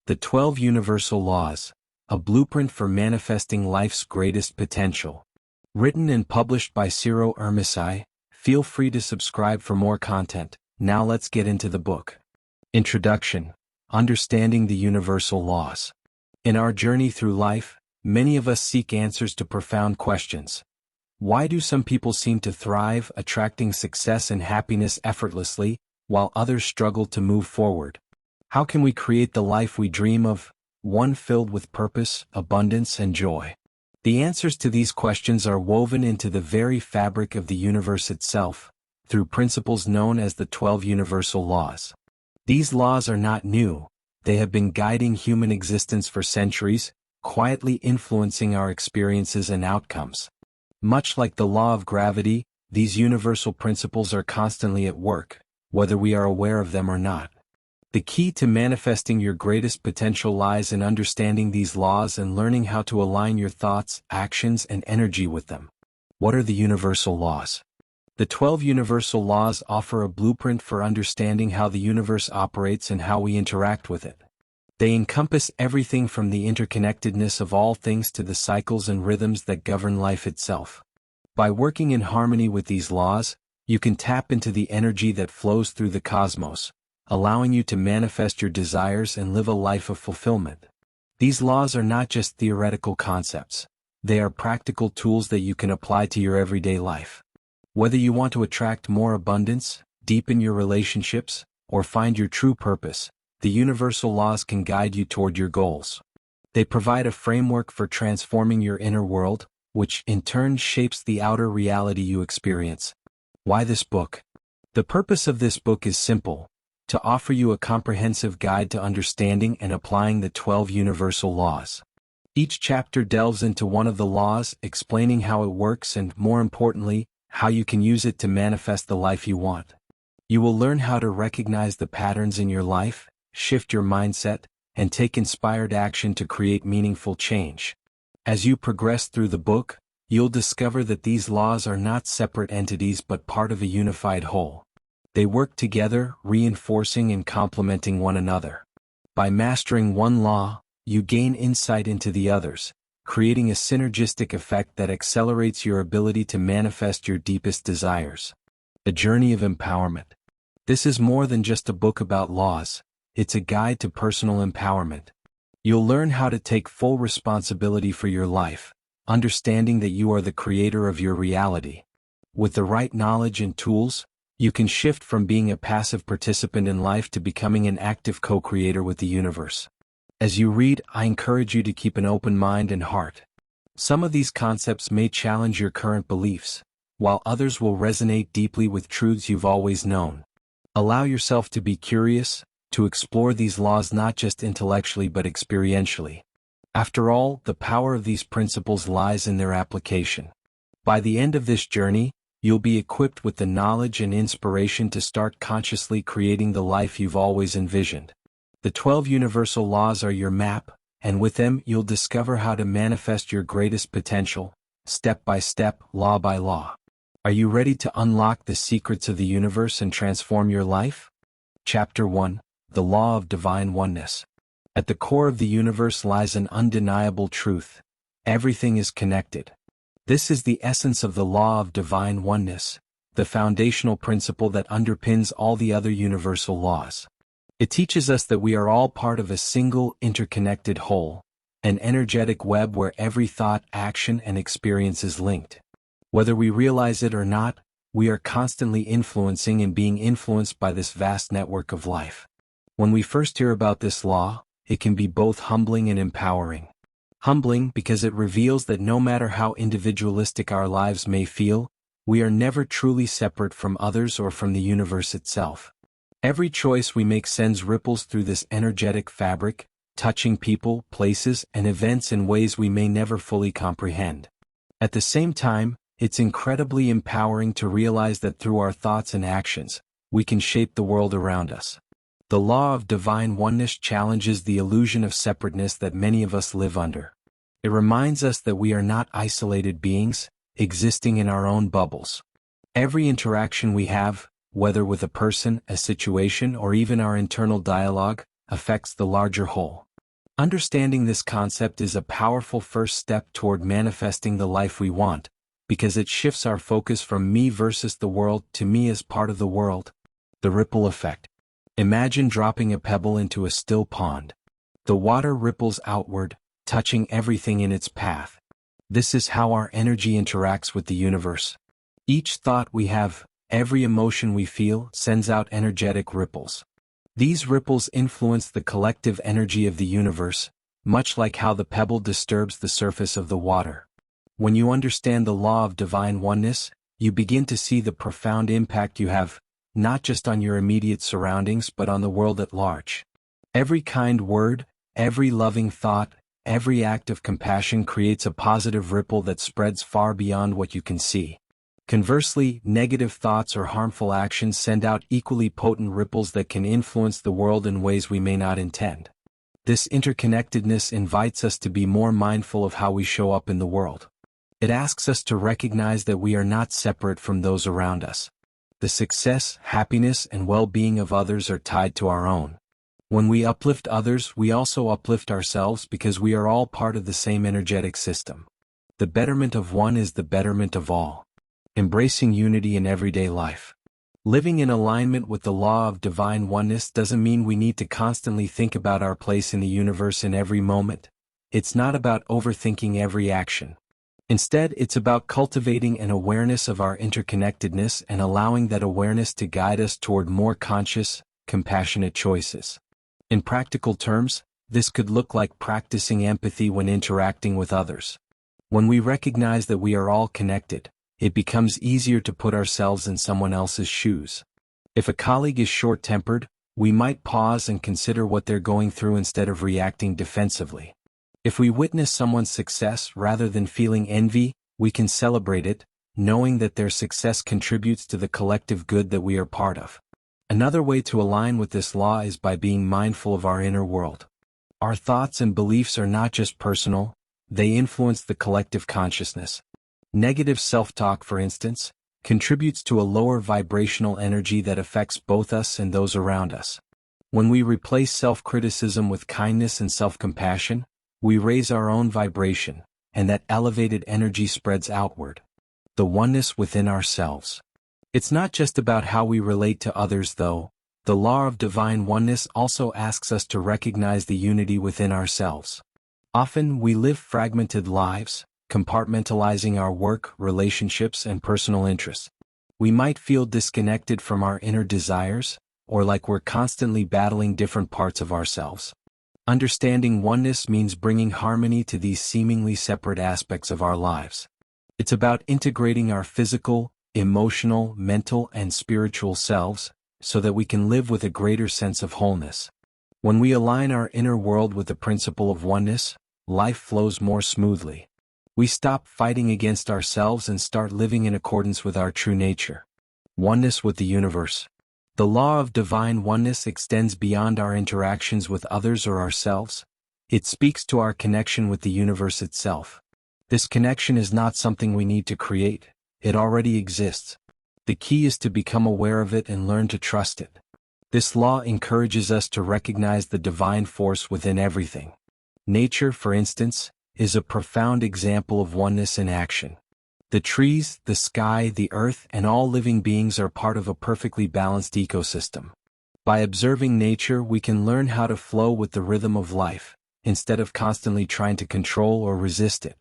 The 12 Universal Laws, a blueprint for manifesting life's greatest potential. Written and published by Ciro Ermisai. Feel free to subscribe for more content. Now let's get into the book. Introduction. Understanding the Universal Laws. In our journey through life, many of us seek answers to profound questions. Why do some people seem to thrive, attracting success and happiness effortlessly, while others struggle to move forward? How can we create the life we dream of, one filled with purpose, abundance, and joy? The answers to these questions are woven into the very fabric of the universe itself, through principles known as the 12 Universal Laws. These laws are not new. They have been guiding human existence for centuries, quietly influencing our experiences and outcomes. Much like the law of gravity, these universal principles are constantly at work, whether we are aware of them or not. The key to manifesting your greatest potential lies in understanding these laws and learning how to align your thoughts, actions, and energy with them. What are the universal laws? The 12 universal laws offer a blueprint for understanding how the universe operates and how we interact with it. They encompass everything from the interconnectedness of all things to the cycles and rhythms that govern life itself. By working in harmony with these laws, you can tap into the energy that flows through the cosmos, allowing you to manifest your desires and live a life of fulfillment. These laws are not just theoretical concepts. They are practical tools that you can apply to your everyday life. Whether you want to attract more abundance, deepen your relationships, or find your true purpose, the universal laws can guide you toward your goals. They provide a framework for transforming your inner world, which in turn shapes the outer reality you experience. Why this book? The purpose of this book is simple: to offer you a comprehensive guide to understanding and applying the 12 universal laws. Each chapter delves into one of the laws, explaining how it works and, more importantly, how you can use it to manifest the life you want. You will learn how to recognize the patterns in your life, shift your mindset, and take inspired action to create meaningful change. As you progress through the book, you'll discover that these laws are not separate entities but part of a unified whole. They work together, reinforcing and complementing one another. By mastering one law, you gain insight into the others, creating a synergistic effect that accelerates your ability to manifest your deepest desires. A journey of empowerment. This is more than just a book about laws. It's a guide to personal empowerment. You'll learn how to take full responsibility for your life, understanding that you are the creator of your reality. With the right knowledge and tools, you can shift from being a passive participant in life to becoming an active co-creator with the universe. As you read, I encourage you to keep an open mind and heart. Some of these concepts may challenge your current beliefs, while others will resonate deeply with truths you've always known. Allow yourself to be curious, to explore these laws not just intellectually but experientially. After all, the power of these principles lies in their application. By the end of this journey, you'll be equipped with the knowledge and inspiration to start consciously creating the life you've always envisioned. The 12 universal laws are your map, and with them you'll discover how to manifest your greatest potential, step by step, law by law. Are you ready to unlock the secrets of the universe and transform your life? Chapter 1. The Law of Divine Oneness. At the core of the universe lies an undeniable truth: everything is connected. This is the essence of the law of divine oneness, the foundational principle that underpins all the other universal laws. It teaches us that we are all part of a single, interconnected whole, an energetic web where every thought, action, and experience is linked. Whether we realize it or not, we are constantly influencing and being influenced by this vast network of life. When we first hear about this law, it can be both humbling and empowering. Humbling because it reveals that no matter how individualistic our lives may feel, we are never truly separate from others or from the universe itself. Every choice we make sends ripples through this energetic fabric, touching people, places, and events in ways we may never fully comprehend. At the same time, it's incredibly empowering to realize that through our thoughts and actions, we can shape the world around us. The law of divine oneness challenges the illusion of separateness that many of us live under. It reminds us that we are not isolated beings, existing in our own bubbles. Every interaction we have, whether with a person, a situation, or even our internal dialogue, affects the larger whole. Understanding this concept is a powerful first step toward manifesting the life we want, because it shifts our focus from me versus the world to me as part of the world. The ripple effect. Imagine dropping a pebble into a still pond. The water ripples outward, touching everything in its path. This is how our energy interacts with the universe. Each thought we have, every emotion we feel, sends out energetic ripples. These ripples influence the collective energy of the universe, much like how the pebble disturbs the surface of the water. When you understand the law of divine oneness, you begin to see the profound impact you have, not just on your immediate surroundings but on the world at large. Every kind word, every loving thought, every act of compassion creates a positive ripple that spreads far beyond what you can see. Conversely, negative thoughts or harmful actions send out equally potent ripples that can influence the world in ways we may not intend. This interconnectedness invites us to be more mindful of how we show up in the world. It asks us to recognize that we are not separate from those around us. The success, happiness, and well-being of others are tied to our own. When we uplift others, we also uplift ourselves because we are all part of the same energetic system. The betterment of one is the betterment of all. Embracing unity in everyday life. Living in alignment with the law of divine oneness doesn't mean we need to constantly think about our place in the universe in every moment. It's not about overthinking every action. Instead, it's about cultivating an awareness of our interconnectedness and allowing that awareness to guide us toward more conscious, compassionate choices. In practical terms, this could look like practicing empathy when interacting with others. When we recognize that we are all connected, it becomes easier to put ourselves in someone else's shoes. If a colleague is short-tempered, we might pause and consider what they're going through instead of reacting defensively. If we witness someone's success rather than feeling envy, we can celebrate it, knowing that their success contributes to the collective good that we are part of. Another way to align with this law is by being mindful of our inner world. Our thoughts and beliefs are not just personal, they influence the collective consciousness. Negative self-talk, for instance, contributes to a lower vibrational energy that affects both us and those around us. When we replace self-criticism with kindness and self-compassion, we raise our own vibration, and that elevated energy spreads outward. The oneness within ourselves. It's not just about how we relate to others, though. The law of divine oneness also asks us to recognize the unity within ourselves. Often we live fragmented lives, compartmentalizing our work, relationships, and personal interests. We might feel disconnected from our inner desires, or like we're constantly battling different parts of ourselves. Understanding oneness means bringing harmony to these seemingly separate aspects of our lives. It's about integrating our physical, emotional, mental, and spiritual selves, so that we can live with a greater sense of wholeness. When we align our inner world with the principle of oneness, life flows more smoothly. We stop fighting against ourselves and start living in accordance with our true nature. Oneness with the universe. The law of divine oneness extends beyond our interactions with others or ourselves. It speaks to our connection with the universe itself. This connection is not something we need to create, it already exists. The key is to become aware of it and learn to trust it. This law encourages us to recognize the divine force within everything. Nature, for instance, is a profound example of oneness in action. The trees, the sky, the earth, and all living beings are part of a perfectly balanced ecosystem. By observing nature, we can learn how to flow with the rhythm of life, instead of constantly trying to control or resist it.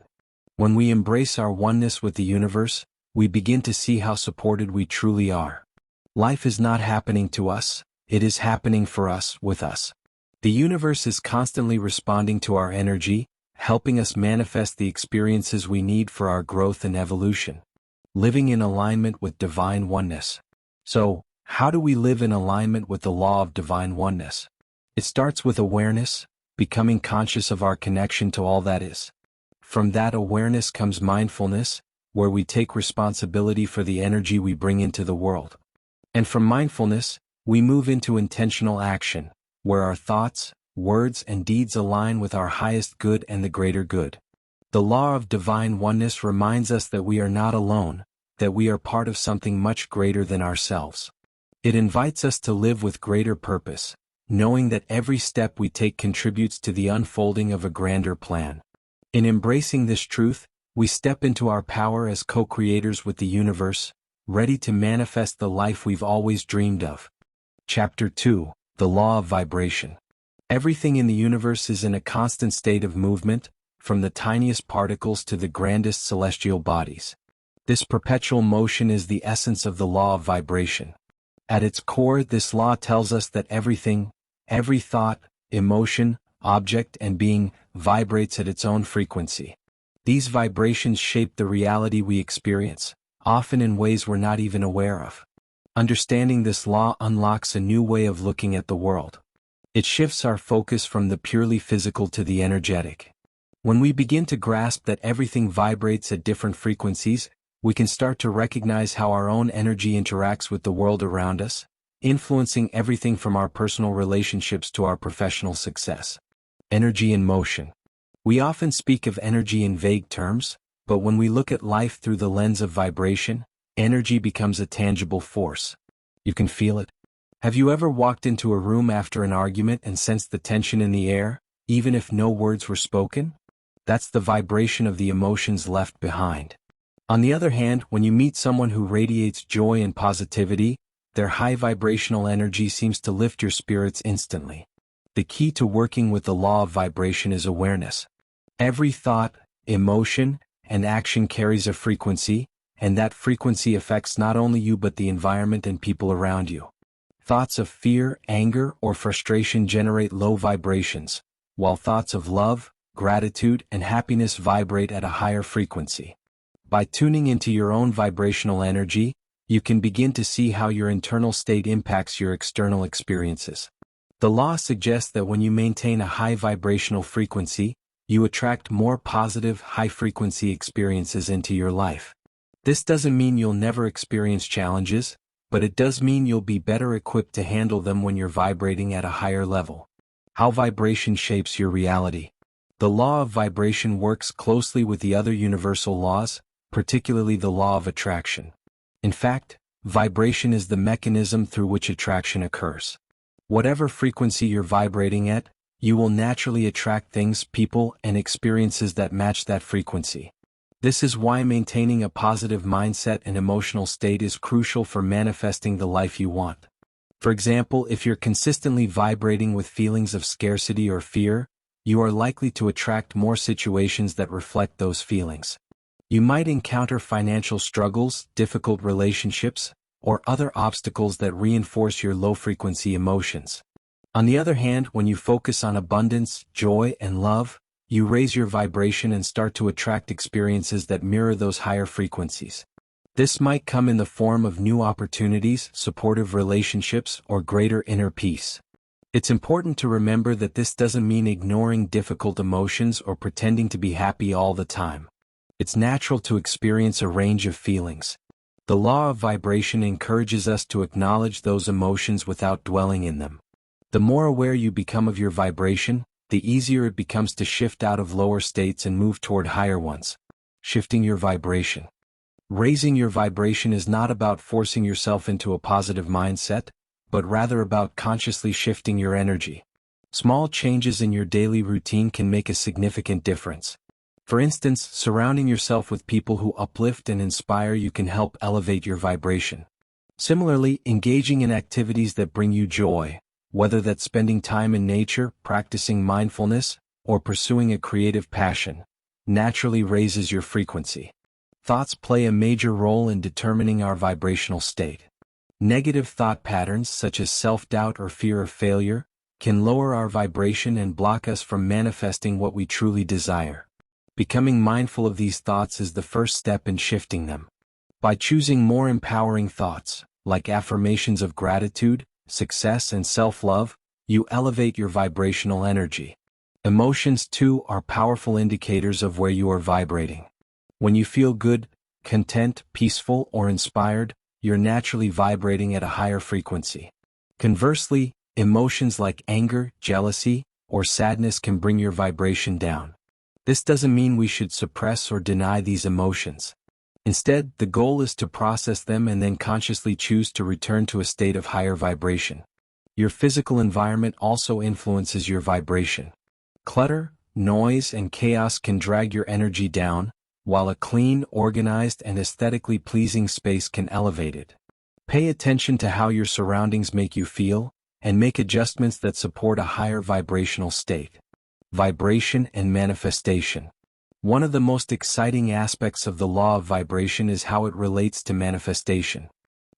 When we embrace our oneness with the universe, we begin to see how supported we truly are. Life is not happening to us, it is happening for us, with us. The universe is constantly responding to our energy, helping us manifest the experiences we need for our growth and evolution. Living in alignment with divine oneness. So, how do we live in alignment with the law of divine oneness? It starts with awareness, becoming conscious of our connection to all that is. From that awareness comes mindfulness, where we take responsibility for the energy we bring into the world. And from mindfulness, we move into intentional action, where our thoughts, words, and deeds align with our highest good and the greater good. The law of divine oneness reminds us that we are not alone, that we are part of something much greater than ourselves. It invites us to live with greater purpose, knowing that every step we take contributes to the unfolding of a grander plan. In embracing this truth, we step into our power as co-creators with the universe, ready to manifest the life we've always dreamed of. Chapter 2: The Law of Vibration. Everything in the universe is in a constant state of movement, from the tiniest particles to the grandest celestial bodies. This perpetual motion is the essence of the law of vibration. At its core, this law tells us that everything, every thought, emotion, object, and being, vibrates at its own frequency. These vibrations shape the reality we experience, often in ways we're not even aware of. Understanding this law unlocks a new way of looking at the world. It shifts our focus from the purely physical to the energetic. When we begin to grasp that everything vibrates at different frequencies, we can start to recognize how our own energy interacts with the world around us, influencing everything from our personal relationships to our professional success. Energy in motion. We often speak of energy in vague terms, but when we look at life through the lens of vibration, energy becomes a tangible force. You can feel it. Have you ever walked into a room after an argument and sensed the tension in the air, even if no words were spoken? That's the vibration of the emotions left behind. On the other hand, when you meet someone who radiates joy and positivity, their high vibrational energy seems to lift your spirits instantly. The key to working with the law of vibration is awareness. Every thought, emotion, and action carries a frequency, and that frequency affects not only you but the environment and people around you. Thoughts of fear, anger, or frustration generate low vibrations, while thoughts of love, gratitude, and happiness vibrate at a higher frequency. By tuning into your own vibrational energy, you can begin to see how your internal state impacts your external experiences. The law suggests that when you maintain a high vibrational frequency, you attract more positive, high-frequency experiences into your life. This doesn't mean you'll never experience challenges, but it does mean you'll be better equipped to handle them when you're vibrating at a higher level. How vibration shapes your reality. The law of vibration works closely with the other universal laws, particularly the law of attraction. In fact, vibration is the mechanism through which attraction occurs. Whatever frequency you're vibrating at, you will naturally attract things, people, and experiences that match that frequency. This is why maintaining a positive mindset and emotional state is crucial for manifesting the life you want. For example, if you're consistently vibrating with feelings of scarcity or fear, you are likely to attract more situations that reflect those feelings. You might encounter financial struggles, difficult relationships, or other obstacles that reinforce your low-frequency emotions. On the other hand, when you focus on abundance, joy, and love, you raise your vibration and start to attract experiences that mirror those higher frequencies. This might come in the form of new opportunities, supportive relationships, or greater inner peace. It's important to remember that this doesn't mean ignoring difficult emotions or pretending to be happy all the time. It's natural to experience a range of feelings. The law of vibration encourages us to acknowledge those emotions without dwelling in them. The more aware you become of your vibration, the easier it becomes to shift out of lower states and move toward higher ones. Shifting your vibration. Raising your vibration is not about forcing yourself into a positive mindset, but rather about consciously shifting your energy. Small changes in your daily routine can make a significant difference. For instance, surrounding yourself with people who uplift and inspire you can help elevate your vibration. Similarly, engaging in activities that bring you joy, whether that's spending time in nature, practicing mindfulness, or pursuing a creative passion, naturally raises your frequency. Thoughts play a major role in determining our vibrational state. Negative thought patterns such as self-doubt or fear of failure can lower our vibration and block us from manifesting what we truly desire. Becoming mindful of these thoughts is the first step in shifting them. By choosing more empowering thoughts, like affirmations of gratitude, success, and self-love, you elevate your vibrational energy. Emotions, too, are powerful indicators of where you are vibrating. When you feel good, content, peaceful, or inspired, you're naturally vibrating at a higher frequency. Conversely, emotions like anger, jealousy, or sadness can bring your vibration down. This doesn't mean we should suppress or deny these emotions. Instead, the goal is to process them and then consciously choose to return to a state of higher vibration. Your physical environment also influences your vibration. Clutter, noise, and chaos can drag your energy down, while a clean, organized, and aesthetically pleasing space can elevate it. Pay attention to how your surroundings make you feel, and make adjustments that support a higher vibrational state. Vibration and manifestation. One of the most exciting aspects of the law of vibration is how it relates to manifestation.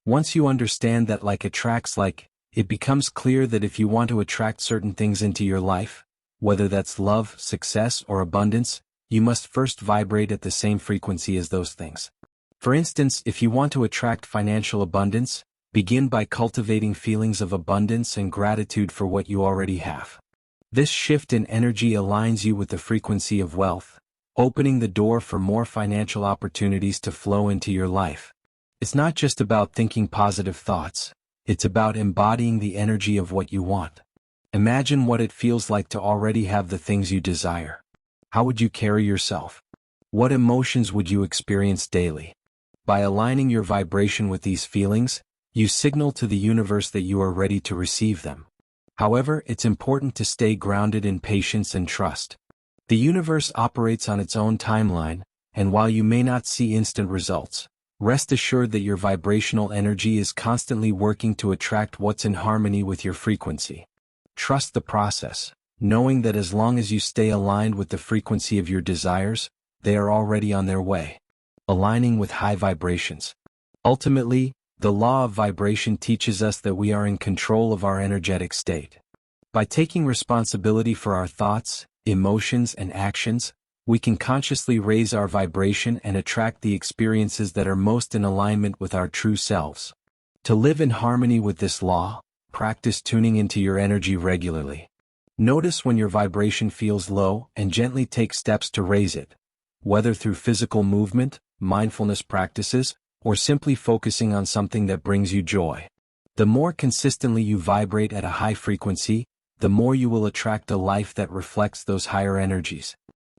Once you understand that like attracts like, it becomes clear that if you want to attract certain things into your life, whether that's love, success, or abundance, you must first vibrate at the same frequency as those things. For instance, if you want to attract financial abundance, begin by cultivating feelings of abundance and gratitude for what you already have. This shift in energy aligns you with the frequency of wealth, opening the door for more financial opportunities to flow into your life. It's not just about thinking positive thoughts, it's about embodying the energy of what you want. Imagine what it feels like to already have the things you desire. How would you carry yourself? What emotions would you experience daily? By aligning your vibration with these feelings, you signal to the universe that you are ready to receive them. However, it's important to stay grounded in patience and trust. The universe operates on its own timeline, and while you may not see instant results, rest assured that your vibrational energy is constantly working to attract what's in harmony with your frequency. Trust the process, knowing that as long as you stay aligned with the frequency of your desires, they are already on their way. Aligning with high vibrations. Ultimately, the law of vibration teaches us that we are in control of our energetic state. By taking responsibility for our thoughts, emotions, and actions, we can consciously raise our vibration and attract the experiences that are most in alignment with our true selves. To live in harmony with this law, practice tuning into your energy regularly. Notice when your vibration feels low and gently take steps to raise it, whether through physical movement, mindfulness practices, or simply focusing on something that brings you joy. The more consistently you vibrate at a high frequency, the more you will attract a life that reflects those higher energies.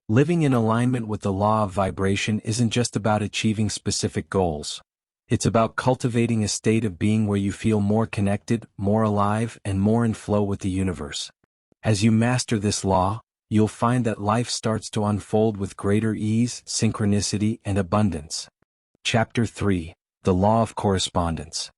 Living in alignment with the law of vibration isn't just about achieving specific goals. It's about cultivating a state of being where you feel more connected, more alive, and more in flow with the universe. As you master this law, you'll find that life starts to unfold with greater ease, synchronicity, and abundance. Chapter 3: The Law of Correspondence.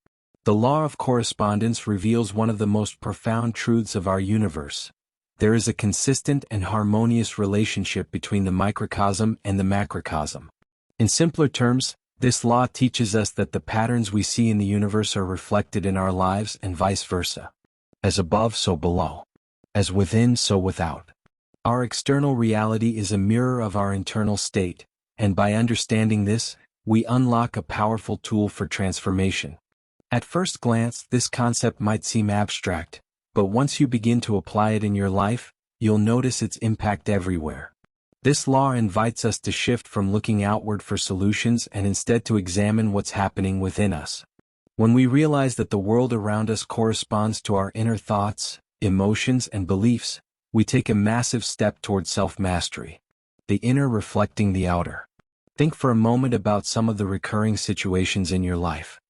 The law of correspondence reveals one of the most profound truths of our universe. There is a consistent and harmonious relationship between the microcosm and the macrocosm. In simpler terms, this law teaches us that the patterns we see in the universe are reflected in our lives and vice versa. As above, so below. As within, so without. Our external reality is a mirror of our internal state, and by understanding this, we unlock a powerful tool for transformation. At first glance, this concept might seem abstract, but once you begin to apply it in your life, you'll notice its impact everywhere. This law invites us to shift from looking outward for solutions and instead to examine what's happening within us. When we realize that the world around us corresponds to our inner thoughts, emotions, and beliefs, we take a massive step toward self-mastery. The inner reflecting the outer. Think for a moment about some of the recurring situations in your life.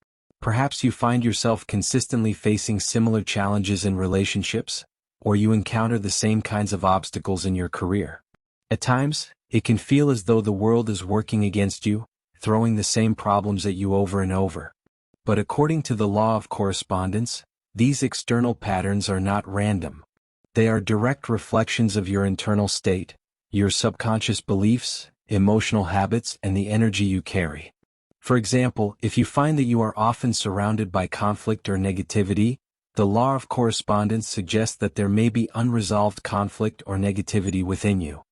Perhaps you find yourself consistently facing similar challenges in relationships, or you encounter the same kinds of obstacles in your career. At times, it can feel as though the world is working against you, throwing the same problems at you over and over. But according to the law of correspondence, these external patterns are not random. They are direct reflections of your internal state, your subconscious beliefs, emotional habits, and the energy you carry. For example, if you find that you are often surrounded by conflict or negativity, the law of correspondence suggests that there may be unresolved conflict or negativity within you.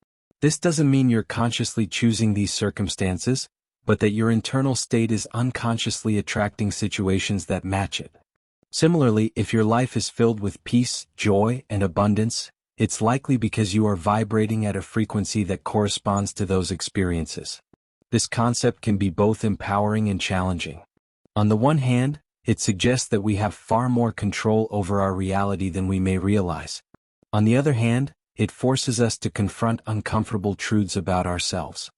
This doesn't mean you're consciously choosing these circumstances, but that your internal state is unconsciously attracting situations that match it. Similarly, if your life is filled with peace, joy, and abundance, it's likely because you are vibrating at a frequency that corresponds to those experiences. This concept can be both empowering and challenging. On the one hand, it suggests that we have far more control over our reality than we may realize. On the other hand, it forces us to confront uncomfortable truths about ourselves.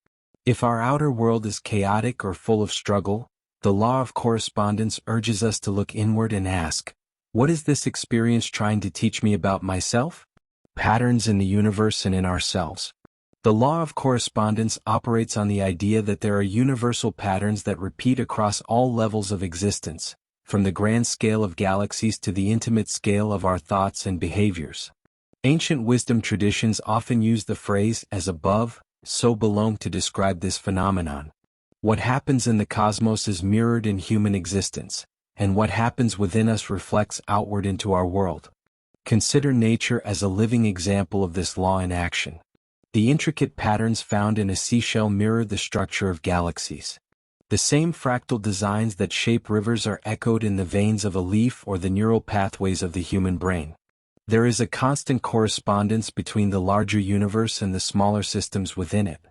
If our outer world is chaotic or full of struggle, the law of correspondence urges us to look inward and ask, What is this experience trying to teach me about myself? Patterns in the universe and in ourselves. The law of correspondence operates on the idea that there are universal patterns that repeat across all levels of existence, from the grand scale of galaxies to the intimate scale of our thoughts and behaviors. Ancient wisdom traditions often use the phrase "as above, so below" to describe this phenomenon. What happens in the cosmos is mirrored in human existence, and what happens within us reflects outward into our world. Consider nature as a living example of this law in action. The intricate patterns found in a seashell mirror the structure of galaxies. The same fractal designs that shape rivers are echoed in the veins of a leaf or the neural pathways of the human brain. There is a constant correspondence between the larger universe and the smaller systems within it.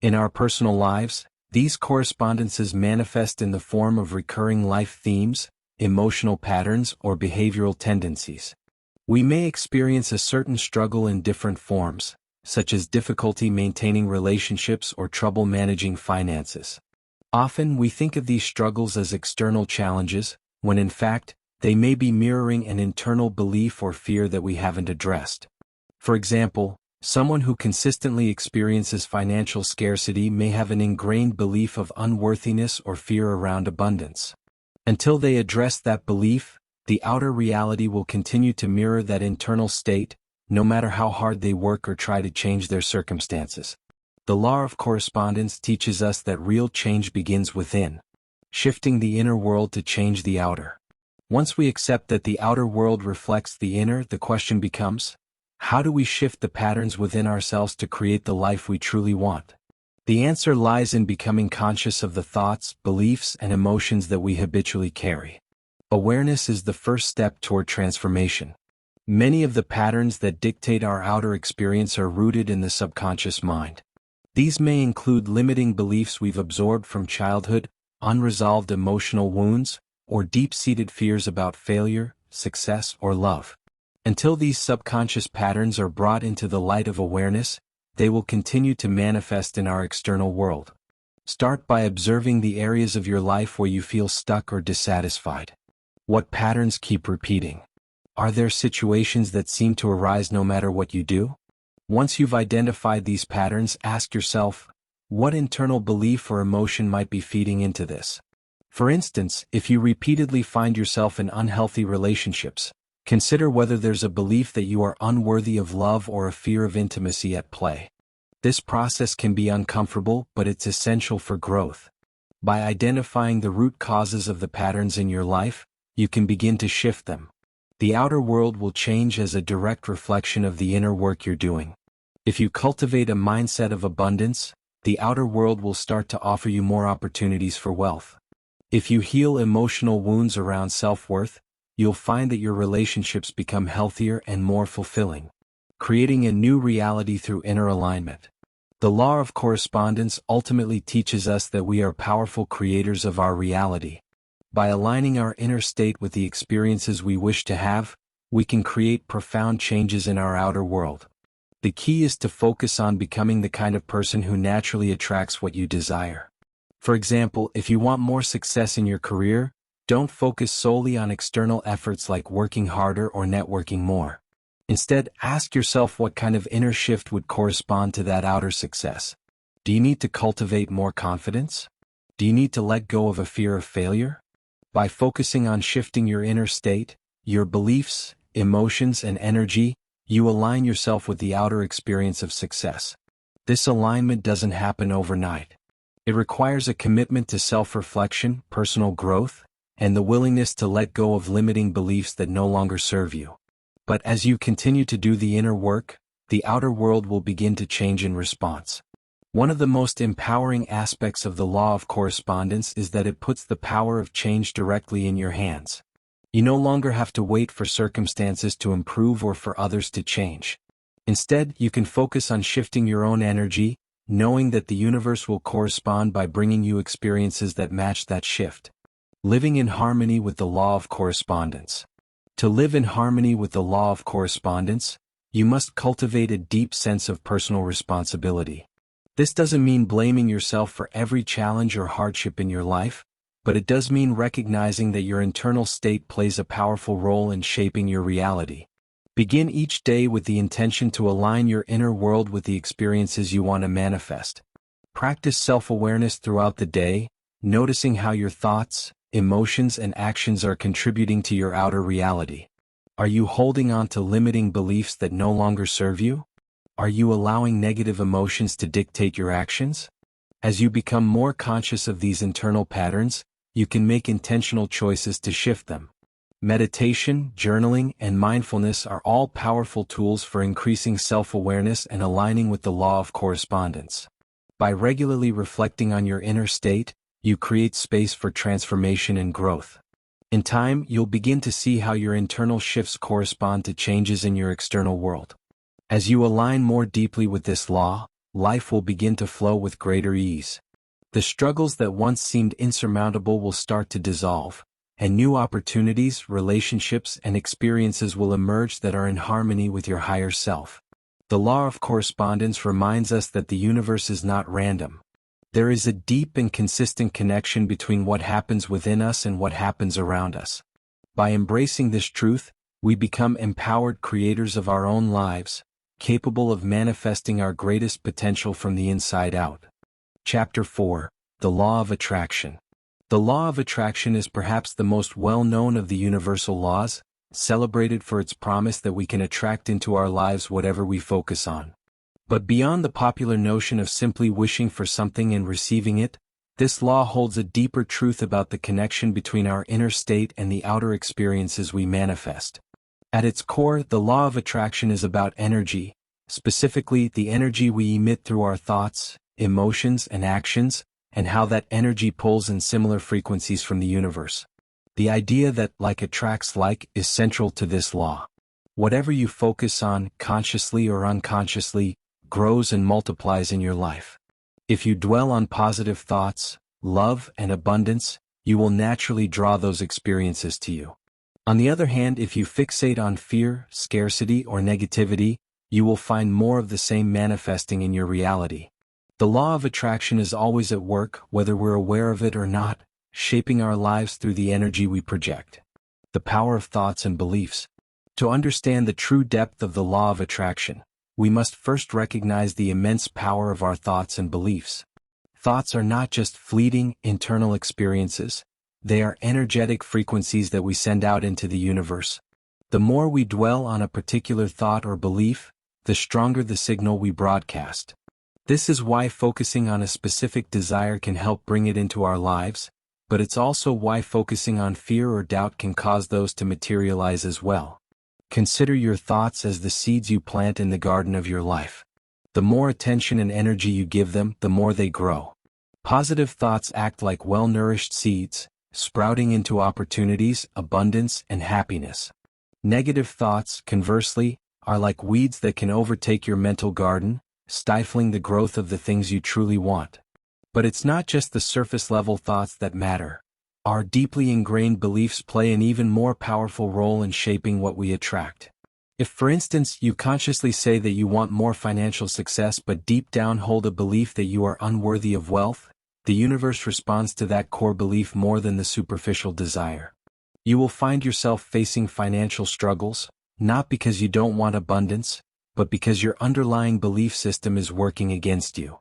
In our personal lives, these correspondences manifest in the form of recurring life themes, emotional patterns, or behavioral tendencies. We may experience a certain struggle in different forms, such as difficulty maintaining relationships or trouble managing finances. Often we think of these struggles as external challenges, when in fact, they may be mirroring an internal belief or fear that we haven't addressed. For example, someone who consistently experiences financial scarcity may have an ingrained belief of unworthiness or fear around abundance. Until they address that belief, the outer reality will continue to mirror that internal state, no matter how hard they work or try to change their circumstances. The law of correspondence teaches us that real change begins within, shifting the inner world to change the outer. Once we accept that the outer world reflects the inner, the question becomes, how do we shift the patterns within ourselves to create the life we truly want? The answer lies in becoming conscious of the thoughts, beliefs, and emotions that we habitually carry. Awareness is the first step toward transformation. Many of the patterns that dictate our outer experience are rooted in the subconscious mind. These may include limiting beliefs we've absorbed from childhood, unresolved emotional wounds, or deep-seated fears about failure, success, or love. Until these subconscious patterns are brought into the light of awareness, they will continue to manifest in our external world. Start by observing the areas of your life where you feel stuck or dissatisfied. What patterns keep repeating? Are there situations that seem to arise no matter what you do? Once you've identified these patterns, ask yourself, what internal belief or emotion might be feeding into this? For instance, if you repeatedly find yourself in unhealthy relationships, consider whether there's a belief that you are unworthy of love or a fear of intimacy at play. This process can be uncomfortable, but it's essential for growth. By identifying the root causes of the patterns in your life, you can begin to shift them. The outer world will change as a direct reflection of the inner work you're doing. If you cultivate a mindset of abundance, the outer world will start to offer you more opportunities for wealth. If you heal emotional wounds around self-worth, you'll find that your relationships become healthier and more fulfilling, creating a new reality through inner alignment. The law of correspondence ultimately teaches us that we are powerful creators of our reality. By aligning our inner state with the experiences we wish to have, we can create profound changes in our outer world. The key is to focus on becoming the kind of person who naturally attracts what you desire. For example, if you want more success in your career, don't focus solely on external efforts like working harder or networking more. Instead, ask yourself what kind of inner shift would correspond to that outer success. Do you need to cultivate more confidence? Do you need to let go of a fear of failure? By focusing on shifting your inner state, your beliefs, emotions, and energy, you align yourself with the outer experience of success. This alignment doesn't happen overnight. It requires a commitment to self-reflection, personal growth, and the willingness to let go of limiting beliefs that no longer serve you. But as you continue to do the inner work, the outer world will begin to change in response. One of the most empowering aspects of the law of correspondence is that it puts the power of change directly in your hands. You no longer have to wait for circumstances to improve or for others to change. Instead, you can focus on shifting your own energy, knowing that the universe will correspond by bringing you experiences that match that shift. Living in harmony with the law of correspondence. To live in harmony with the law of correspondence, you must cultivate a deep sense of personal responsibility. This doesn't mean blaming yourself for every challenge or hardship in your life, but but it does mean recognizing that your internal state plays a powerful role in shaping your reality. Begin each day with the intention to align your inner world with the experiences you want to manifest. Practice self-awareness throughout the day, noticing how your thoughts, emotions, and actions are contributing to your outer reality. Are you holding on to limiting beliefs that no longer serve you? Are you allowing negative emotions to dictate your actions? As you become more conscious of these internal patterns, you can make intentional choices to shift them. Meditation, journaling, and mindfulness are all powerful tools for increasing self-awareness and aligning with the law of correspondence. By regularly reflecting on your inner state, you create space for transformation and growth. In time, you'll begin to see how your internal shifts correspond to changes in your external world. As you align more deeply with this law, life will begin to flow with greater ease. The struggles that once seemed insurmountable will start to dissolve, and new opportunities, relationships, and experiences will emerge that are in harmony with your higher self. The law of correspondence reminds us that the universe is not random. There is a deep and consistent connection between what happens within us and what happens around us. By embracing this truth, we become empowered creators of our own lives, capable of manifesting our greatest potential from the inside out. Chapter 4: The Law of Attraction. The law of attraction is perhaps the most well-known of the universal laws, celebrated for its promise that we can attract into our lives whatever we focus on. But beyond the popular notion of simply wishing for something and receiving it, this law holds a deeper truth about the connection between our inner state and the outer experiences we manifest. At its core, the law of attraction is about energy, specifically the energy we emit through our thoughts, emotions, and actions, and how that energy pulls in similar frequencies from the universe. The idea that like attracts like is central to this law. Whatever you focus on, consciously or unconsciously, grows and multiplies in your life. If you dwell on positive thoughts, love, and abundance, you will naturally draw those experiences to you. On the other hand, if you fixate on fear, scarcity, or negativity, you will find more of the same manifesting in your reality. The law of attraction is always at work, whether we're aware of it or not, shaping our lives through the energy we project. The power of thoughts and beliefs. To understand the true depth of the law of attraction, we must first recognize the immense power of our thoughts and beliefs. Thoughts are not just fleeting, internal experiences. They are energetic frequencies that we send out into the universe. The more we dwell on a particular thought or belief, the stronger the signal we broadcast. This is why focusing on a specific desire can help bring it into our lives, but it's also why focusing on fear or doubt can cause those to materialize as well. Consider your thoughts as the seeds you plant in the garden of your life. The more attention and energy you give them, the more they grow. Positive thoughts act like well-nourished seeds, sprouting into opportunities, abundance, and happiness. Negative thoughts, conversely, are like weeds that can overtake your mental garden, stifling the growth of the things you truly want. But it's not just the surface-level thoughts that matter. Our deeply ingrained beliefs play an even more powerful role in shaping what we attract. If, for instance, you consciously say that you want more financial success but deep down hold a belief that you are unworthy of wealth, the universe responds to that core belief more than the superficial desire. You will find yourself facing financial struggles, not because you don't want abundance, but because your underlying belief system is working against you.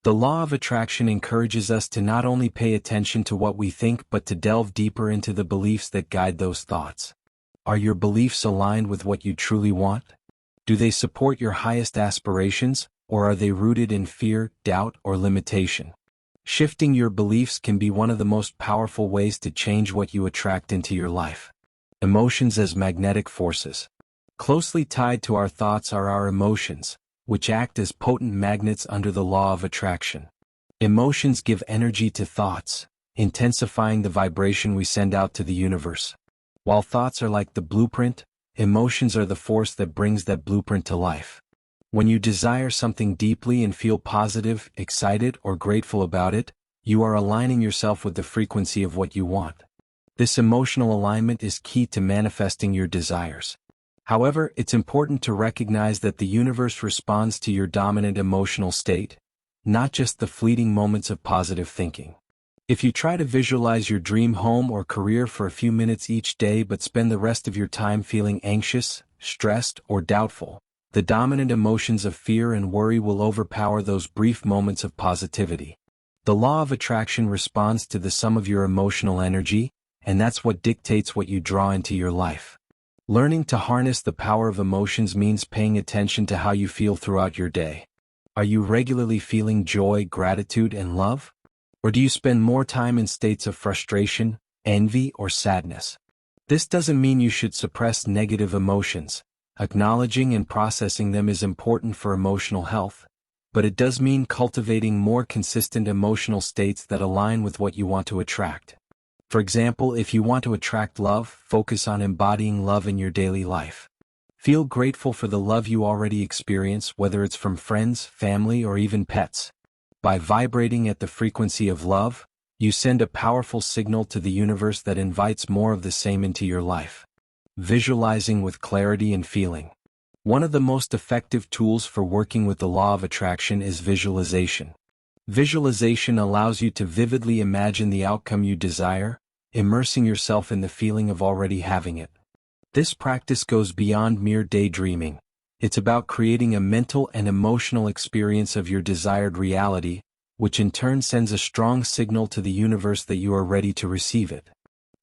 The law of attraction encourages us to not only pay attention to what we think but to delve deeper into the beliefs that guide those thoughts. Are your beliefs aligned with what you truly want? Do they support your highest aspirations, or are they rooted in fear, doubt, or limitation? Shifting your beliefs can be one of the most powerful ways to change what you attract into your life. Emotions as magnetic forces. Closely tied to our thoughts are our emotions, which act as potent magnets under the law of attraction. Emotions give energy to thoughts, intensifying the vibration we send out to the universe. While thoughts are like the blueprint, emotions are the force that brings that blueprint to life. When you desire something deeply and feel positive, excited, or grateful about it, you are aligning yourself with the frequency of what you want. This emotional alignment is key to manifesting your desires. However, it's important to recognize that the universe responds to your dominant emotional state, not just the fleeting moments of positive thinking. If you try to visualize your dream home or career for a few minutes each day but spend the rest of your time feeling anxious, stressed, or doubtful, the dominant emotions of fear and worry will overpower those brief moments of positivity. The law of attraction responds to the sum of your emotional energy, and that's what dictates what you draw into your life. Learning to harness the power of emotions means paying attention to how you feel throughout your day. Are you regularly feeling joy, gratitude, and love? Or do you spend more time in states of frustration, envy, or sadness? This doesn't mean you should suppress negative emotions. Acknowledging and processing them is important for emotional health, but it does mean cultivating more consistent emotional states that align with what you want to attract. For example, if you want to attract love, focus on embodying love in your daily life. Feel grateful for the love you already experience, whether it's from friends, family, or even pets. By vibrating at the frequency of love, you send a powerful signal to the universe that invites more of the same into your life. Visualizing with clarity and feeling. One of the most effective tools for working with the law of attraction is visualization. Visualization allows you to vividly imagine the outcome you desire, immersing yourself in the feeling of already having it. This practice goes beyond mere daydreaming. It's about creating a mental and emotional experience of your desired reality, which in turn sends a strong signal to the universe that you are ready to receive it.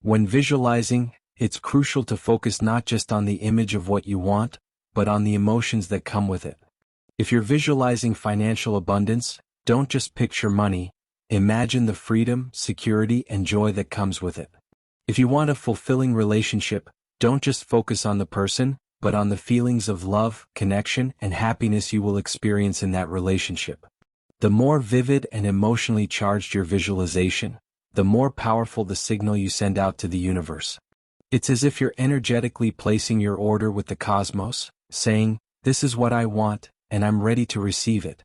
When visualizing, it's crucial to focus not just on the image of what you want, but on the emotions that come with it. If you're visualizing financial abundance, don't just picture money, imagine the freedom, security, and joy that comes with it. If you want a fulfilling relationship, don't just focus on the person, but on the feelings of love, connection, and happiness you will experience in that relationship. The more vivid and emotionally charged your visualization, the more powerful the signal you send out to the universe. It's as if you're energetically placing your order with the cosmos, saying, "This is what I want, and I'm ready to receive it."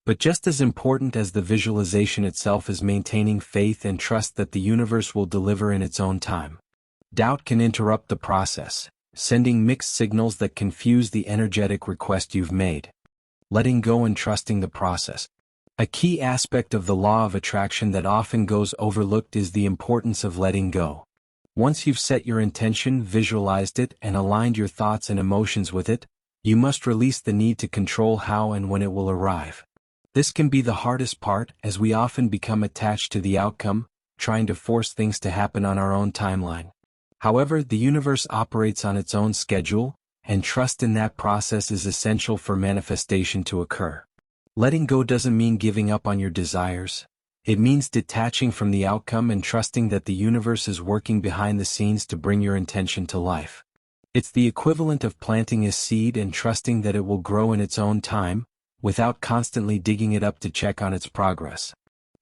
But just as important as the visualization itself is maintaining faith and trust that the universe will deliver in its own time. Doubt can interrupt the process, sending mixed signals that confuse the energetic request you've made. Letting go and trusting the process. A key aspect of the law of attraction that often goes overlooked is the importance of letting go. Once you've set your intention, visualized it, and aligned your thoughts and emotions with it, you must release the need to control how and when it will arrive. This can be the hardest part, as we often become attached to the outcome, trying to force things to happen on our own timeline. However, the universe operates on its own schedule, and trust in that process is essential for manifestation to occur. Letting go doesn't mean giving up on your desires. It means detaching from the outcome and trusting that the universe is working behind the scenes to bring your intention to life. It's the equivalent of planting a seed and trusting that it will grow in its own time, without constantly digging it up to check on its progress.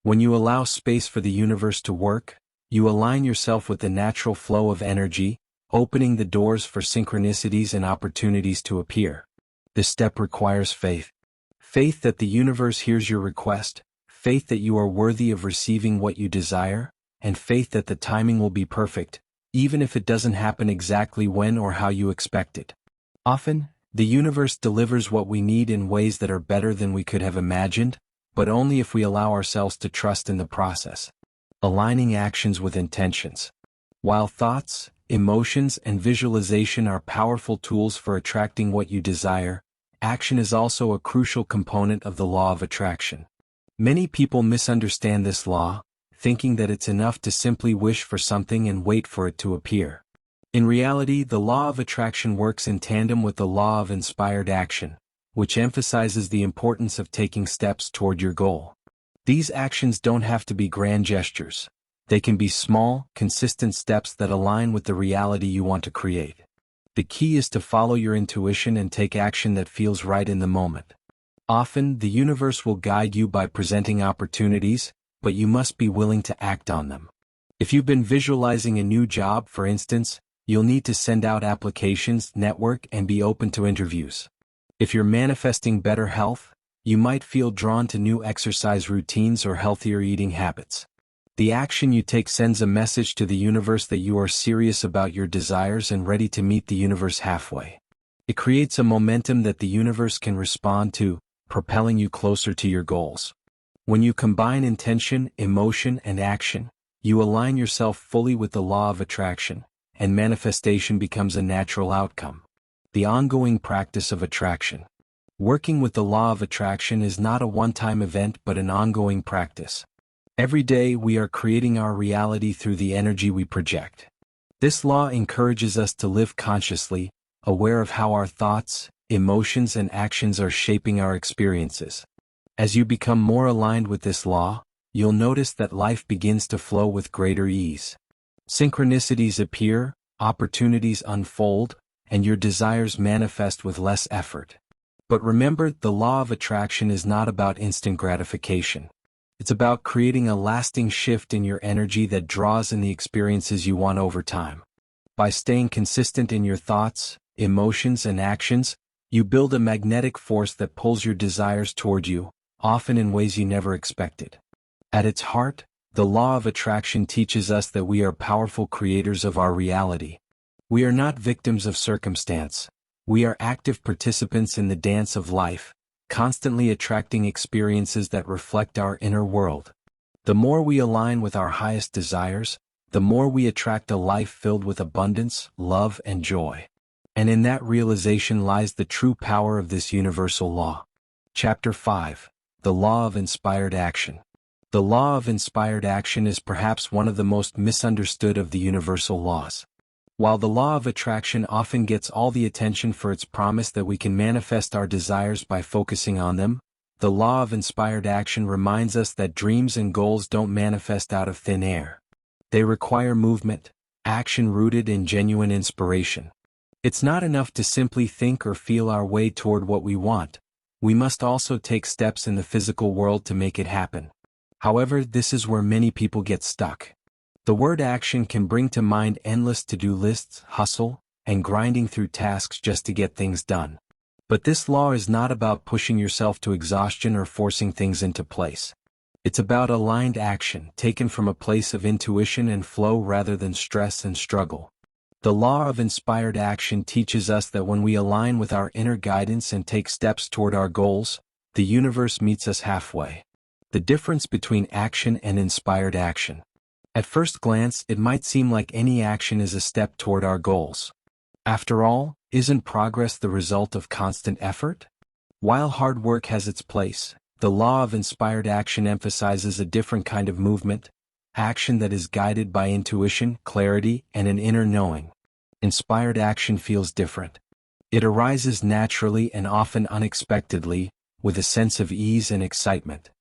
When you allow space for the universe to work, you align yourself with the natural flow of energy, opening the doors for synchronicities and opportunities to appear. This step requires faith. Faith that the universe hears your request, faith that you are worthy of receiving what you desire, and faith that the timing will be perfect, even if it doesn't happen exactly when or how you expect it. Often, the universe delivers what we need in ways that are better than we could have imagined, but only if we allow ourselves to trust in the process. Aligning actions with intentions. While thoughts, emotions, and visualization are powerful tools for attracting what you desire, action is also a crucial component of the law of attraction. Many people misunderstand this law, thinking that it's enough to simply wish for something and wait for it to appear. In reality, the law of attraction works in tandem with the law of inspired action, which emphasizes the importance of taking steps toward your goal. These actions don't have to be grand gestures. They can be small, consistent steps that align with the reality you want to create. The key is to follow your intuition and take action that feels right in the moment. Often, the universe will guide you by presenting opportunities, but you must be willing to act on them. If you've been visualizing a new job, for instance, you'll need to send out applications, network, and be open to interviews. If you're manifesting better health, you might feel drawn to new exercise routines or healthier eating habits. The action you take sends a message to the universe that you are serious about your desires and ready to meet the universe halfway. It creates a momentum that the universe can respond to, propelling you closer to your goals. When you combine intention, emotion, and action, you align yourself fully with the law of attraction, and manifestation becomes a natural outcome. The ongoing practice of attraction. Working with the law of attraction is not a one-time event but an ongoing practice. Every day we are creating our reality through the energy we project. This law encourages us to live consciously, aware of how our thoughts, emotions, and actions are shaping our experiences. As you become more aligned with this law, you'll notice that life begins to flow with greater ease. Synchronicities appear, opportunities unfold, and your desires manifest with less effort. But remember, the law of attraction is not about instant gratification. It's about creating a lasting shift in your energy that draws in the experiences you want over time. By staying consistent in your thoughts, emotions, and actions, you build a magnetic force that pulls your desires toward you, often in ways you never expected. At its heart, the law of attraction teaches us that we are powerful creators of our reality. We are not victims of circumstance. We are active participants in the dance of life, constantly attracting experiences that reflect our inner world. The more we align with our highest desires, the more we attract a life filled with abundance, love, and joy. And in that realization lies the true power of this universal law. Chapter 5. The Law of Inspired Action. The law of inspired action is perhaps one of the most misunderstood of the universal laws. While the law of attraction often gets all the attention for its promise that we can manifest our desires by focusing on them, the law of inspired action reminds us that dreams and goals don't manifest out of thin air. They require movement, action rooted in genuine inspiration. It's not enough to simply think or feel our way toward what we want. We must also take steps in the physical world to make it happen. However, this is where many people get stuck. The word action can bring to mind endless to-do lists, hustle, and grinding through tasks just to get things done. But this law is not about pushing yourself to exhaustion or forcing things into place. It's about aligned action taken from a place of intuition and flow rather than stress and struggle. The law of inspired action teaches us that when we align with our inner guidance and take steps toward our goals, the universe meets us halfway. The difference between action and inspired action. At first glance, it might seem like any action is a step toward our goals. After all, isn't progress the result of constant effort? While hard work has its place, the law of inspired action emphasizes a different kind of movement, action that is guided by intuition, clarity, and an inner knowing. Inspired action feels different. It arises naturally and often unexpectedly, with a sense of ease and excitement.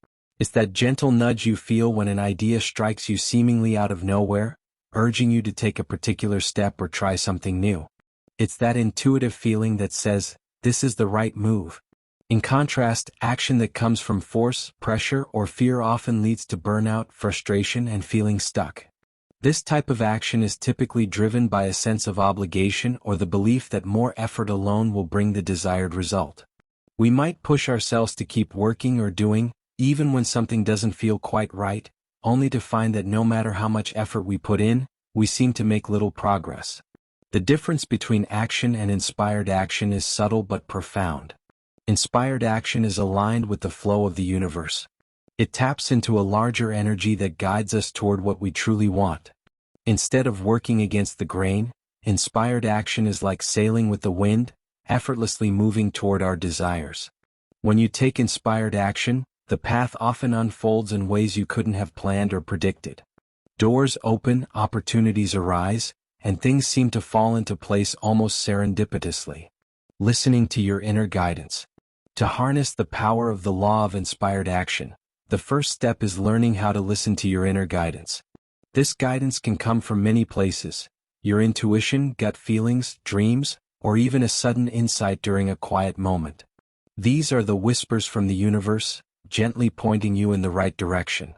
It's that gentle nudge you feel when an idea strikes you seemingly out of nowhere, urging you to take a particular step or try something new. It's that intuitive feeling that says, this is the right move. In contrast, action that comes from force, pressure, or fear often leads to burnout, frustration, and feeling stuck. This type of action is typically driven by a sense of obligation or the belief that more effort alone will bring the desired result. We might push ourselves to keep working or doing, even when something doesn't feel quite right, only to find that no matter how much effort we put in, we seem to make little progress. The difference between action and inspired action is subtle but profound. Inspired action is aligned with the flow of the universe. It taps into a larger energy that guides us toward what we truly want. Instead of working against the grain, inspired action is like sailing with the wind, effortlessly moving toward our desires. When you take inspired action, the path often unfolds in ways you couldn't have planned or predicted. Doors open, opportunities arise, and things seem to fall into place almost serendipitously. Listening to your inner guidance. To harness the power of the law of inspired action, the first step is learning how to listen to your inner guidance. This guidance can come from many places: your intuition, gut feelings, dreams, or even a sudden insight during a quiet moment. These are the whispers from the universe, gently pointing you in the right direction.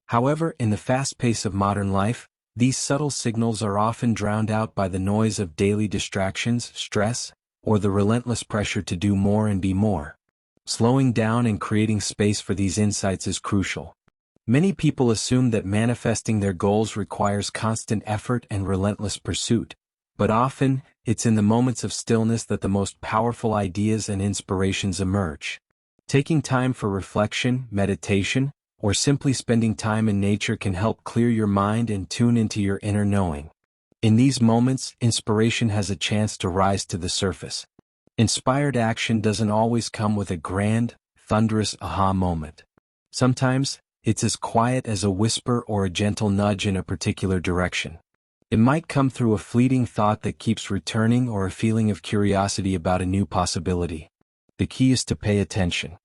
However, in the fast pace of modern life, these subtle signals are often drowned out by the noise of daily distractions, stress, or the relentless pressure to do more and be more. Slowing down and creating space for these insights is crucial. Many people assume that manifesting their goals requires constant effort and relentless pursuit, but often, it's in the moments of stillness that the most powerful ideas and inspirations emerge. Taking time for reflection, meditation, or simply spending time in nature can help clear your mind and tune into your inner knowing. In these moments, inspiration has a chance to rise to the surface. Inspired action doesn't always come with a grand, thunderous aha moment. Sometimes, it's as quiet as a whisper or a gentle nudge in a particular direction. It might come through a fleeting thought that keeps returning or a feeling of curiosity about a new possibility. The key is to pay attention.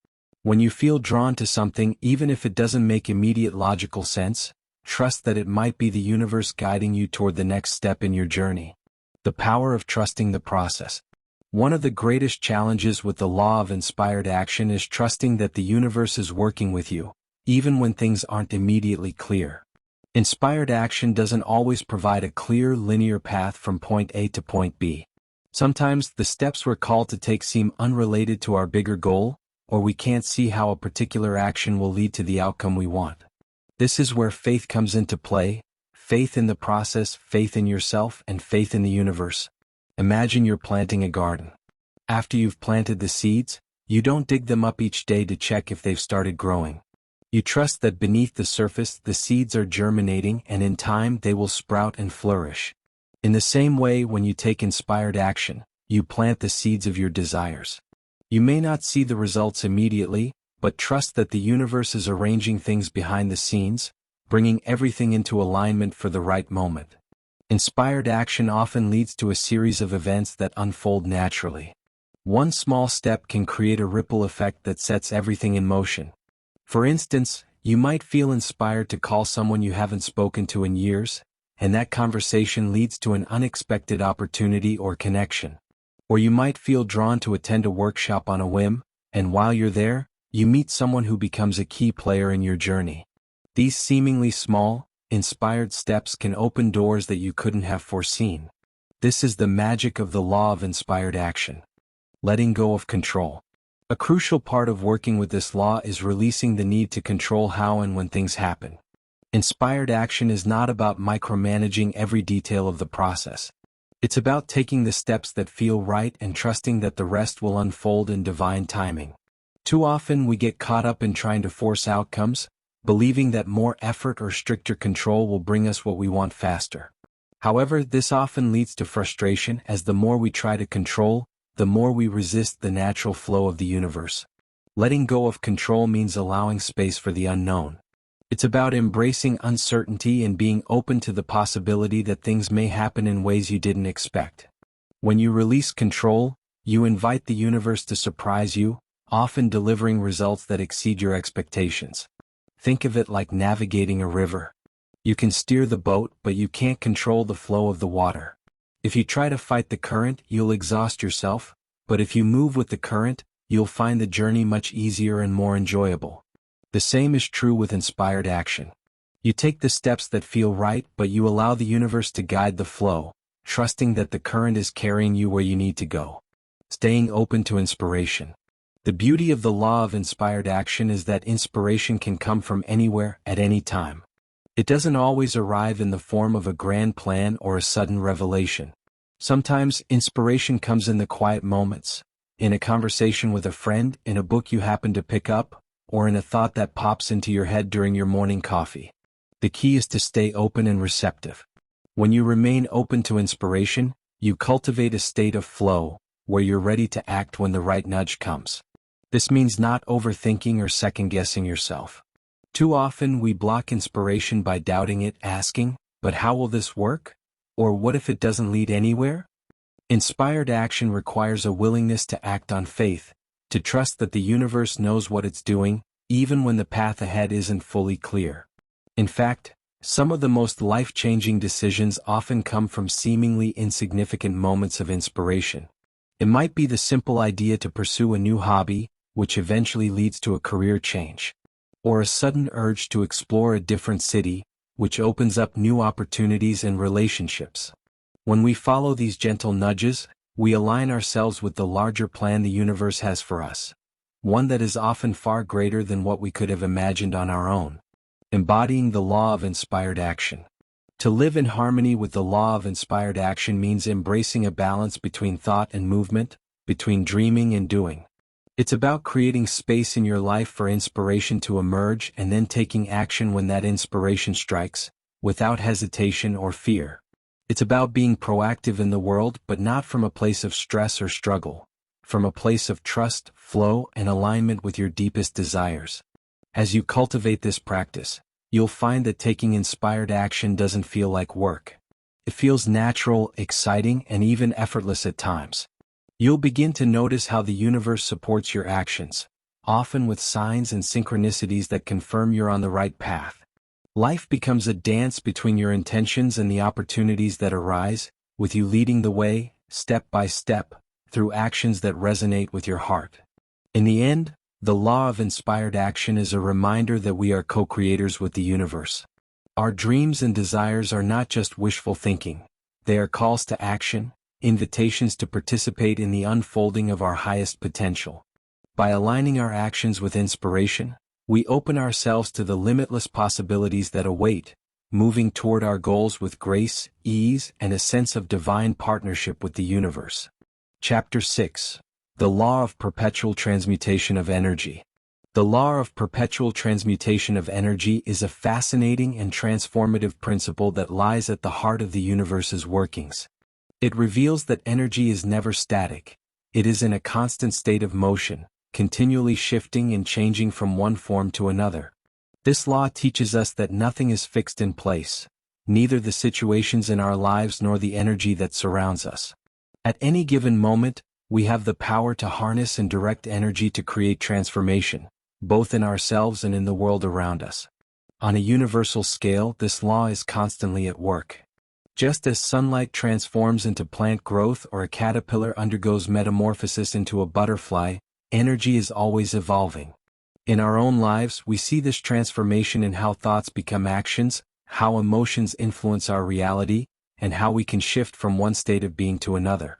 When you feel drawn to something, even if it doesn't make immediate logical sense, trust that it might be the universe guiding you toward the next step in your journey. The power of trusting the process. One of the greatest challenges with the law of inspired action is trusting that the universe is working with you, even when things aren't immediately clear. Inspired action doesn't always provide a clear, linear path from point A to point B. Sometimes the steps we're called to take seem unrelated to our bigger goal, or we can't see how a particular action will lead to the outcome we want. This is where faith comes into play, faith in the process, faith in yourself, and faith in the universe. Imagine you're planting a garden. After you've planted the seeds, you don't dig them up each day to check if they've started growing. You trust that beneath the surface the seeds are germinating and in time they will sprout and flourish. In the same way, when you take inspired action, you plant the seeds of your desires. You may not see the results immediately, but trust that the universe is arranging things behind the scenes, bringing everything into alignment for the right moment. Inspired action often leads to a series of events that unfold naturally. One small step can create a ripple effect that sets everything in motion. For instance, you might feel inspired to call someone you haven't spoken to in years, and that conversation leads to an unexpected opportunity or connection. Or you might feel drawn to attend a workshop on a whim, and while you're there, you meet someone who becomes a key player in your journey. These seemingly small, inspired steps can open doors that you couldn't have foreseen. This is the magic of the law of inspired action. Letting go of control. A crucial part of working with this law is releasing the need to control how and when things happen. Inspired action is not about micromanaging every detail of the process. It's about taking the steps that feel right and trusting that the rest will unfold in divine timing. Too often we get caught up in trying to force outcomes, believing that more effort or stricter control will bring us what we want faster. However, this often leads to frustration, as the more we try to control, the more we resist the natural flow of the universe. Letting go of control means allowing space for the unknown. It's about embracing uncertainty and being open to the possibility that things may happen in ways you didn't expect. When you release control, you invite the universe to surprise you, often delivering results that exceed your expectations. Think of it like navigating a river. You can steer the boat, but you can't control the flow of the water. If you try to fight the current, you'll exhaust yourself, but if you move with the current, you'll find the journey much easier and more enjoyable. The same is true with inspired action. You take the steps that feel right, but you allow the universe to guide the flow, trusting that the current is carrying you where you need to go. Staying open to inspiration. The beauty of the law of inspired action is that inspiration can come from anywhere, at any time. It doesn't always arrive in the form of a grand plan or a sudden revelation. Sometimes, inspiration comes in the quiet moments, in a conversation with a friend, in a book you happen to pick up, or in a thought that pops into your head during your morning coffee. The key is to stay open and receptive. When you remain open to inspiration, you cultivate a state of flow, where you're ready to act when the right nudge comes. This means not overthinking or second-guessing yourself. Too often we block inspiration by doubting it, asking, "But how will this work?" Or "What if it doesn't lead anywhere?" Inspired action requires a willingness to act on faith, to trust that the universe knows what it's doing, even when the path ahead isn't fully clear. In fact, some of the most life-changing decisions often come from seemingly insignificant moments of inspiration. It might be the simple idea to pursue a new hobby, which eventually leads to a career change. Or a sudden urge to explore a different city, which opens up new opportunities and relationships. When we follow these gentle nudges, we align ourselves with the larger plan the universe has for us, one that is often far greater than what we could have imagined on our own. Embodying the law of inspired action. To live in harmony with the law of inspired action means embracing a balance between thought and movement, between dreaming and doing. It's about creating space in your life for inspiration to emerge and then taking action when that inspiration strikes, without hesitation or fear. It's about being proactive in the world, but not from a place of stress or struggle, from a place of trust, flow, and alignment with your deepest desires. As you cultivate this practice, you'll find that taking inspired action doesn't feel like work. It feels natural, exciting, and even effortless at times. You'll begin to notice how the universe supports your actions, often with signs and synchronicities that confirm you're on the right path. Life becomes a dance between your intentions and the opportunities that arise, with you leading the way, step by step, through actions that resonate with your heart. In the end, the law of inspired action is a reminder that we are co-creators with the universe. Our dreams and desires are not just wishful thinking, they are calls to action, invitations to participate in the unfolding of our highest potential. By aligning our actions with inspiration, we open ourselves to the limitless possibilities that await, moving toward our goals with grace, ease, and a sense of divine partnership with the universe. Chapter 6. The Law of Perpetual Transmutation of Energy. The law of perpetual transmutation of energy is a fascinating and transformative principle that lies at the heart of the universe's workings. It reveals that energy is never static. It is in a constant state of motion, continually shifting and changing from one form to another. This law teaches us that nothing is fixed in place, neither the situations in our lives nor the energy that surrounds us. At any given moment, we have the power to harness and direct energy to create transformation, both in ourselves and in the world around us. On a universal scale, this law is constantly at work. Just as sunlight transforms into plant growth or a caterpillar undergoes metamorphosis into a butterfly, energy is always evolving. In our own lives, we see this transformation in how thoughts become actions, how emotions influence our reality, and how we can shift from one state of being to another.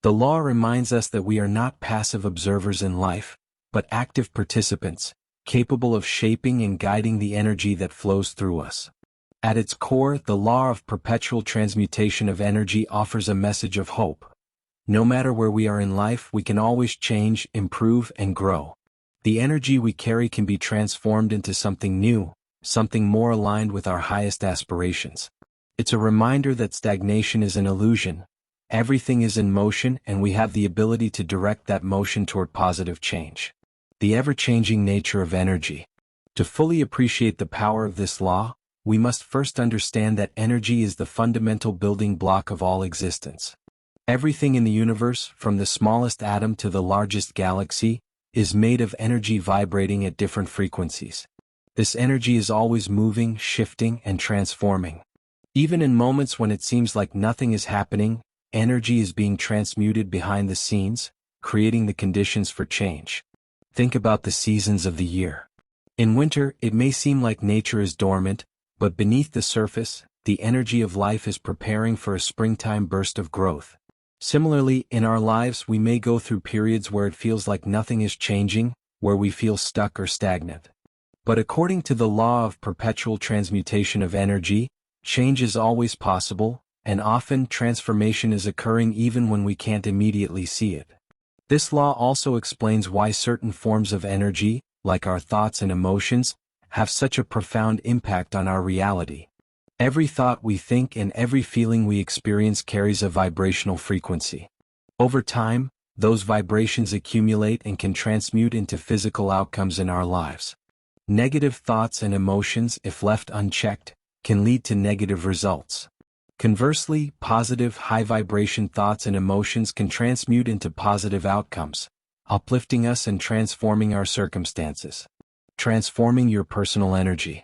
The law reminds us that we are not passive observers in life, but active participants, capable of shaping and guiding the energy that flows through us. At its core, the law of perpetual transmutation of energy offers a message of hope. No matter where we are in life, we can always change, improve, and grow. The energy we carry can be transformed into something new, something more aligned with our highest aspirations. It's a reminder that stagnation is an illusion. Everything is in motion, and we have the ability to direct that motion toward positive change. The ever-changing nature of energy. To fully appreciate the power of this law, we must first understand that energy is the fundamental building block of all existence. Everything in the universe, from the smallest atom to the largest galaxy, is made of energy vibrating at different frequencies. This energy is always moving, shifting, and transforming. Even in moments when it seems like nothing is happening, energy is being transmuted behind the scenes, creating the conditions for change. Think about the seasons of the year. In winter, it may seem like nature is dormant, but beneath the surface, the energy of life is preparing for a springtime burst of growth. Similarly, in our lives, we may go through periods where it feels like nothing is changing, where we feel stuck or stagnant. But according to the law of perpetual transmutation of energy, change is always possible, and often transformation is occurring even when we can't immediately see it. This law also explains why certain forms of energy, like our thoughts and emotions, have such a profound impact on our reality. Every thought we think and every feeling we experience carries a vibrational frequency. Over time, those vibrations accumulate and can transmute into physical outcomes in our lives. Negative thoughts and emotions, if left unchecked, can lead to negative results. Conversely, positive, high-vibration thoughts and emotions can transmute into positive outcomes, uplifting us and transforming our circumstances. Transforming your personal energy.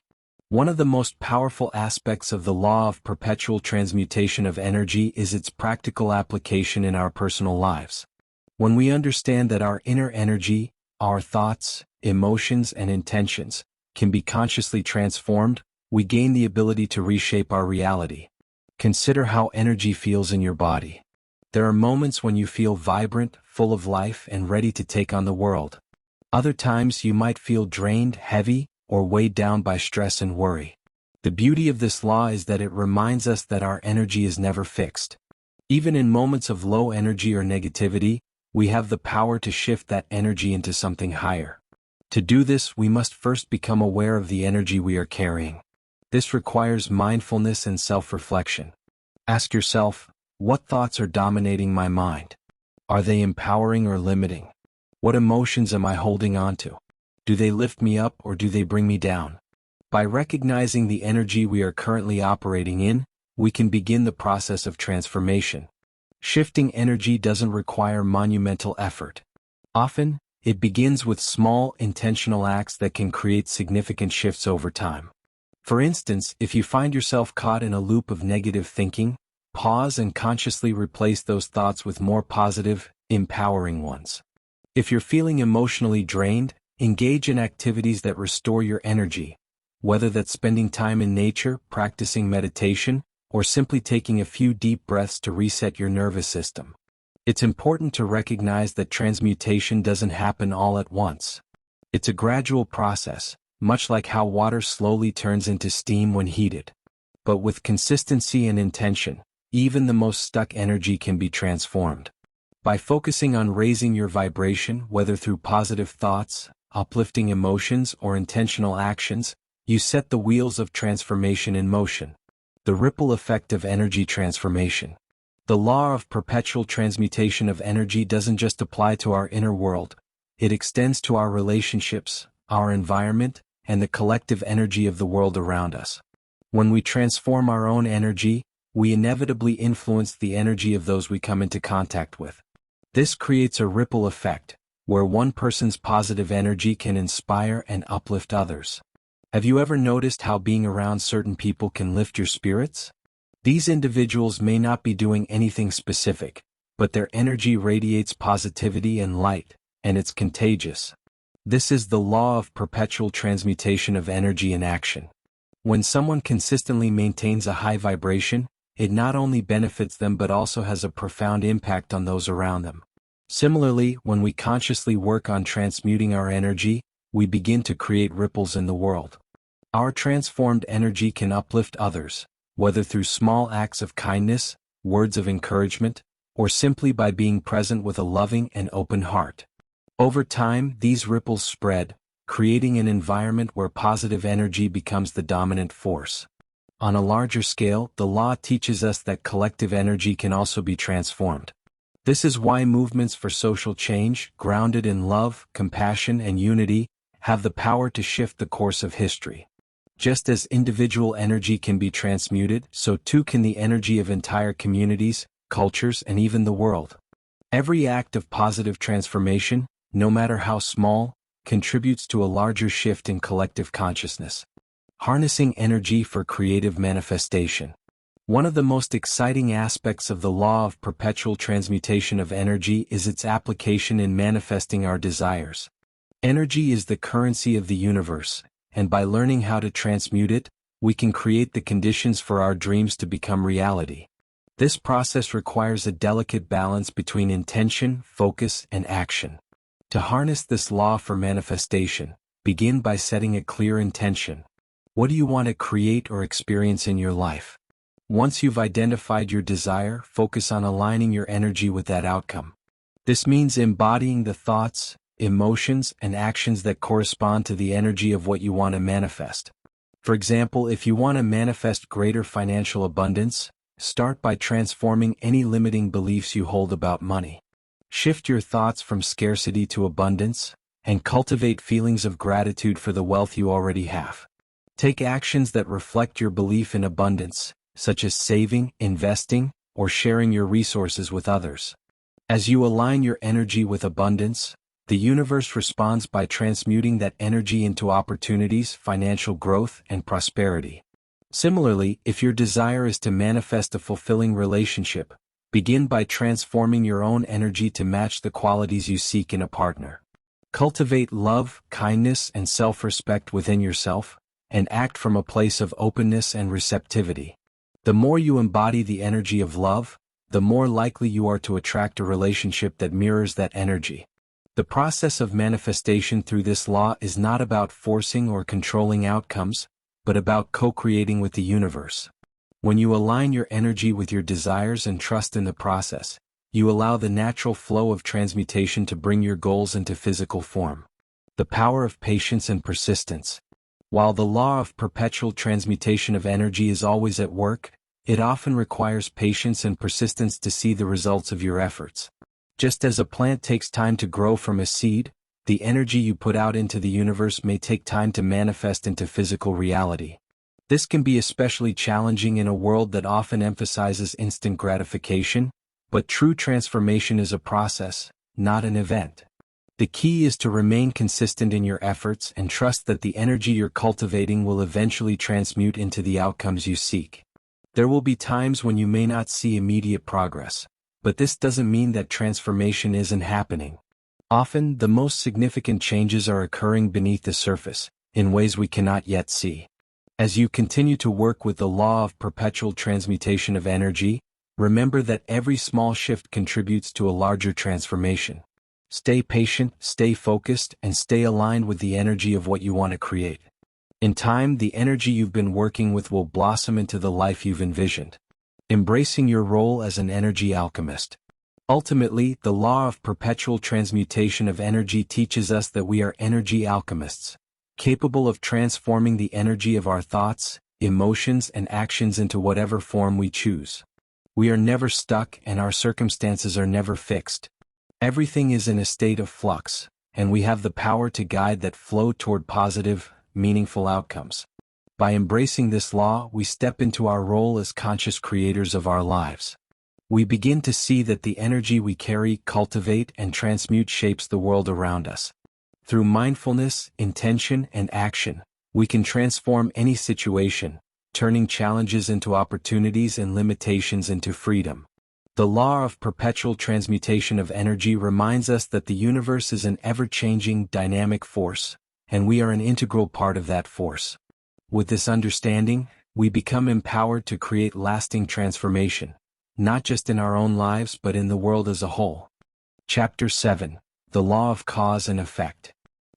One of the most powerful aspects of the law of perpetual transmutation of energy is its practical application in our personal lives. When we understand that our inner energy, our thoughts, emotions, and intentions, can be consciously transformed, we gain the ability to reshape our reality. Consider how energy feels in your body. There are moments when you feel vibrant, full of life, and ready to take on the world. Other times you might feel drained, heavy, or weighed down by stress and worry. The beauty of this law is that it reminds us that our energy is never fixed. Even in moments of low energy or negativity, we have the power to shift that energy into something higher. To do this, we must first become aware of the energy we are carrying. This requires mindfulness and self-reflection. Ask yourself, what thoughts are dominating my mind? Are they empowering or limiting? What emotions am I holding on to? Do they lift me up or do they bring me down? By recognizing the energy we are currently operating in, we can begin the process of transformation. Shifting energy doesn't require monumental effort. Often, it begins with small, intentional acts that can create significant shifts over time. For instance, if you find yourself caught in a loop of negative thinking, pause and consciously replace those thoughts with more positive, empowering ones. If you're feeling emotionally drained, engage in activities that restore your energy, whether that's spending time in nature, practicing meditation, or simply taking a few deep breaths to reset your nervous system. It's important to recognize that transmutation doesn't happen all at once. It's a gradual process, much like how water slowly turns into steam when heated. But with consistency and intention, even the most stuck energy can be transformed. By focusing on raising your vibration, whether through positive thoughts, uplifting emotions, or intentional actions, you set the wheels of transformation in motion. The ripple effect of energy transformation. The law of perpetual transmutation of energy doesn't just apply to our inner world, it extends to our relationships, our environment, and the collective energy of the world around us. When we transform our own energy, we inevitably influence the energy of those we come into contact with. This creates a ripple effect, where one person's positive energy can inspire and uplift others. Have you ever noticed how being around certain people can lift your spirits? These individuals may not be doing anything specific, but their energy radiates positivity and light, and it's contagious. This is the law of perpetual transmutation of energy in action. When someone consistently maintains a high vibration, it not only benefits them but also has a profound impact on those around them. Similarly, when we consciously work on transmuting our energy, we begin to create ripples in the world. Our transformed energy can uplift others, whether through small acts of kindness, words of encouragement, or simply by being present with a loving and open heart. Over time, these ripples spread, creating an environment where positive energy becomes the dominant force. On a larger scale, the law teaches us that collective energy can also be transformed. This is why movements for social change, grounded in love, compassion, and unity, have the power to shift the course of history. Just as individual energy can be transmuted, so too can the energy of entire communities, cultures, and even the world. Every act of positive transformation, no matter how small, contributes to a larger shift in collective consciousness. Harnessing energy for creative manifestation. One of the most exciting aspects of the law of perpetual transmutation of energy is its application in manifesting our desires. Energy is the currency of the universe, and by learning how to transmute it, we can create the conditions for our dreams to become reality. This process requires a delicate balance between intention, focus, and action. To harness this law for manifestation, begin by setting a clear intention. What do you want to create or experience in your life? Once you've identified your desire, focus on aligning your energy with that outcome. This means embodying the thoughts, emotions, and actions that correspond to the energy of what you want to manifest. For example, if you want to manifest greater financial abundance, start by transforming any limiting beliefs you hold about money. Shift your thoughts from scarcity to abundance, and cultivate feelings of gratitude for the wealth you already have. Take actions that reflect your belief in abundance, such as saving, investing, or sharing your resources with others. As you align your energy with abundance, the universe responds by transmuting that energy into opportunities, financial growth, and prosperity. Similarly, if your desire is to manifest a fulfilling relationship, begin by transforming your own energy to match the qualities you seek in a partner. Cultivate love, kindness, and self-respect within yourself, and act from a place of openness and receptivity. The more you embody the energy of love, the more likely you are to attract a relationship that mirrors that energy. The process of manifestation through this law is not about forcing or controlling outcomes, but about co-creating with the universe. When you align your energy with your desires and trust in the process, You allow the natural flow of transmutation to bring your goals into physical form. The power of patience and persistence. While the law of perpetual transmutation of energy is always at work, it often requires patience and persistence to see the results of your efforts. Just as a plant takes time to grow from a seed, the energy you put out into the universe may take time to manifest into physical reality. This can be especially challenging in a world that often emphasizes instant gratification, but true transformation is a process, not an event. The key is to remain consistent in your efforts and trust that the energy you're cultivating will eventually transmute into the outcomes you seek. There will be times when you may not see immediate progress, but this doesn't mean that transformation isn't happening. Often, the most significant changes are occurring beneath the surface, in ways we cannot yet see. As you continue to work with the law of perpetual transmutation of energy, remember that every small shift contributes to a larger transformation. Stay patient, stay focused, and stay aligned with the energy of what you want to create. In time, the energy you've been working with will blossom into the life you've envisioned. Embracing your role as an energy alchemist. Ultimately, the law of perpetual transmutation of energy teaches us that we are energy alchemists, capable of transforming the energy of our thoughts, emotions, and actions into whatever form we choose. We are never stuck, and our circumstances are never fixed. Everything is in a state of flux, and we have the power to guide that flow toward positive, meaningful outcomes. By embracing this law, we step into our role as conscious creators of our lives. We begin to see that the energy we carry, cultivate, and transmute shapes the world around us. Through mindfulness, intention, and action, we can transform any situation, turning challenges into opportunities and limitations into freedom. The law of perpetual transmutation of energy reminds us that the universe is an ever-changing, dynamic force, and we are an integral part of that force. With this understanding, we become empowered to create lasting transformation, not just in our own lives but in the world as a whole. Chapter 7. The Law of Cause and Effect.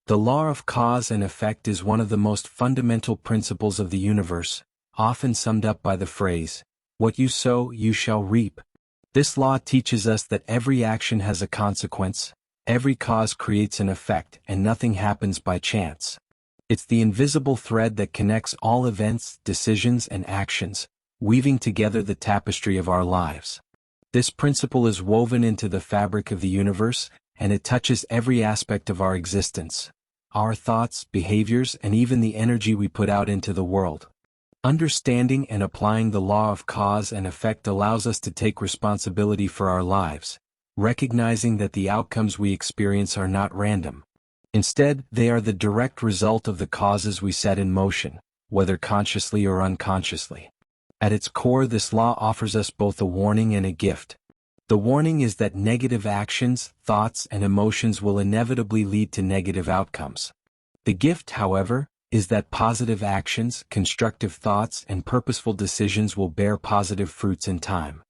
The law of cause and effect is one of the most fundamental principles of the universe, often summed up by the phrase, "What you sow, you shall reap." This law teaches us that every action has a consequence, every cause creates an effect, and nothing happens by chance. It's the invisible thread that connects all events, decisions, and actions, weaving together the tapestry of our lives. This principle is woven into the fabric of the universe, and it touches every aspect of our existence, our thoughts, behaviors, and even the energy we put out into the world. Understanding and applying the law of cause and effect allows us to take responsibility for our lives, recognizing that the outcomes we experience are not random. Instead, they are the direct result of the causes we set in motion, whether consciously or unconsciously. At its core, this law offers us both a warning and a gift. The warning is that negative actions, thoughts, and emotions will inevitably lead to negative outcomes. The gift, however, is that positive actions, constructive thoughts, and purposeful decisions will bear positive fruits in time.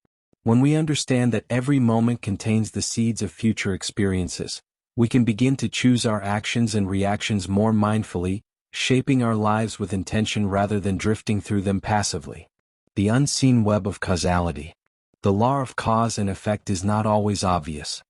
When we understand that every moment contains the seeds of future experiences, we can begin to choose our actions and reactions more mindfully, shaping our lives with intention rather than drifting through them passively. The unseen web of causality. The law of cause and effect is not always obvious.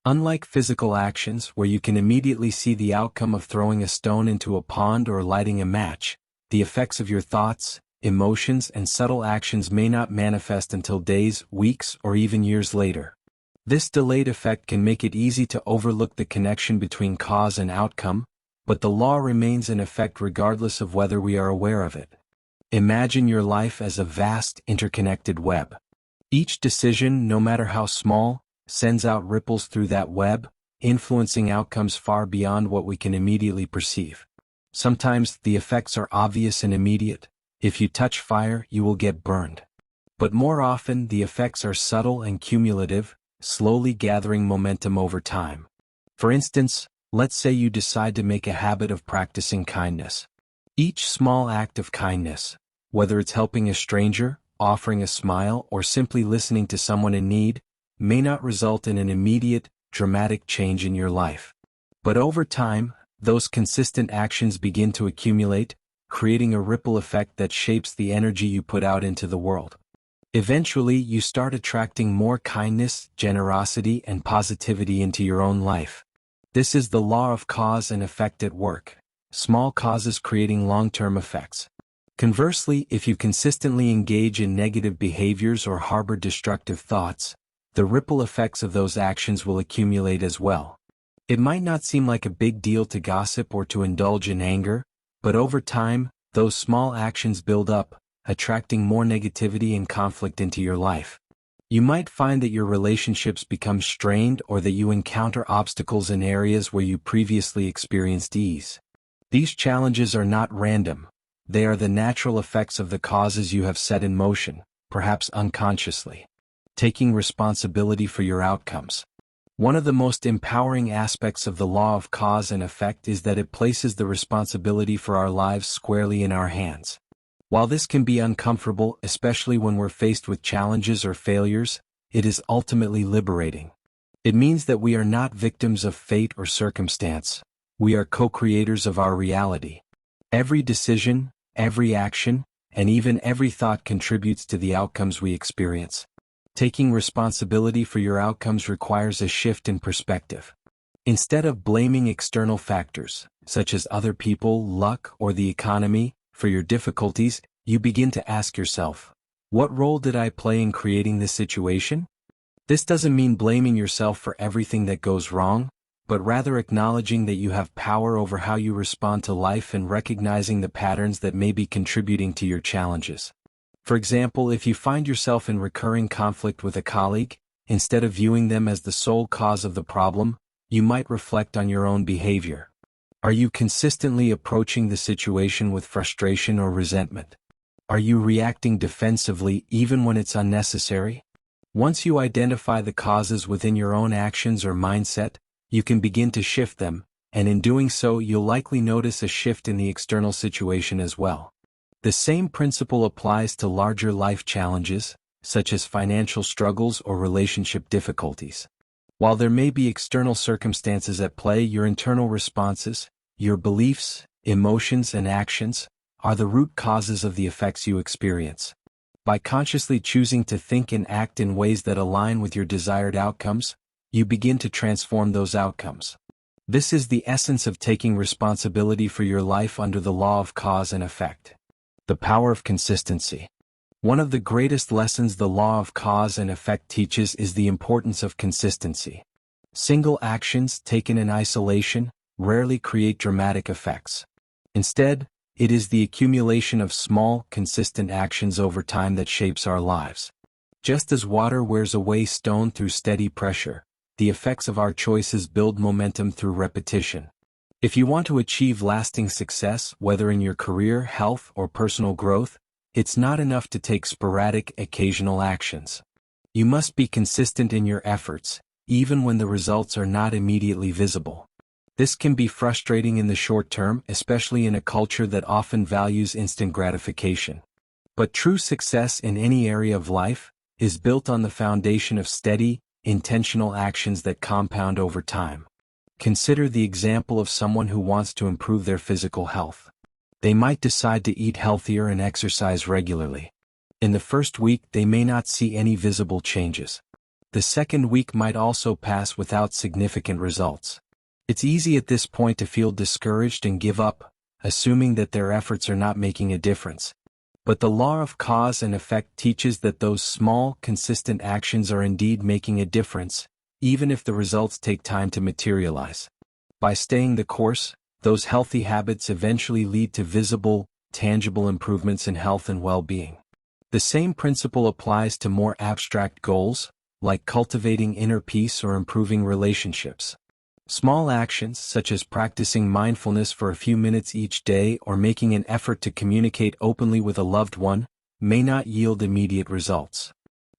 Unlike physical actions where you can immediately see the outcome of throwing a stone into a pond or lighting a match, the effects of your thoughts, emotions, and subtle actions may not manifest until days, weeks, or even years later. This delayed effect can make it easy to overlook the connection between cause and outcome, but the law remains in effect regardless of whether we are aware of it. Imagine your life as a vast, interconnected web. Each decision, no matter how small, sends out ripples through that web, influencing outcomes far beyond what we can immediately perceive. Sometimes the effects are obvious and immediate. If you touch fire, you will get burned. But more often, the effects are subtle and cumulative, slowly gathering momentum over time. For instance, let's say you decide to make a habit of practicing kindness. Each small act of kindness, whether it's helping a stranger, offering a smile, or simply listening to someone in need, may not result in an immediate, dramatic change in your life. But over time, those consistent actions begin to accumulate, creating a ripple effect that shapes the energy you put out into the world. Eventually, you start attracting more kindness, generosity, and positivity into your own life. This is the law of cause and effect at work. Small causes creating long-term effects. Conversely, if you consistently engage in negative behaviors or harbor destructive thoughts, the ripple effects of those actions will accumulate as well. It might not seem like a big deal to gossip or to indulge in anger, but over time, those small actions build up, attracting more negativity and conflict into your life. You might find that your relationships become strained or that you encounter obstacles in areas where you previously experienced ease. These challenges are not random. They are the natural effects of the causes you have set in motion, perhaps unconsciously. Taking responsibility for your outcomes. One of the most empowering aspects of the law of cause and effect is that it places the responsibility for our lives squarely in our hands. While this can be uncomfortable, especially when we're faced with challenges or failures, it is ultimately liberating. It means that we are not victims of fate or circumstance. We are co-creators of our reality. Every decision, every action, and even every thought contributes to the outcomes we experience. Taking responsibility for your outcomes requires a shift in perspective. Instead of blaming external factors, such as other people, luck, or the economy, for your difficulties, you begin to ask yourself, what role did I play in creating this situation? This doesn't mean blaming yourself for everything that goes wrong, but rather acknowledging that you have power over how you respond to life and recognizing the patterns that may be contributing to your challenges. For example, if you find yourself in recurring conflict with a colleague, instead of viewing them as the sole cause of the problem, you might reflect on your own behavior. Are you consistently approaching the situation with frustration or resentment? Are you reacting defensively even when it's unnecessary? Once you identify the causes within your own actions or mindset, you can begin to shift them, and in doing so you'll likely notice a shift in the external situation as well. The same principle applies to larger life challenges, such as financial struggles or relationship difficulties. While there may be external circumstances at play, your internal responses, your beliefs, emotions, and actions are the root causes of the effects you experience. By consciously choosing to think and act in ways that align with your desired outcomes, you begin to transform those outcomes. This is the essence of taking responsibility for your life under the law of cause and effect. The power of consistency. One of the greatest lessons the law of cause and effect teaches is the importance of consistency. Single actions taken in isolation rarely create dramatic effects. Instead, it is the accumulation of small, consistent actions over time that shapes our lives. Just as water wears away stone through steady pressure, the effects of our choices build momentum through repetition. If you want to achieve lasting success, whether in your career, health, or personal growth, it's not enough to take sporadic, occasional actions. You must be consistent in your efforts, even when the results are not immediately visible. This can be frustrating in the short term, especially in a culture that often values instant gratification. But true success in any area of life is built on the foundation of steady, intentional actions that compound over time. Consider the example of someone who wants to improve their physical health. They might decide to eat healthier and exercise regularly. In the first week, they may not see any visible changes. The second week might also pass without significant results. It's easy at this point to feel discouraged and give up, assuming that their efforts are not making a difference. But the law of cause and effect teaches that those small, consistent actions are indeed making a difference, even if the results take time to materialize. By staying the course, those healthy habits eventually lead to visible, tangible improvements in health and well-being. The same principle applies to more abstract goals, like cultivating inner peace or improving relationships. Small actions, such as practicing mindfulness for a few minutes each day or making an effort to communicate openly with a loved one, may not yield immediate results.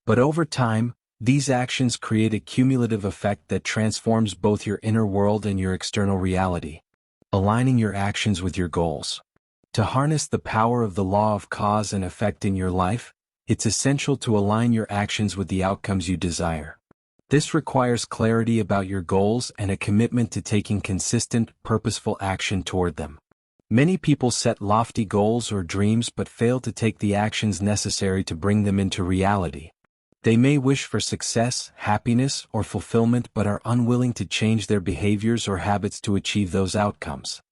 But over time, these actions create a cumulative effect that transforms both your inner world and your external reality. Aligning your actions with your goals. To harness the power of the law of cause and effect in your life, it's essential to align your actions with the outcomes you desire. This requires clarity about your goals and a commitment to taking consistent, purposeful action toward them. Many people set lofty goals or dreams but fail to take the actions necessary to bring them into reality. They may wish for success, happiness, or fulfillment but are unwilling to change their behaviors or habits to achieve those outcomes.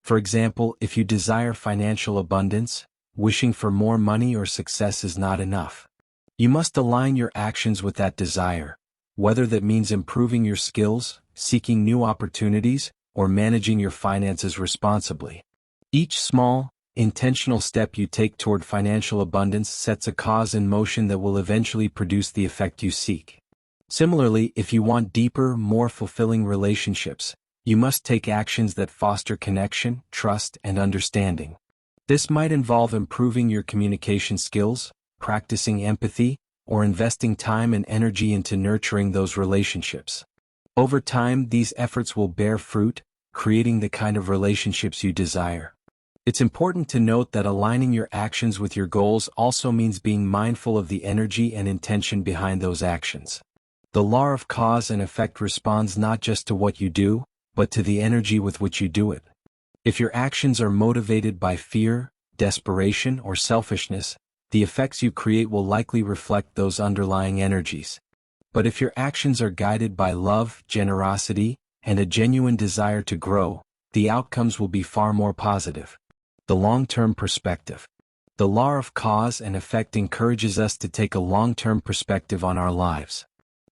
For example, if you desire financial abundance, wishing for more money or success is not enough. You must align your actions with that desire, whether that means improving your skills, seeking new opportunities, or managing your finances responsibly. Each small, intentional step you take toward financial abundance sets a cause in motion that will eventually produce the effect you seek. Similarly, if you want deeper, more fulfilling relationships, you must take actions that foster connection, trust, and understanding. This might involve improving your communication skills, practicing empathy, or investing time and energy into nurturing those relationships. Over time, these efforts will bear fruit, creating the kind of relationships you desire. It's important to note that aligning your actions with your goals also means being mindful of the energy and intention behind those actions. The law of cause and effect responds not just to what you do, but to the energy with which you do it. If your actions are motivated by fear, desperation, or selfishness, the effects you create will likely reflect those underlying energies. But if your actions are guided by love, generosity, and a genuine desire to grow, the outcomes will be far more positive. The long-term perspective. The law of cause and effect encourages us to take a long-term perspective on our lives.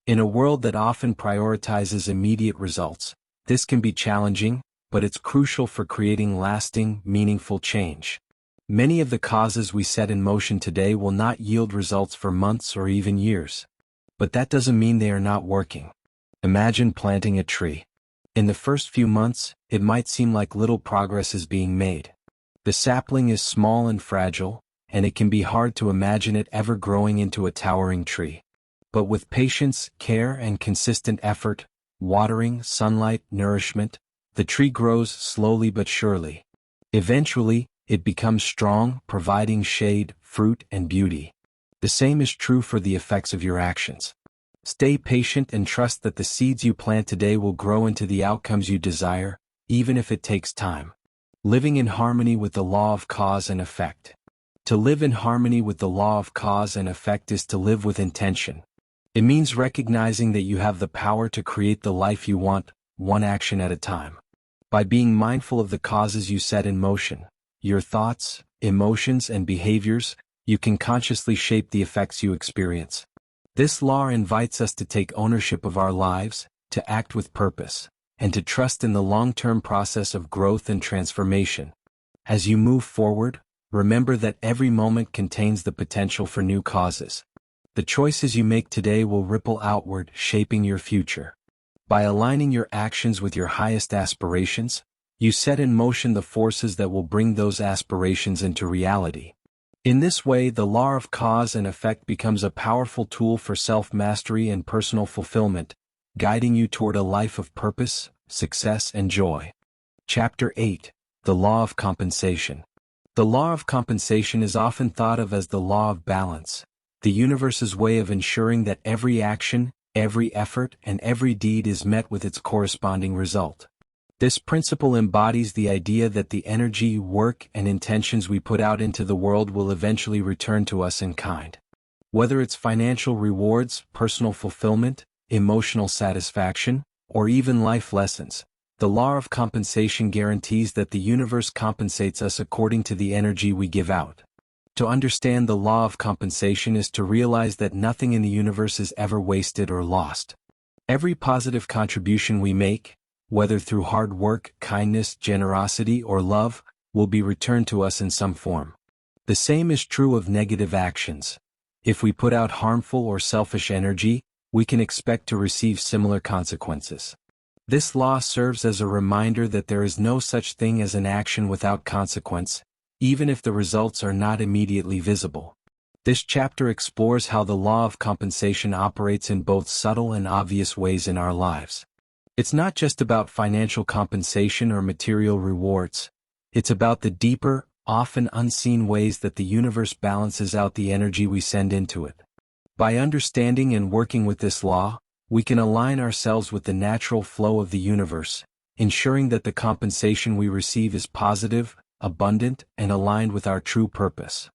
In a world that often prioritizes immediate results, this can be challenging, but it's crucial for creating lasting, meaningful change. Many of the causes we set in motion today will not yield results for months or even years. But that doesn't mean they are not working. Imagine planting a tree. In the first few months, it might seem like little progress is being made. The sapling is small and fragile, and it can be hard to imagine it ever growing into a towering tree. But with patience, care, and consistent effort, watering, sunlight, nourishment, the tree grows slowly but surely. Eventually, it becomes strong, providing shade, fruit, and beauty. The same is true for the effects of your actions. Stay patient and trust that the seeds you plant today will grow into the outcomes you desire, even if it takes time. Living in harmony with the law of cause and effect. To live in harmony with the law of cause and effect is to live with intention. It means recognizing that you have the power to create the life you want, one action at a time. By being mindful of the causes you set in motion, your thoughts, emotions, and behaviors, you can consciously shape the effects you experience. This law invites us to take ownership of our lives, to act with purpose, and to trust in the long-term process of growth and transformation. As you move forward, remember that every moment contains the potential for new causes. The choices you make today will ripple outward, shaping your future. By aligning your actions with your highest aspirations, you set in motion the forces that will bring those aspirations into reality. In this way, the law of cause and effect becomes a powerful tool for self-mastery and personal fulfillment, guiding you toward a life of purpose, success, and joy. Chapter 8. The Law of Compensation. The law of compensation is often thought of as the law of balance, the universe's way of ensuring that every action, every effort, and every deed is met with its corresponding result. This principle embodies the idea that the energy, work, and intentions we put out into the world will eventually return to us in kind. Whether it's financial rewards, personal fulfillment, emotional satisfaction, or even life lessons, the law of compensation guarantees that the universe compensates us according to the energy we give out. To understand the law of compensation is to realize that nothing in the universe is ever wasted or lost. Every positive contribution we make, whether through hard work, kindness, generosity, or love, will be returned to us in some form. The same is true of negative actions. If we put out harmful or selfish energy, we can expect to receive similar consequences. This law serves as a reminder that there is no such thing as an action without consequence, even if the results are not immediately visible. This chapter explores how the law of compensation operates in both subtle and obvious ways in our lives. It's not just about financial compensation or material rewards. It's about the deeper, often unseen ways that the universe balances out the energy we send into it. By understanding and working with this law, we can align ourselves with the natural flow of the universe, ensuring that the compensation we receive is positive, abundant, and aligned with our true purpose.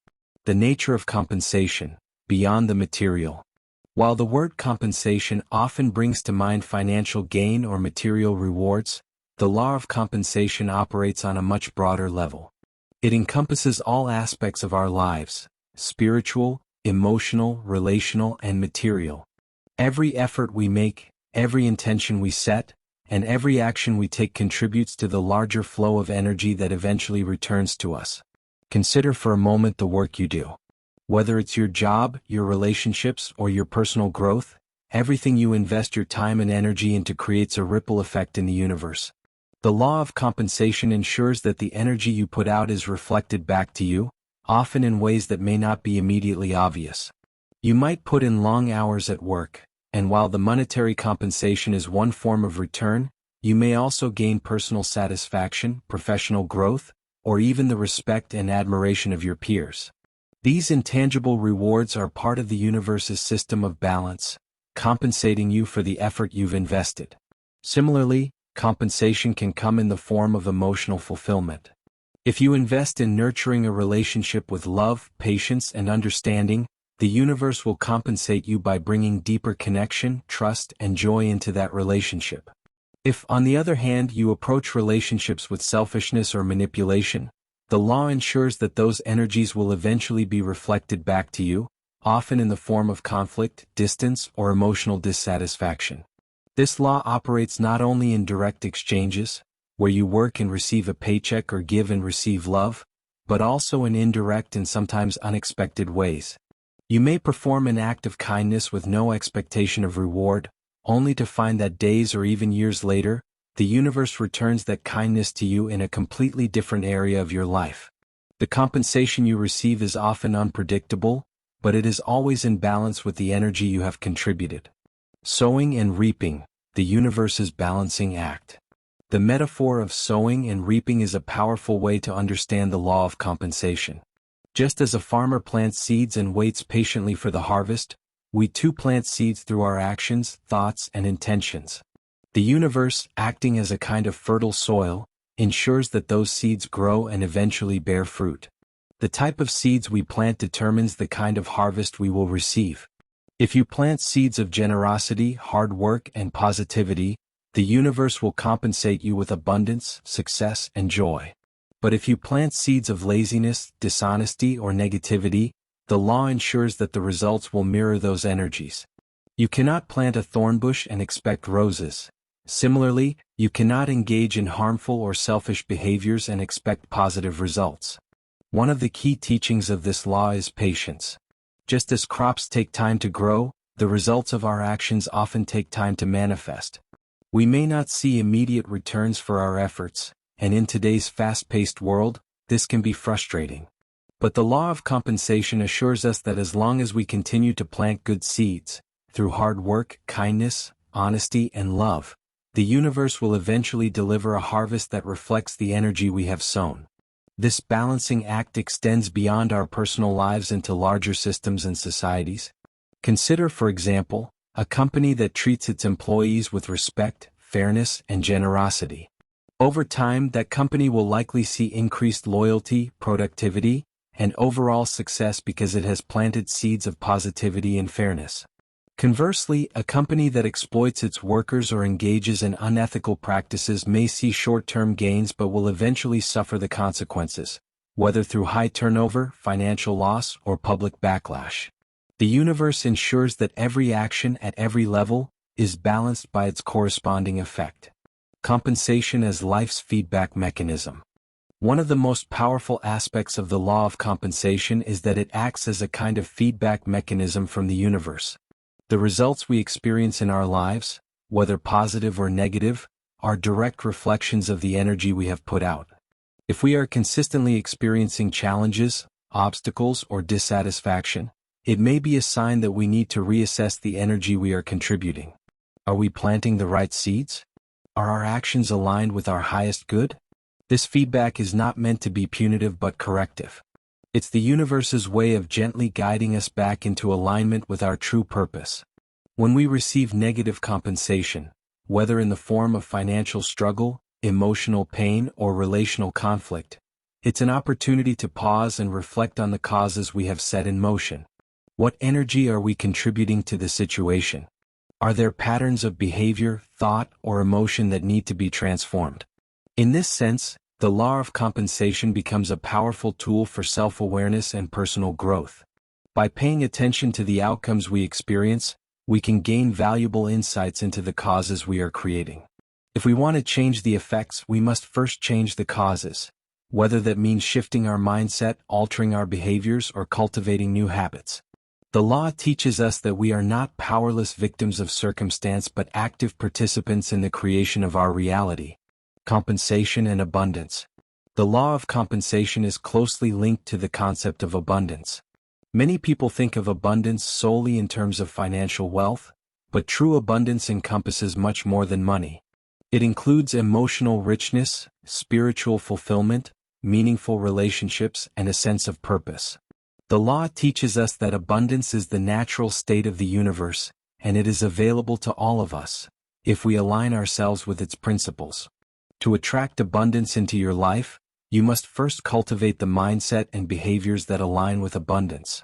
The nature of compensation, beyond the material. While the word compensation often brings to mind financial gain or material rewards, the law of compensation operates on a much broader level. It encompasses all aspects of our lives: spiritual, emotional, relational, and material. Every effort we make, every intention we set, and every action we take contributes to the larger flow of energy that eventually returns to us. Consider for a moment the work you do. Whether it's your job, your relationships, or your personal growth, everything you invest your time and energy into creates a ripple effect in the universe. The law of compensation ensures that the energy you put out is reflected back to you, often in ways that may not be immediately obvious. You might put in long hours at work, and while the monetary compensation is one form of return, you may also gain personal satisfaction, professional growth, or even the respect and admiration of your peers. These intangible rewards are part of the universe's system of balance, compensating you for the effort you've invested. Similarly, compensation can come in the form of emotional fulfillment. If you invest in nurturing a relationship with love, patience, and understanding, the universe will compensate you by bringing deeper connection, trust, and joy into that relationship. If, on the other hand, you approach relationships with selfishness or manipulation, the law ensures that those energies will eventually be reflected back to you, often in the form of conflict, distance, or emotional dissatisfaction. This law operates not only in direct exchanges, where you work and receive a paycheck or give and receive love, but also in indirect and sometimes unexpected ways. You may perform an act of kindness with no expectation of reward, only to find that days or even years later, the universe returns that kindness to you in a completely different area of your life. The compensation you receive is often unpredictable, but it is always in balance with the energy you have contributed. Sowing and reaping, the universe's balancing act. The metaphor of sowing and reaping is a powerful way to understand the law of compensation. Just as a farmer plants seeds and waits patiently for the harvest, we too plant seeds through our actions, thoughts, and intentions. The universe, acting as a kind of fertile soil, ensures that those seeds grow and eventually bear fruit. The type of seeds we plant determines the kind of harvest we will receive. If you plant seeds of generosity, hard work, and positivity, the universe will compensate you with abundance, success, and joy. But if you plant seeds of laziness, dishonesty, or negativity, the law ensures that the results will mirror those energies. You cannot plant a thorn bush and expect roses. Similarly, you cannot engage in harmful or selfish behaviors and expect positive results. One of the key teachings of this law is patience. Just as crops take time to grow, the results of our actions often take time to manifest. We may not see immediate returns for our efforts, and in today's fast-paced world, this can be frustrating. But the law of compensation assures us that as long as we continue to plant good seeds, through hard work, kindness, honesty, and love, the universe will eventually deliver a harvest that reflects the energy we have sown. This balancing act extends beyond our personal lives into larger systems and societies. Consider, for example, a company that treats its employees with respect, fairness, and generosity. Over time, that company will likely see increased loyalty, productivity, and overall success because it has planted seeds of positivity and fairness. Conversely, a company that exploits its workers or engages in unethical practices may see short-term gains but will eventually suffer the consequences, whether through high turnover, financial loss, or public backlash. The universe ensures that every action at every level is balanced by its corresponding effect. Compensation as life's feedback mechanism. One of the most powerful aspects of the law of compensation is that it acts as a kind of feedback mechanism from the universe. The results we experience in our lives, whether positive or negative, are direct reflections of the energy we have put out. If we are consistently experiencing challenges, obstacles, or dissatisfaction, it may be a sign that we need to reassess the energy we are contributing. Are we planting the right seeds? Are our actions aligned with our highest good? This feedback is not meant to be punitive but corrective. It's the universe's way of gently guiding us back into alignment with our true purpose. When we receive negative compensation, whether in the form of financial struggle, emotional pain, or relational conflict, It's an opportunity to pause and reflect on the causes we have set in motion. What energy are we contributing to the situation? Are there patterns of behavior, thought, or emotion that need to be transformed? In this sense, the law of compensation becomes a powerful tool for self-awareness and personal growth. By paying attention to the outcomes we experience, we can gain valuable insights into the causes we are creating. If we want to change the effects, we must first change the causes, whether that means shifting our mindset, altering our behaviors, or cultivating new habits. The law teaches us that we are not powerless victims of circumstance but active participants in the creation of our reality. Compensation and abundance. The law of compensation is closely linked to the concept of abundance. Many people think of abundance solely in terms of financial wealth, but true abundance encompasses much more than money. It includes emotional richness, spiritual fulfillment, meaningful relationships, and a sense of purpose. The law teaches us that abundance is the natural state of the universe, and it is available to all of us, if we align ourselves with its principles. To attract abundance into your life, you must first cultivate the mindset and behaviors that align with abundance.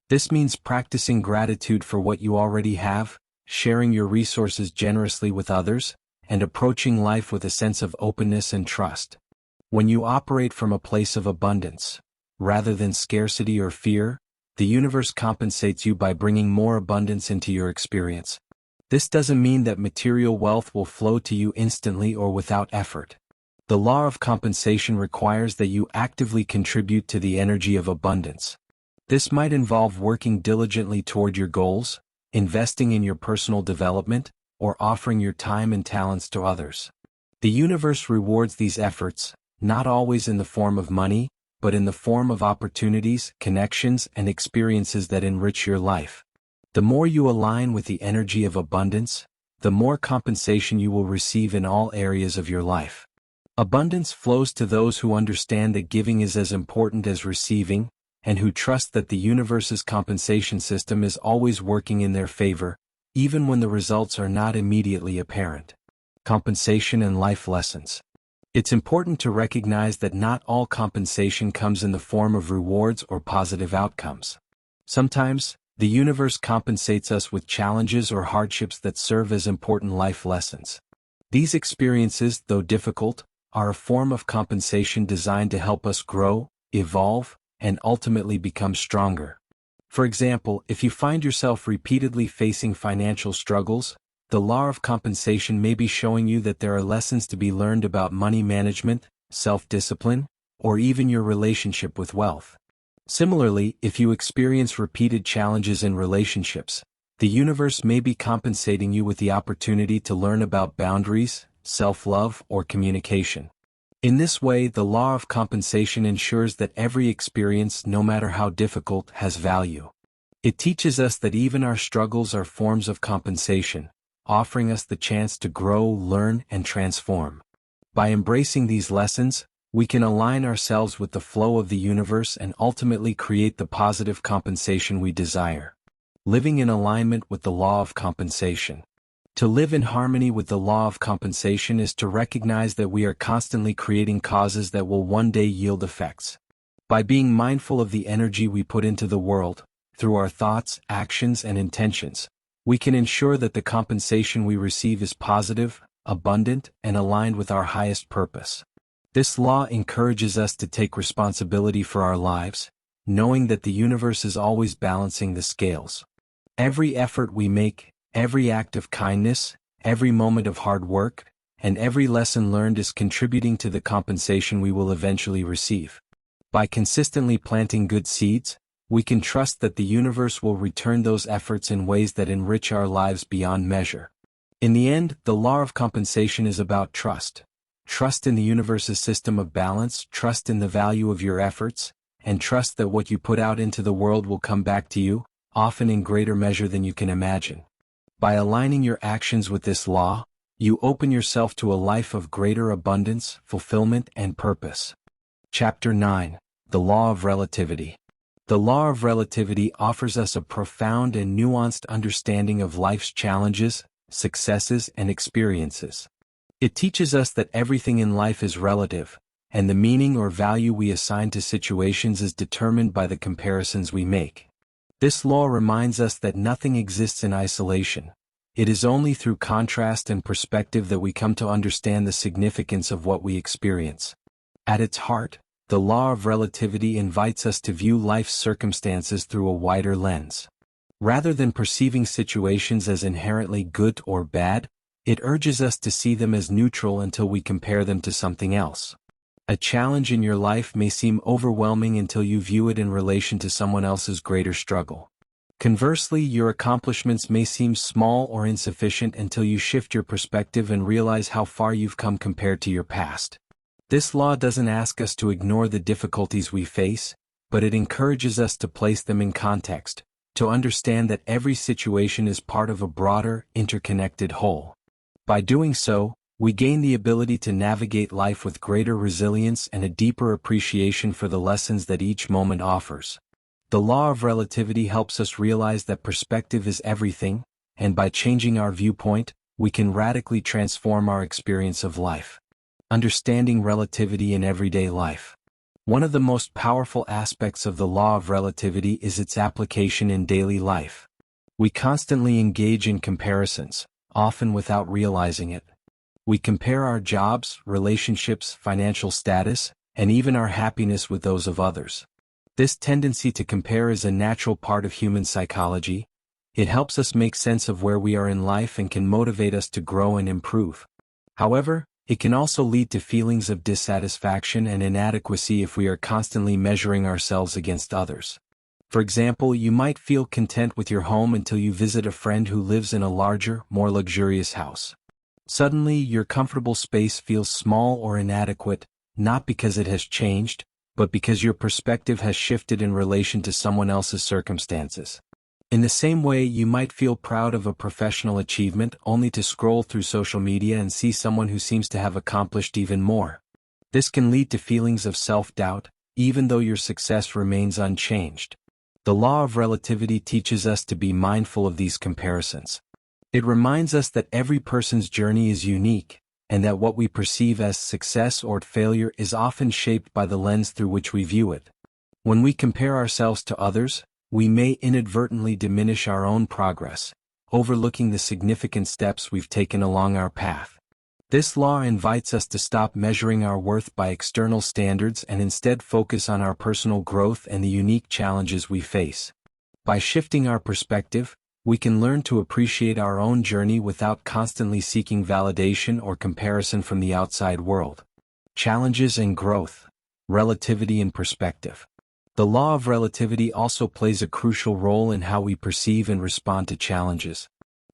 This means practicing gratitude for what you already have, sharing your resources generously with others, and approaching life with a sense of openness and trust. When you operate from a place of abundance, rather than scarcity or fear, the universe compensates you by bringing more abundance into your experience. This doesn't mean that material wealth will flow to you instantly or without effort. The law of compensation requires that you actively contribute to the energy of abundance. This might involve working diligently toward your goals, investing in your personal development, or offering your time and talents to others. The universe rewards these efforts, not always in the form of money, but in the form of opportunities, connections, and experiences that enrich your life. The more you align with the energy of abundance, the more compensation you will receive in all areas of your life. Abundance flows to those who understand that giving is as important as receiving, and who trust that the universe's compensation system is always working in their favor, even when the results are not immediately apparent. Compensation and life lessons. It's important to recognize that not all compensation comes in the form of rewards or positive outcomes. Sometimes, the universe compensates us with challenges or hardships that serve as important life lessons. These experiences, though difficult, are a form of compensation designed to help us grow, evolve, and ultimately become stronger. For example, if you find yourself repeatedly facing financial struggles, the law of compensation may be showing you that there are lessons to be learned about money management, self-discipline, or even your relationship with wealth. Similarly, if you experience repeated challenges in relationships, the universe may be compensating you with the opportunity to learn about boundaries, self-love, or communication. In this way, the law of compensation ensures that every experience, no matter how difficult, has value. It teaches us that even our struggles are forms of compensation, offering us the chance to grow, learn, and transform. By embracing these lessons, we can align ourselves with the flow of the universe and ultimately create the positive compensation we desire. Living in alignment with the law of compensation. To live in harmony with the law of compensation is to recognize that we are constantly creating causes that will one day yield effects. By being mindful of the energy we put into the world, through our thoughts, actions, and intentions, we can ensure that the compensation we receive is positive, abundant, and aligned with our highest purpose. This law encourages us to take responsibility for our lives, knowing that the universe is always balancing the scales. Every effort we make, every act of kindness, every moment of hard work, and every lesson learned is contributing to the compensation we will eventually receive. By consistently planting good seeds, we can trust that the universe will return those efforts in ways that enrich our lives beyond measure. In the end, the law of compensation is about trust. Trust in the universe's system of balance, trust in the value of your efforts, and trust that what you put out into the world will come back to you, often in greater measure than you can imagine. By aligning your actions with this law, you open yourself to a life of greater abundance, fulfillment, and purpose. Chapter 9. The Law of Relativity. The law of relativity offers us a profound and nuanced understanding of life's challenges, successes, and experiences. It teaches us that everything in life is relative, and the meaning or value we assign to situations is determined by the comparisons we make. This law reminds us that nothing exists in isolation. It is only through contrast and perspective that we come to understand the significance of what we experience. At its heart, the law of relativity invites us to view life's circumstances through a wider lens. Rather than perceiving situations as inherently good or bad, it urges us to see them as neutral until we compare them to something else. A challenge in your life may seem overwhelming until you view it in relation to someone else's greater struggle. Conversely, your accomplishments may seem small or insufficient until you shift your perspective and realize how far you've come compared to your past. This law doesn't ask us to ignore the difficulties we face, but it encourages us to place them in context, to understand that every situation is part of a broader, interconnected whole. By doing so, we gain the ability to navigate life with greater resilience and a deeper appreciation for the lessons that each moment offers. The law of relativity helps us realize that perspective is everything, and by changing our viewpoint, we can radically transform our experience of life. Understanding relativity in everyday life. One of the most powerful aspects of the law of relativity is its application in daily life. We constantly engage in comparisons, often without realizing it. We compare our jobs, relationships, financial status, and even our happiness with those of others. This tendency to compare is a natural part of human psychology. It helps us make sense of where we are in life and can motivate us to grow and improve. However, it can also lead to feelings of dissatisfaction and inadequacy if we are constantly measuring ourselves against others. For example, you might feel content with your home until you visit a friend who lives in a larger, more luxurious house. Suddenly, your comfortable space feels small or inadequate, not because it has changed, but because your perspective has shifted in relation to someone else's circumstances. In the same way, you might feel proud of a professional achievement only to scroll through social media and see someone who seems to have accomplished even more. This can lead to feelings of self-doubt, even though your success remains unchanged. The law of relativity teaches us to be mindful of these comparisons. It reminds us that every person's journey is unique, and that what we perceive as success or failure is often shaped by the lens through which we view it. When we compare ourselves to others, we may inadvertently diminish our own progress, overlooking the significant steps we've taken along our path. This law invites us to stop measuring our worth by external standards and instead focus on our personal growth and the unique challenges we face. By shifting our perspective, we can learn to appreciate our own journey without constantly seeking validation or comparison from the outside world. Challenges and growth. Relativity and perspective. The law of relativity also plays a crucial role in how we perceive and respond to challenges.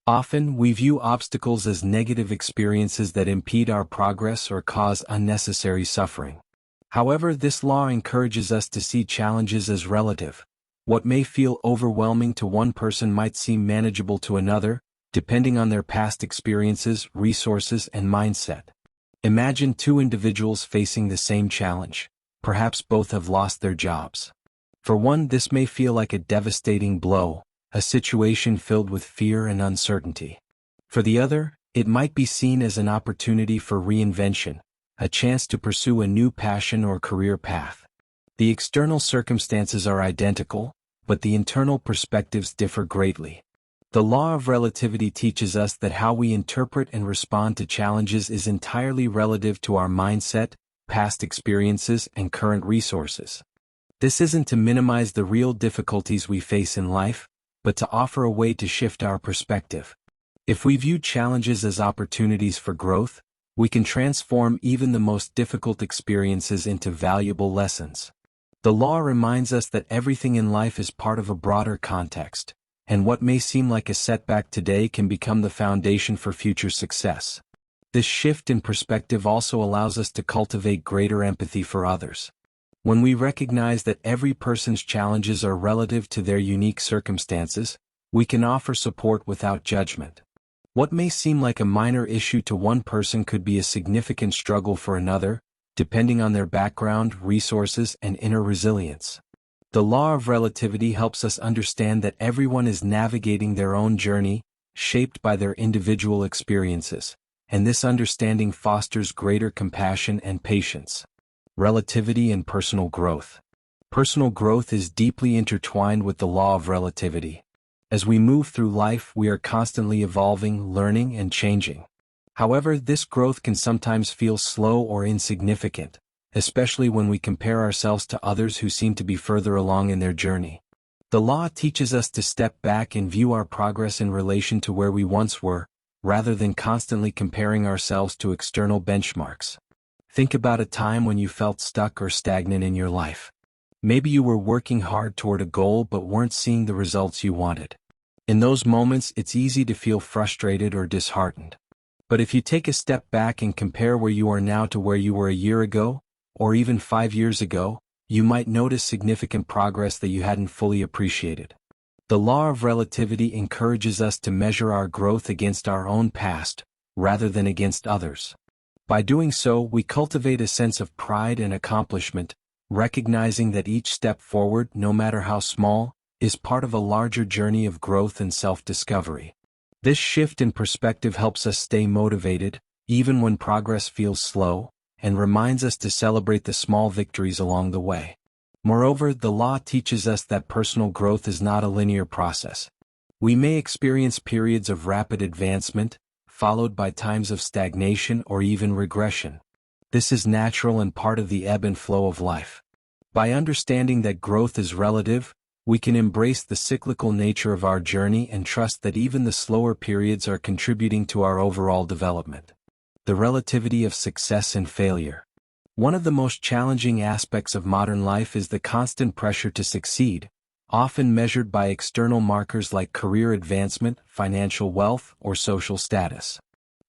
Often, we view obstacles as negative experiences that impede our progress or cause unnecessary suffering. However, this law encourages us to see challenges as relative. What may feel overwhelming to one person might seem manageable to another, depending on their past experiences, resources, and mindset. Imagine two individuals facing the same challenge. Perhaps both have lost their jobs. For one, this may feel like a devastating blow, a situation filled with fear and uncertainty. For the other, it might be seen as an opportunity for reinvention, a chance to pursue a new passion or career path. The external circumstances are identical, but the internal perspectives differ greatly. The law of relativity teaches us that how we interpret and respond to challenges is entirely relative to our mindset, past experiences, and current resources. This isn't to minimize the real difficulties we face in life, but to offer a way to shift our perspective. If we view challenges as opportunities for growth, we can transform even the most difficult experiences into valuable lessons. The law reminds us that everything in life is part of a broader context, and what may seem like a setback today can become the foundation for future success. This shift in perspective also allows us to cultivate greater empathy for others. When we recognize that every person's challenges are relative to their unique circumstances, we can offer support without judgment. What may seem like a minor issue to one person could be a significant struggle for another, depending on their background, resources, and inner resilience. The law of relativity helps us understand that everyone is navigating their own journey, shaped by their individual experiences, and this understanding fosters greater compassion and patience. relativity and personal growth. Personal growth is deeply intertwined with the law of relativity. As we move through life, we are constantly evolving, learning, and changing. However, this growth can sometimes feel slow or insignificant, especially when we compare ourselves to others who seem to be further along in their journey. The law teaches us to step back and view our progress in relation to where we once were, rather than constantly comparing ourselves to external benchmarks. Think about a time when you felt stuck or stagnant in your life. Maybe you were working hard toward a goal but weren't seeing the results you wanted. In those moments, it's easy to feel frustrated or disheartened. But if you take a step back and compare where you are now to where you were a year ago, or even 5 years ago, you might notice significant progress that you hadn't fully appreciated. The law of relativity encourages us to measure our growth against our own past, rather than against others. By doing so, we cultivate a sense of pride and accomplishment, recognizing that each step forward, no matter how small, is part of a larger journey of growth and self-discovery. This shift in perspective helps us stay motivated, even when progress feels slow, and reminds us to celebrate the small victories along the way. Moreover, the law teaches us that personal growth is not a linear process. We may experience periods of rapid advancement, followed by times of stagnation or even regression. This is natural and part of the ebb and flow of life. By understanding that growth is relative, we can embrace the cyclical nature of our journey and trust that even the slower periods are contributing to our overall development. The relativity of success and failure. One of the most challenging aspects of modern life is the constant pressure to succeed, often measured by external markers like career advancement, financial wealth, or social status.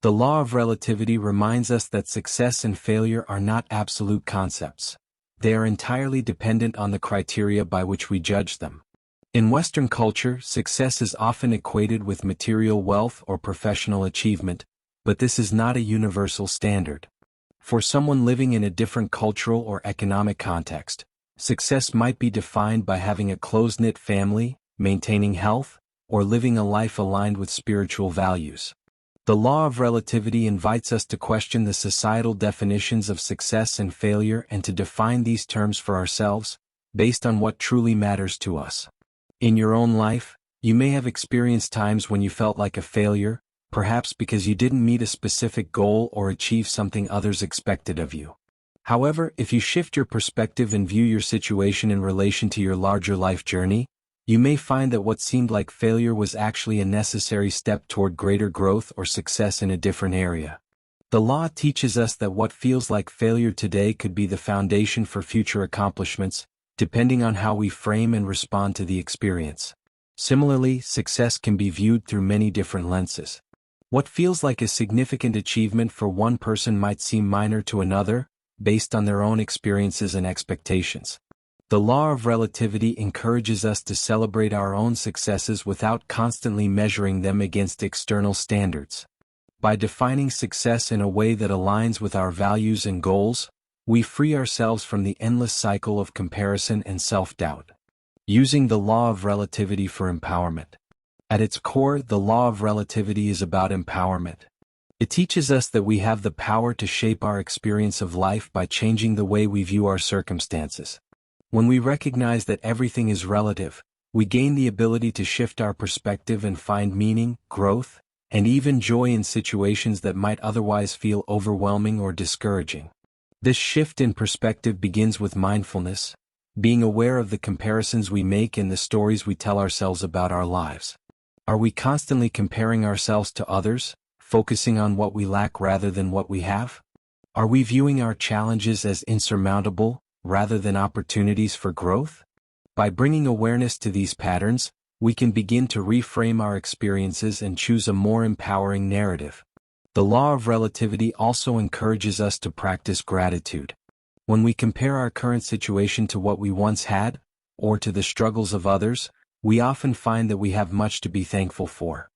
The law of relativity reminds us that success and failure are not absolute concepts. They are entirely dependent on the criteria by which we judge them. In Western culture, success is often equated with material wealth or professional achievement, but this is not a universal standard. For someone living in a different cultural or economic context, success might be defined by having a close-knit family, maintaining health, or living a life aligned with spiritual values. The law of relativity invites us to question the societal definitions of success and failure and to define these terms for ourselves, based on what truly matters to us. In your own life, you may have experienced times when you felt like a failure, perhaps because you didn't meet a specific goal or achieve something others expected of you. However, if you shift your perspective and view your situation in relation to your larger life journey, you may find that what seemed like failure was actually a necessary step toward greater growth or success in a different area. The law teaches us that what feels like failure today could be the foundation for future accomplishments, depending on how we frame and respond to the experience. Similarly, success can be viewed through many different lenses. What feels like a significant achievement for one person might seem minor to another, based on their own experiences and expectations. The law of relativity encourages us to celebrate our own successes without constantly measuring them against external standards. By defining success in a way that aligns with our values and goals, we free ourselves from the endless cycle of comparison and self-doubt. Using the law of relativity for empowerment. At its core, the law of relativity is about empowerment. It teaches us that we have the power to shape our experience of life by changing the way we view our circumstances. When we recognize that everything is relative, we gain the ability to shift our perspective and find meaning, growth, and even joy in situations that might otherwise feel overwhelming or discouraging. This shift in perspective begins with mindfulness, being aware of the comparisons we make and the stories we tell ourselves about our lives. Are we constantly comparing ourselves to others, focusing on what we lack rather than what we have? Are we viewing our challenges as insurmountable, rather than opportunities for growth? By bringing awareness to these patterns, we can begin to reframe our experiences and choose a more empowering narrative. The law of relativity also encourages us to practice gratitude. When we compare our current situation to what we once had, or to the struggles of others, we often find that we have much to be thankful for.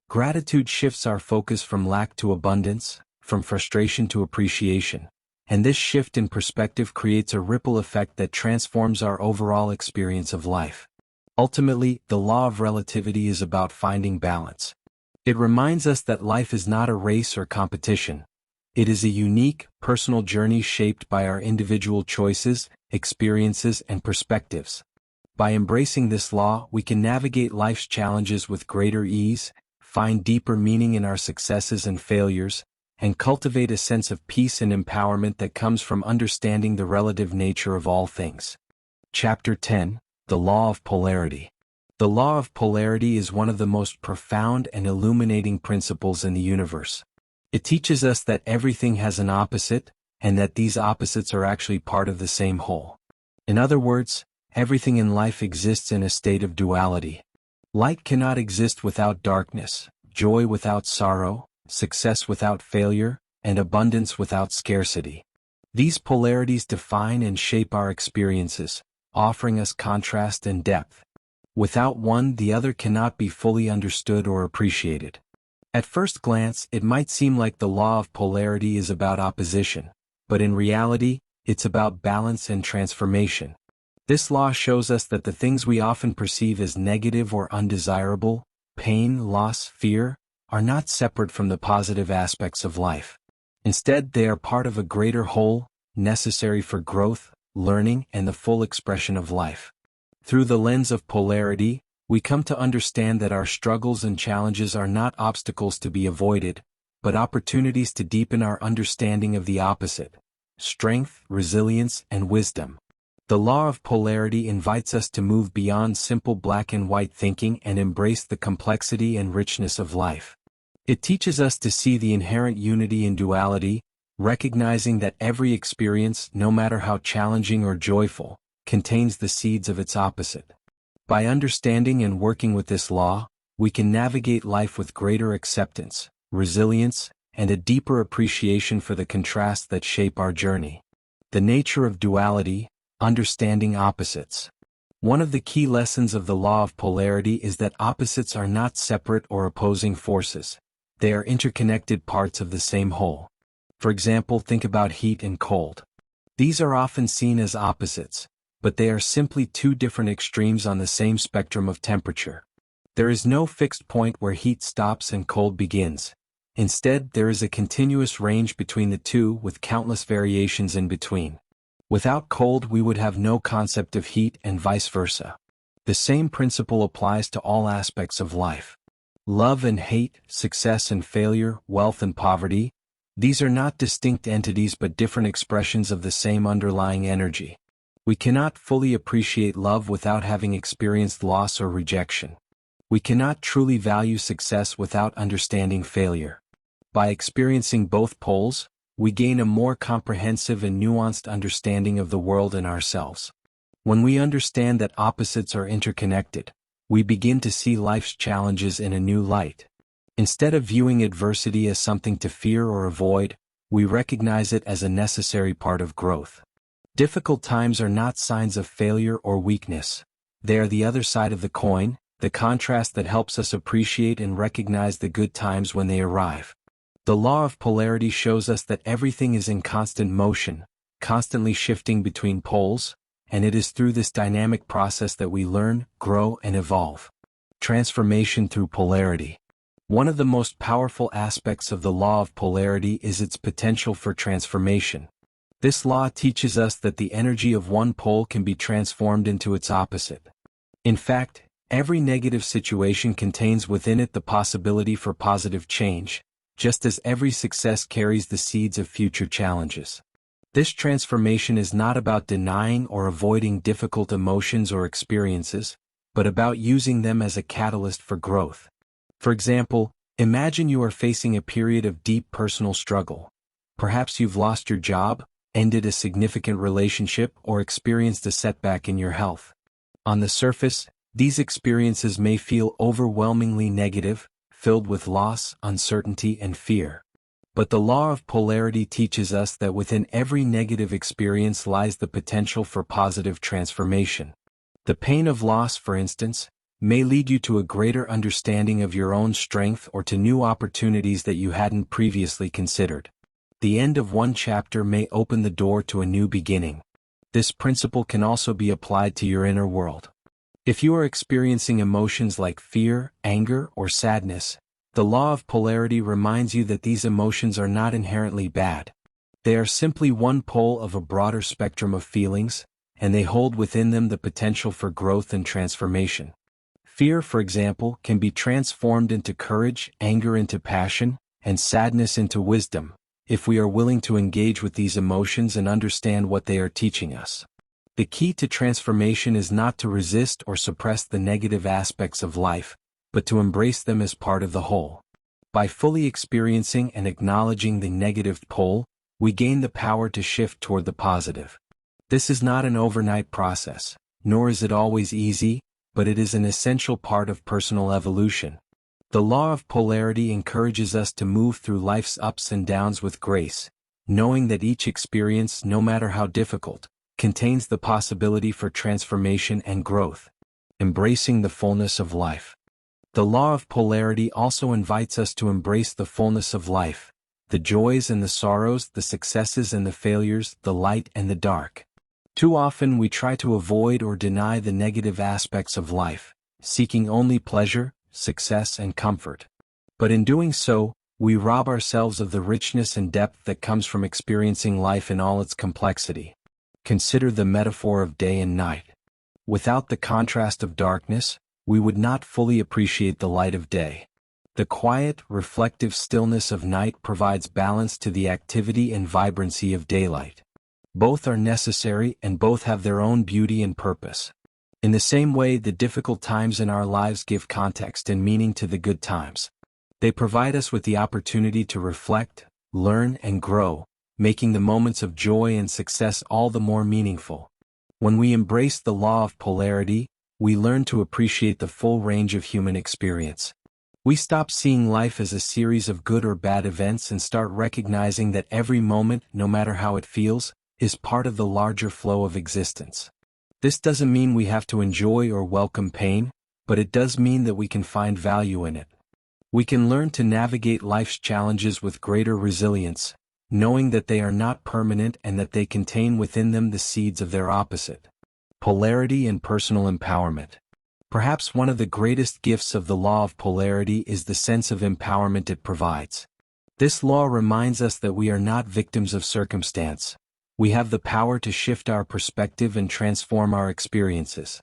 Gratitude shifts our focus from lack to abundance, from frustration to appreciation, and this shift in perspective creates a ripple effect that transforms our overall experience of life. Ultimately, the law of relativity is about finding balance. It reminds us that life is not a race or competition, It is a unique, personal journey shaped by our individual choices, experiences, and perspectives. By embracing this law, we can navigate life's challenges with greater ease, find deeper meaning in our successes and failures, and cultivate a sense of peace and empowerment that comes from understanding the relative nature of all things. Chapter 10: The Law of Polarity. The law of polarity is one of the most profound and illuminating principles in the universe. It teaches us that everything has an opposite, and that these opposites are actually part of the same whole. In other words, everything in life exists in a state of duality. Light cannot exist without darkness, joy without sorrow, success without failure, and abundance without scarcity. These polarities define and shape our experiences, offering us contrast and depth. Without one, the other cannot be fully understood or appreciated. At first glance, it might seem like the law of polarity is about opposition, but in reality, it's about balance and transformation. This law shows us that the things we often perceive as negative or undesirable, pain, loss, fear, are not separate from the positive aspects of life. Instead, they are part of a greater whole, necessary for growth, learning, and the full expression of life. Through the lens of polarity, we come to understand that our struggles and challenges are not obstacles to be avoided, but opportunities to deepen our understanding of the opposite: strength, resilience, and wisdom. The law of polarity invites us to move beyond simple black and white thinking and embrace the complexity and richness of life. It teaches us to see the inherent unity in duality, recognizing that every experience, no matter how challenging or joyful, contains the seeds of its opposite. By understanding and working with this law, we can navigate life with greater acceptance, resilience, and a deeper appreciation for the contrasts that shape our journey. The nature of duality: understanding opposites. One of the key lessons of the law of polarity is that opposites are not separate or opposing forces. They are interconnected parts of the same whole. For example, think about heat and cold. These are often seen as opposites, but they are simply two different extremes on the same spectrum of temperature. There is no fixed point where heat stops and cold begins. Instead, there is a continuous range between the two, with countless variations in between. Without cold, we would have no concept of heat, and vice versa. The same principle applies to all aspects of life. Love and hate, success and failure, wealth and poverty, these are not distinct entities but different expressions of the same underlying energy. We cannot fully appreciate love without having experienced loss or rejection. We cannot truly value success without understanding failure. By experiencing both poles, we gain a more comprehensive and nuanced understanding of the world and ourselves. When we understand that opposites are interconnected, we begin to see life's challenges in a new light. Instead of viewing adversity as something to fear or avoid, we recognize it as a necessary part of growth. Difficult times are not signs of failure or weakness. They are the other side of the coin, the contrast that helps us appreciate and recognize the good times when they arrive. The law of polarity shows us that everything is in constant motion, constantly shifting between poles, and it is through this dynamic process that we learn, grow, and evolve. Transformation through polarity. One of the most powerful aspects of the law of polarity is its potential for transformation. This law teaches us that the energy of one pole can be transformed into its opposite. In fact, every negative situation contains within it the possibility for positive change, just as every success carries the seeds of future challenges. This transformation is not about denying or avoiding difficult emotions or experiences, but about using them as a catalyst for growth. For example, imagine you are facing a period of deep personal struggle. Perhaps you've lost your job, ended a significant relationship, or experienced a setback in your health. On the surface, these experiences may feel overwhelmingly negative, filled with loss, uncertainty, and fear. But the law of polarity teaches us that within every negative experience lies the potential for positive transformation. The pain of loss, for instance, may lead you to a greater understanding of your own strength or to new opportunities that you hadn't previously considered. The end of one chapter may open the door to a new beginning. This principle can also be applied to your inner world. If you are experiencing emotions like fear, anger, or sadness, The law of polarity reminds you that these emotions are not inherently bad. They are simply one pole of a broader spectrum of feelings, and they hold within them the potential for growth and transformation. Fear, for example, can be transformed into courage, anger into passion, and sadness into wisdom, if we are willing to engage with these emotions and understand what they are teaching us. The key to transformation is not to resist or suppress the negative aspects of life, but to embrace them as part of the whole. By fully experiencing and acknowledging the negative pole, we gain the power to shift toward the positive. This is not an overnight process, nor is it always easy, but it is an essential part of personal evolution. The law of polarity encourages us to move through life's ups and downs with grace, knowing that each experience, no matter how difficult, contains the possibility for transformation and growth. Embracing the fullness of life. The law of polarity also invites us to embrace the fullness of life, the joys and the sorrows, the successes and the failures, the light and the dark. Too often we try to avoid or deny the negative aspects of life, seeking only pleasure, success and comfort. But in doing so, we rob ourselves of the richness and depth that comes from experiencing life in all its complexity. Consider the metaphor of day and night. Without the contrast of darkness, we would not fully appreciate the light of day. The quiet, reflective stillness of night provides balance to the activity and vibrancy of daylight. Both are necessary and both have their own beauty and purpose. In the same way, the difficult times in our lives give context and meaning to the good times. They provide us with the opportunity to reflect, learn, and grow, making the moments of joy and success all the more meaningful. When we embrace the law of polarity, we learn to appreciate the full range of human experience. We stop seeing life as a series of good or bad events and start recognizing that every moment, no matter how it feels, is part of the larger flow of existence. This doesn't mean we have to enjoy or welcome pain, but it does mean that we can find value in it. We can learn to navigate life's challenges with greater resilience, knowing that they are not permanent and that they contain within them the seeds of their opposite. Polarity and personal empowerment. Perhaps one of the greatest gifts of the law of polarity is the sense of empowerment it provides. This law reminds us that we are not victims of circumstance. We have the power to shift our perspective and transform our experiences.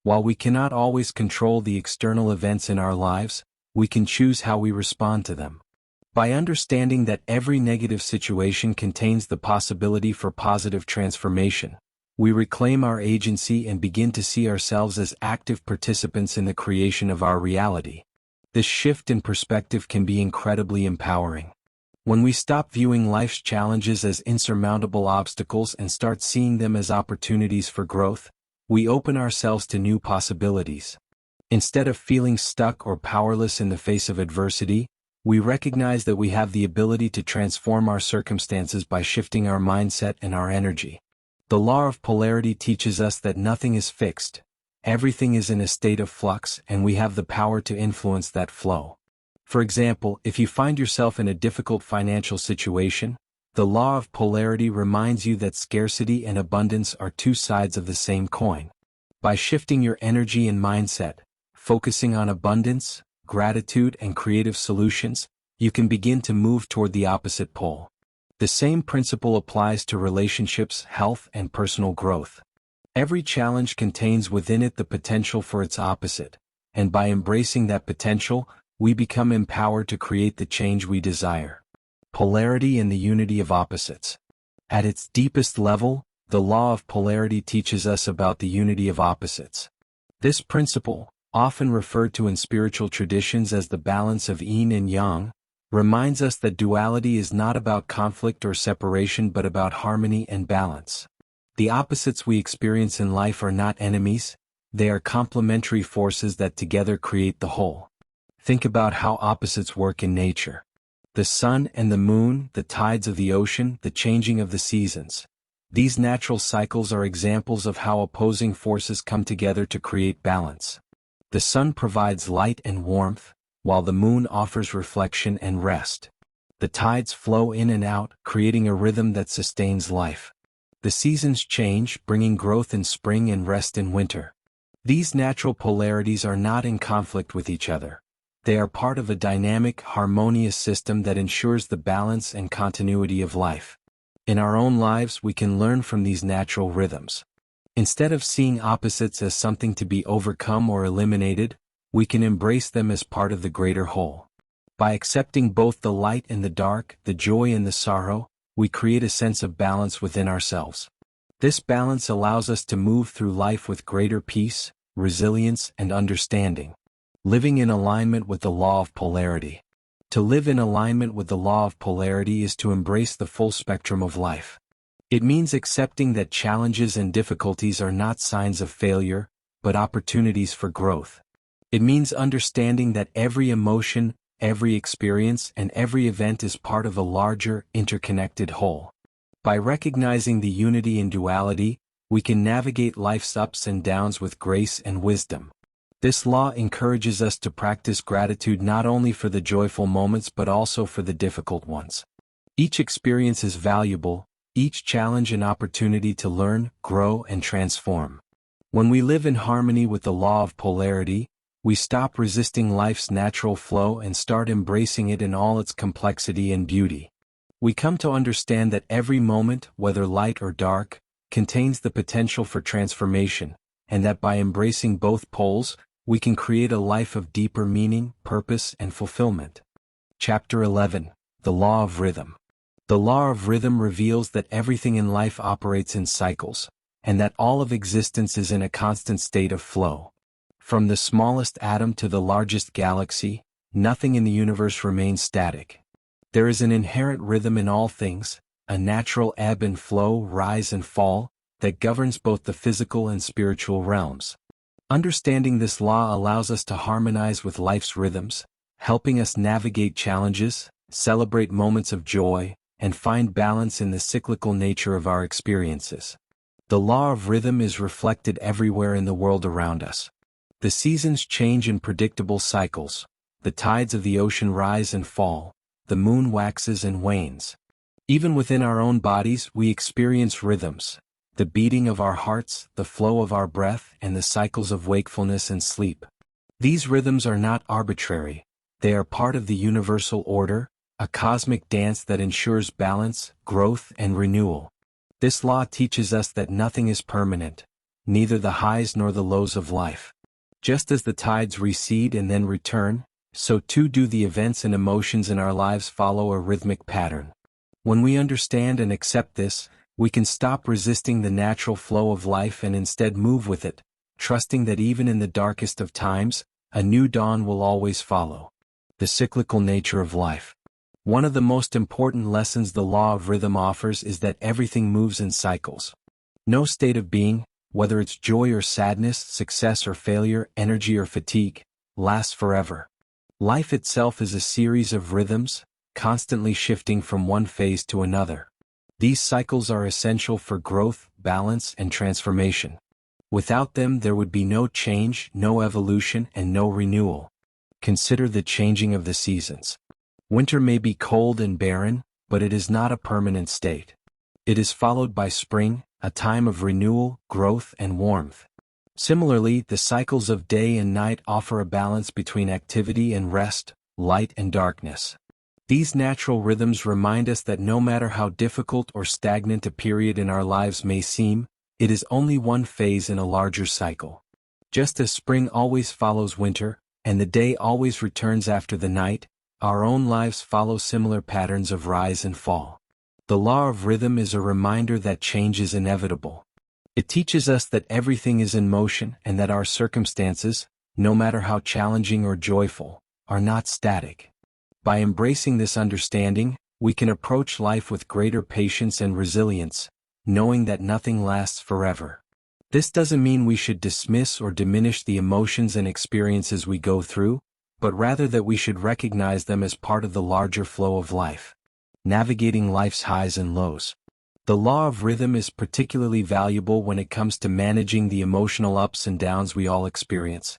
While we cannot always control the external events in our lives, we can choose how we respond to them. By understanding that every negative situation contains the possibility for positive transformation, we reclaim our agency and begin to see ourselves as active participants in the creation of our reality. This shift in perspective can be incredibly empowering. When we stop viewing life's challenges as insurmountable obstacles and start seeing them as opportunities for growth, we open ourselves to new possibilities. Instead of feeling stuck or powerless in the face of adversity, we recognize that we have the ability to transform our circumstances by shifting our mindset and our energy. The law of polarity teaches us that nothing is fixed, everything is in a state of flux, and we have the power to influence that flow. For example, if you find yourself in a difficult financial situation, the law of polarity reminds you that scarcity and abundance are two sides of the same coin. By shifting your energy and mindset, focusing on abundance, gratitude, and creative solutions, you can begin to move toward the opposite pole. The same principle applies to relationships, health, and personal growth. Every challenge contains within it the potential for its opposite, and by embracing that potential, we become empowered to create the change we desire. Polarity and the unity of opposites. At its deepest level, the law of polarity teaches us about the unity of opposites. This principle, often referred to in spiritual traditions as the balance of yin and yang, reminds us that duality is not about conflict or separation but about harmony and balance. The opposites we experience in life are not enemies, they are complementary forces that together create the whole. Think about how opposites work in nature. The sun and the moon, the tides of the ocean, the changing of the seasons. These natural cycles are examples of how opposing forces come together to create balance. The sun provides light and warmth, while the moon offers reflection and rest. The tides flow in and out, creating a rhythm that sustains life. The seasons change, bringing growth in spring and rest in winter. These natural polarities are not in conflict with each other. They are part of a dynamic, harmonious system that ensures the balance and continuity of life. In our own lives, we can learn from these natural rhythms. Instead of seeing opposites as something to be overcome or eliminated, we can embrace them as part of the greater whole. By accepting both the light and the dark, the joy and the sorrow, we create a sense of balance within ourselves. This balance allows us to move through life with greater peace, resilience, and understanding. Living in alignment with the law of polarity. To live in alignment with the law of polarity is to embrace the full spectrum of life. It means accepting that challenges and difficulties are not signs of failure, but opportunities for growth. It means understanding that every emotion, every experience, and every event is part of a larger, interconnected whole. By recognizing the unity in duality, we can navigate life's ups and downs with grace and wisdom. This law encourages us to practice gratitude not only for the joyful moments but also for the difficult ones. Each experience is valuable, each challenge an opportunity to learn, grow, and transform. When we live in harmony with the law of polarity, we stop resisting life's natural flow and start embracing it in all its complexity and beauty. We come to understand that every moment, whether light or dark, contains the potential for transformation, and that by embracing both poles, we can create a life of deeper meaning, purpose, and fulfillment. Chapter 11. The Law of Rhythm. The law of rhythm reveals that everything in life operates in cycles, and that all of existence is in a constant state of flow. From the smallest atom to the largest galaxy, nothing in the universe remains static. There is an inherent rhythm in all things, a natural ebb and flow, rise and fall, that governs both the physical and spiritual realms. Understanding this law allows us to harmonize with life's rhythms, helping us navigate challenges, celebrate moments of joy, and find balance in the cyclical nature of our experiences. The law of rhythm is reflected everywhere in the world around us. The seasons change in predictable cycles, the tides of the ocean rise and fall, the moon waxes and wanes. Even within our own bodies we experience rhythms, the beating of our hearts, the flow of our breath, and the cycles of wakefulness and sleep. These rhythms are not arbitrary, they are part of the universal order, a cosmic dance that ensures balance, growth, and renewal. This law teaches us that nothing is permanent, neither the highs nor the lows of life. Just as the tides recede and then return, so too do the events and emotions in our lives follow a rhythmic pattern. When we understand and accept this, we can stop resisting the natural flow of life and instead move with it, trusting that even in the darkest of times, a new dawn will always follow. The cyclical nature of life. One of the most important lessons the law of rhythm offers is that everything moves in cycles. No state of being, whether it's joy or sadness, success or failure, energy or fatigue, lasts forever. Life itself is a series of rhythms, constantly shifting from one phase to another. These cycles are essential for growth, balance, and transformation. Without them there would be no change, no evolution, and no renewal. Consider the changing of the seasons. Winter may be cold and barren, but it is not a permanent state. It is followed by spring, a time of renewal, growth, and warmth. Similarly, the cycles of day and night offer a balance between activity and rest, light and darkness. These natural rhythms remind us that no matter how difficult or stagnant a period in our lives may seem, it is only one phase in a larger cycle. Just as spring always follows winter, and the day always returns after the night, our own lives follow similar patterns of rise and fall. The law of rhythm is a reminder that change is inevitable. It teaches us that everything is in motion and that our circumstances, no matter how challenging or joyful, are not static. By embracing this understanding, we can approach life with greater patience and resilience, knowing that nothing lasts forever. This doesn't mean we should dismiss or diminish the emotions and experiences we go through, but rather that we should recognize them as part of the larger flow of life. Navigating life's highs and lows. The law of rhythm is particularly valuable when it comes to managing the emotional ups and downs we all experience.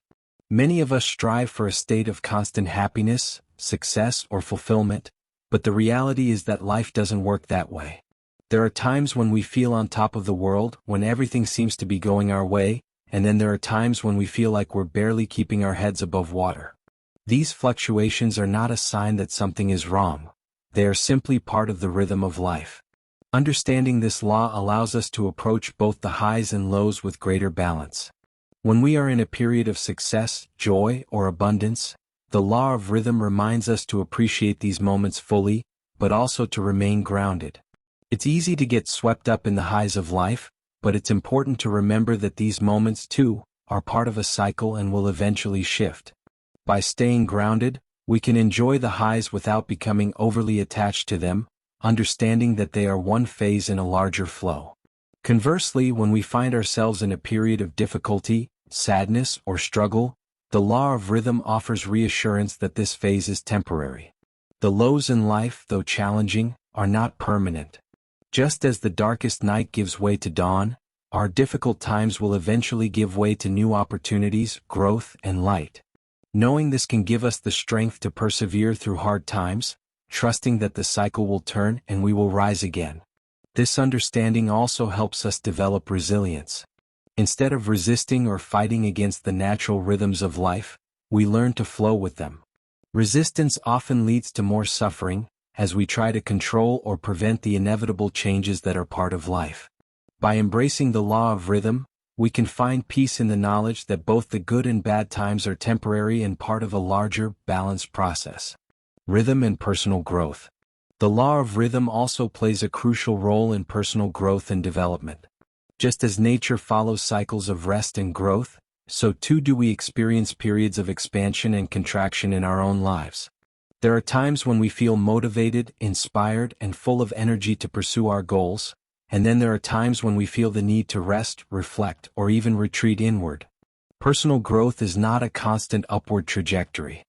Many of us strive for a state of constant happiness, success, or fulfillment, but the reality is that life doesn't work that way. There are times when we feel on top of the world, when everything seems to be going our way, and then there are times when we feel like we're barely keeping our heads above water. These fluctuations are not a sign that something is wrong. They are simply part of the rhythm of life. Understanding this law allows us to approach both the highs and lows with greater balance. When we are in a period of success, joy, or abundance, the law of rhythm reminds us to appreciate these moments fully, but also to remain grounded. It's easy to get swept up in the highs of life, but it's important to remember that these moments, too, are part of a cycle and will eventually shift. By staying grounded, we can enjoy the highs without becoming overly attached to them, understanding that they are one phase in a larger flow. Conversely, when we find ourselves in a period of difficulty, sadness, or struggle, the law of rhythm offers reassurance that this phase is temporary. The lows in life, though challenging, are not permanent. Just as the darkest night gives way to dawn, our difficult times will eventually give way to new opportunities, growth, and light. Knowing this can give us the strength to persevere through hard times, trusting that the cycle will turn and we will rise again. This understanding also helps us develop resilience. Instead of resisting or fighting against the natural rhythms of life, we learn to flow with them. Resistance often leads to more suffering, as we try to control or prevent the inevitable changes that are part of life. By embracing the law of rhythm, we can find peace in the knowledge that both the good and bad times are temporary and part of a larger, balanced process. Rhythm and personal growth. The law of rhythm also plays a crucial role in personal growth and development. Just as nature follows cycles of rest and growth, so too do we experience periods of expansion and contraction in our own lives. There are times when we feel motivated, inspired, and full of energy to pursue our goals, and then there are times when we feel the need to rest, reflect, or even retreat inward. Personal growth is not a constant upward trajectory.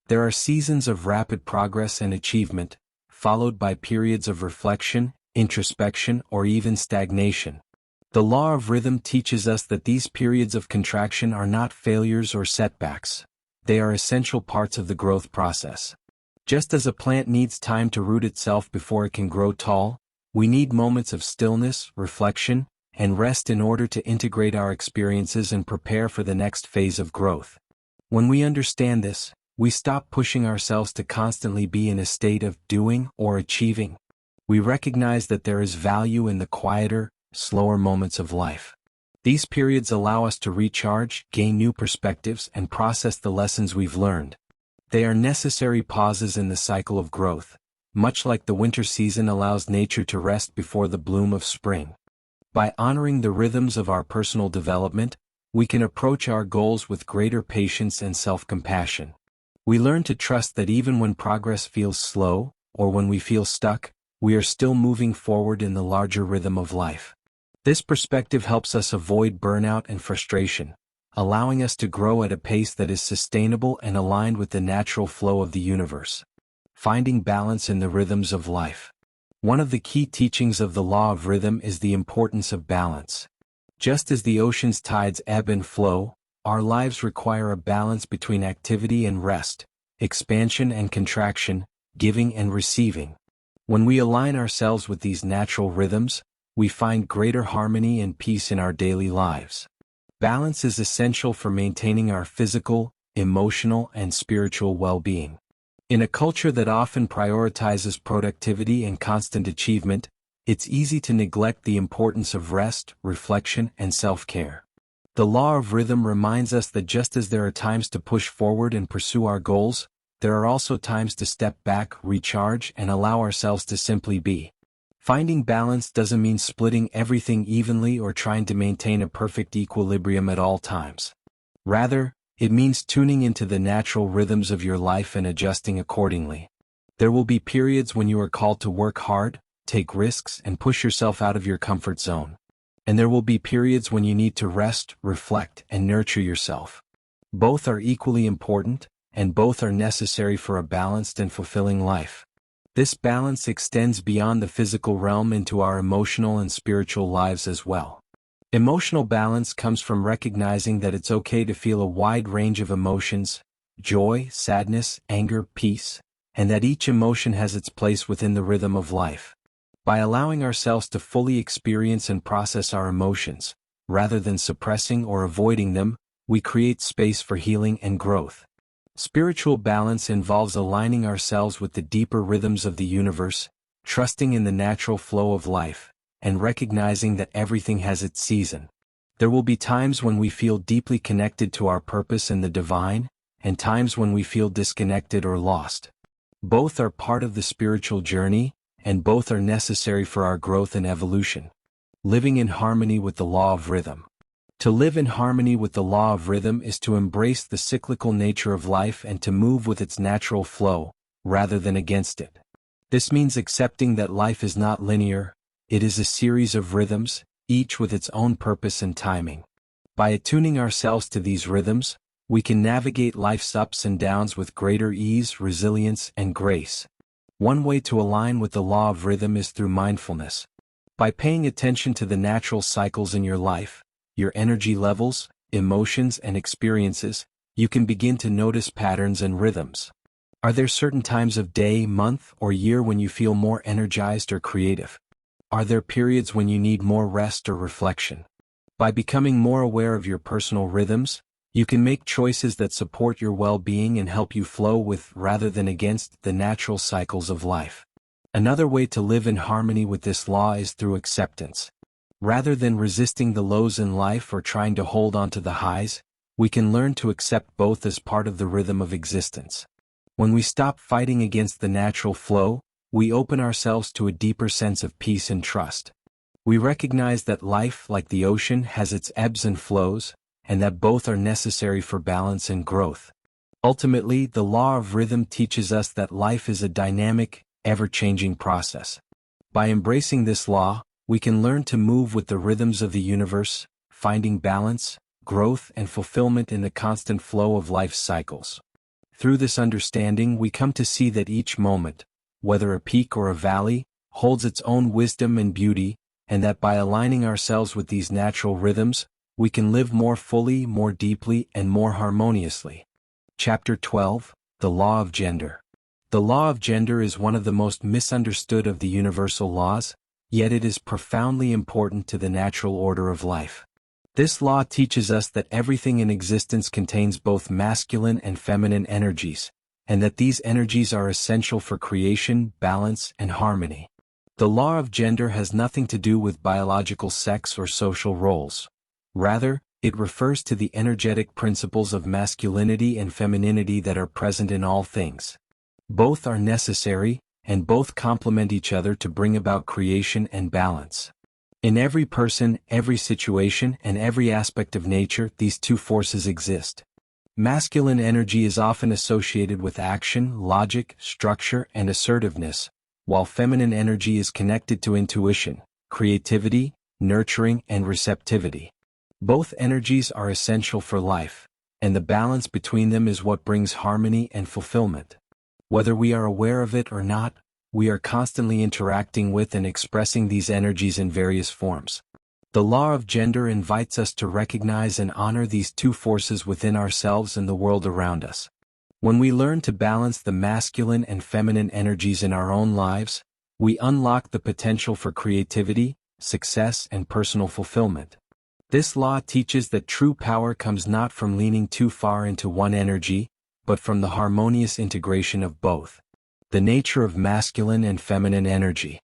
There are seasons of rapid progress and achievement, followed by periods of reflection, introspection, or even stagnation. The law of rhythm teaches us that these periods of contraction are not failures or setbacks. They are essential parts of the growth process. Just as a plant needs time to root itself before it can grow tall, we need moments of stillness, reflection, and rest in order to integrate our experiences and prepare for the next phase of growth. When we understand this, we stop pushing ourselves to constantly be in a state of doing or achieving. We recognize that there is value in the quieter, slower moments of life. These periods allow us to recharge, gain new perspectives, and process the lessons we've learned. They are necessary pauses in the cycle of growth, much like the winter season allows nature to rest before the bloom of spring. By honoring the rhythms of our personal development, we can approach our goals with greater patience and self-compassion. We learn to trust that even when progress feels slow, or when we feel stuck, we are still moving forward in the larger rhythm of life. This perspective helps us avoid burnout and frustration, allowing us to grow at a pace that is sustainable and aligned with the natural flow of the universe. Finding balance in the rhythms of life. One of the key teachings of the law of rhythm is the importance of balance. Just as the ocean's tides ebb and flow, our lives require a balance between activity and rest, expansion and contraction, giving and receiving. When we align ourselves with these natural rhythms, we find greater harmony and peace in our daily lives. Balance is essential for maintaining our physical, emotional, and spiritual well-being. In a culture that often prioritizes productivity and constant achievement, it's easy to neglect the importance of rest, reflection, and self-care. The law of rhythm reminds us that just as there are times to push forward and pursue our goals, there are also times to step back, recharge, and allow ourselves to simply be. Finding balance doesn't mean splitting everything evenly or trying to maintain a perfect equilibrium at all times. Rather, it means tuning into the natural rhythms of your life and adjusting accordingly. There will be periods when you are called to work hard, take risks, and push yourself out of your comfort zone. And there will be periods when you need to rest, reflect, and nurture yourself. Both are equally important, and both are necessary for a balanced and fulfilling life. This balance extends beyond the physical realm into our emotional and spiritual lives as well. Emotional balance comes from recognizing that it's okay to feel a wide range of emotions: joy, sadness, anger, peace, and that each emotion has its place within the rhythm of life. By allowing ourselves to fully experience and process our emotions, rather than suppressing or avoiding them, we create space for healing and growth. Spiritual balance involves aligning ourselves with the deeper rhythms of the universe, trusting in the natural flow of life, and recognizing that everything has its season. There will be times when we feel deeply connected to our purpose and the divine, and times when we feel disconnected or lost. Both are part of the spiritual journey, and both are necessary for our growth and evolution. Living in harmony with the law of rhythm. To live in harmony with the law of rhythm is to embrace the cyclical nature of life and to move with its natural flow, rather than against it. This means accepting that life is not linear, it is a series of rhythms, each with its own purpose and timing. By attuning ourselves to these rhythms, we can navigate life's ups and downs with greater ease, resilience, and grace. One way to align with the law of rhythm is through mindfulness. By paying attention to the natural cycles in your life, your energy levels, emotions, and experiences, you can begin to notice patterns and rhythms. Are there certain times of day, month, or year when you feel more energized or creative? Are there periods when you need more rest or reflection? By becoming more aware of your personal rhythms, you can make choices that support your well-being and help you flow with rather than against the natural cycles of life. Another way to live in harmony with this law is through acceptance. Rather than resisting the lows in life or trying to hold on to the highs, we can learn to accept both as part of the rhythm of existence. When we stop fighting against the natural flow, we open ourselves to a deeper sense of peace and trust. We recognize that life, like the ocean, has its ebbs and flows, and that both are necessary for balance and growth. Ultimately, the law of rhythm teaches us that life is a dynamic, ever-changing process. By embracing this law, we can learn to move with the rhythms of the universe, finding balance, growth, and fulfillment in the constant flow of life's cycles. Through this understanding, we come to see that each moment, whether a peak or a valley, holds its own wisdom and beauty, and that by aligning ourselves with these natural rhythms, we can live more fully, more deeply, and more harmoniously. Chapter 12, The Law of Gender. The law of gender is one of the most misunderstood of the universal laws, yet it is profoundly important to the natural order of life. This law teaches us that everything in existence contains both masculine and feminine energies, and that these energies are essential for creation, balance, and harmony. The law of gender has nothing to do with biological sex or social roles. Rather, it refers to the energetic principles of masculinity and femininity that are present in all things. Both are necessary, and both complement each other to bring about creation and balance. In every person, every situation, and every aspect of nature, these two forces exist. Masculine energy is often associated with action, logic, structure, and assertiveness, while feminine energy is connected to intuition, creativity, nurturing, and receptivity. Both energies are essential for life, and the balance between them is what brings harmony and fulfillment. Whether we are aware of it or not, we are constantly interacting with and expressing these energies in various forms. The law of gender invites us to recognize and honor these two forces within ourselves and the world around us. When we learn to balance the masculine and feminine energies in our own lives, we unlock the potential for creativity, success, and personal fulfillment. This law teaches that true power comes not from leaning too far into one energy, but from the harmonious integration of both. The nature of masculine and feminine energy.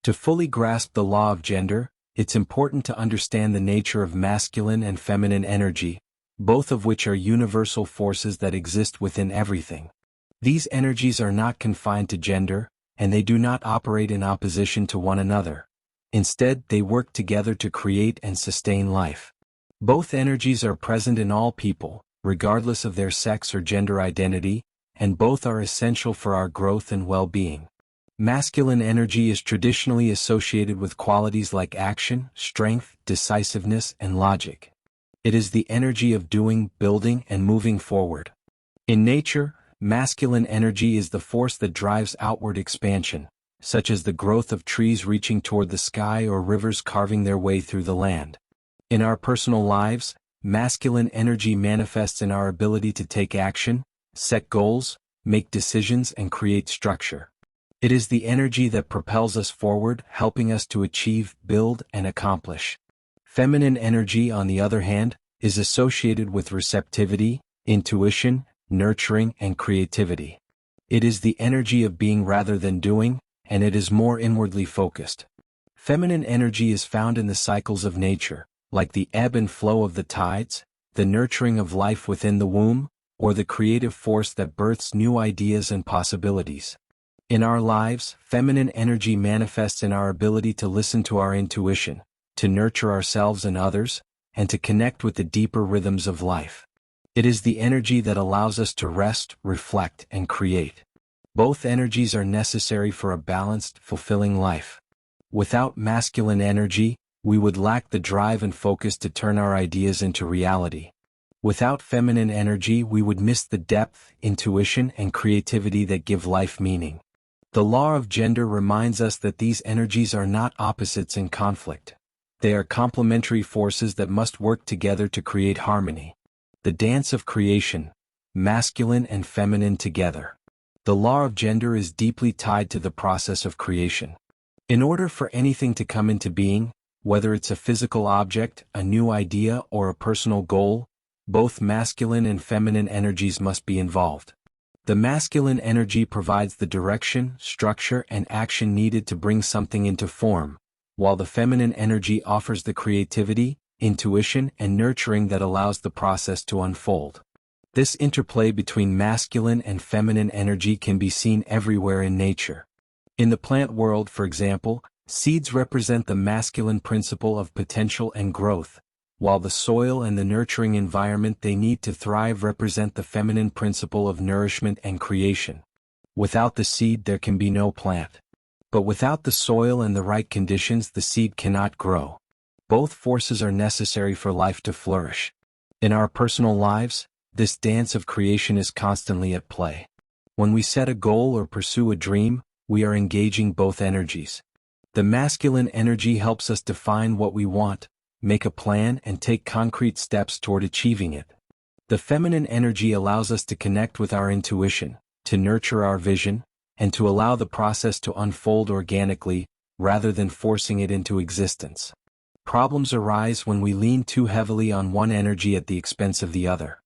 To fully grasp the law of gender, it's important to understand the nature of masculine and feminine energy, both of which are universal forces that exist within everything. These energies are not confined to gender, and they do not operate in opposition to one another. Instead, they work together to create and sustain life. Both energies are present in all people, regardless of their sex or gender identity, and both are essential for our growth and well-being. Masculine energy is traditionally associated with qualities like action, strength, decisiveness, and logic. It is the energy of doing, building, and moving forward. In nature, masculine energy is the force that drives outward expansion, such as the growth of trees reaching toward the sky or rivers carving their way through the land. In our personal lives, masculine energy manifests in our ability to take action, set goals, make decisions, and create structure. It is the energy that propels us forward, helping us to achieve, build, and accomplish. Feminine energy, on the other hand, is associated with receptivity, intuition, nurturing, and creativity. It is the energy of being rather than doing, and it is more inwardly focused. Feminine energy is found in the cycles of nature, like the ebb and flow of the tides, the nurturing of life within the womb, or the creative force that births new ideas and possibilities. In our lives, feminine energy manifests in our ability to listen to our intuition, to nurture ourselves and others, and to connect with the deeper rhythms of life. It is the energy that allows us to rest, reflect, and create. Both energies are necessary for a balanced, fulfilling life. Without masculine energy, we would lack the drive and focus to turn our ideas into reality. Without feminine energy, we would miss the depth, intuition, and creativity that give life meaning. The law of gender reminds us that these energies are not opposites in conflict. They are complementary forces that must work together to create harmony. The dance of creation, masculine and feminine together. The law of gender is deeply tied to the process of creation. In order for anything to come into being, whether it's a physical object, a new idea, or a personal goal, both masculine and feminine energies must be involved. The masculine energy provides the direction, structure, and action needed to bring something into form, while the feminine energy offers the creativity, intuition, and nurturing that allows the process to unfold. This interplay between masculine and feminine energy can be seen everywhere in nature. In the plant world, for example, seeds represent the masculine principle of potential and growth, while the soil and the nurturing environment they need to thrive represent the feminine principle of nourishment and creation. Without the seed there can be no plant. But without the soil and the right conditions the seed cannot grow. Both forces are necessary for life to flourish. In our personal lives, this dance of creation is constantly at play. When we set a goal or pursue a dream, we are engaging both energies. The masculine energy helps us define what we want, make a plan, and take concrete steps toward achieving it. The feminine energy allows us to connect with our intuition, to nurture our vision, and to allow the process to unfold organically, rather than forcing it into existence. Problems arise when we lean too heavily on one energy at the expense of the other.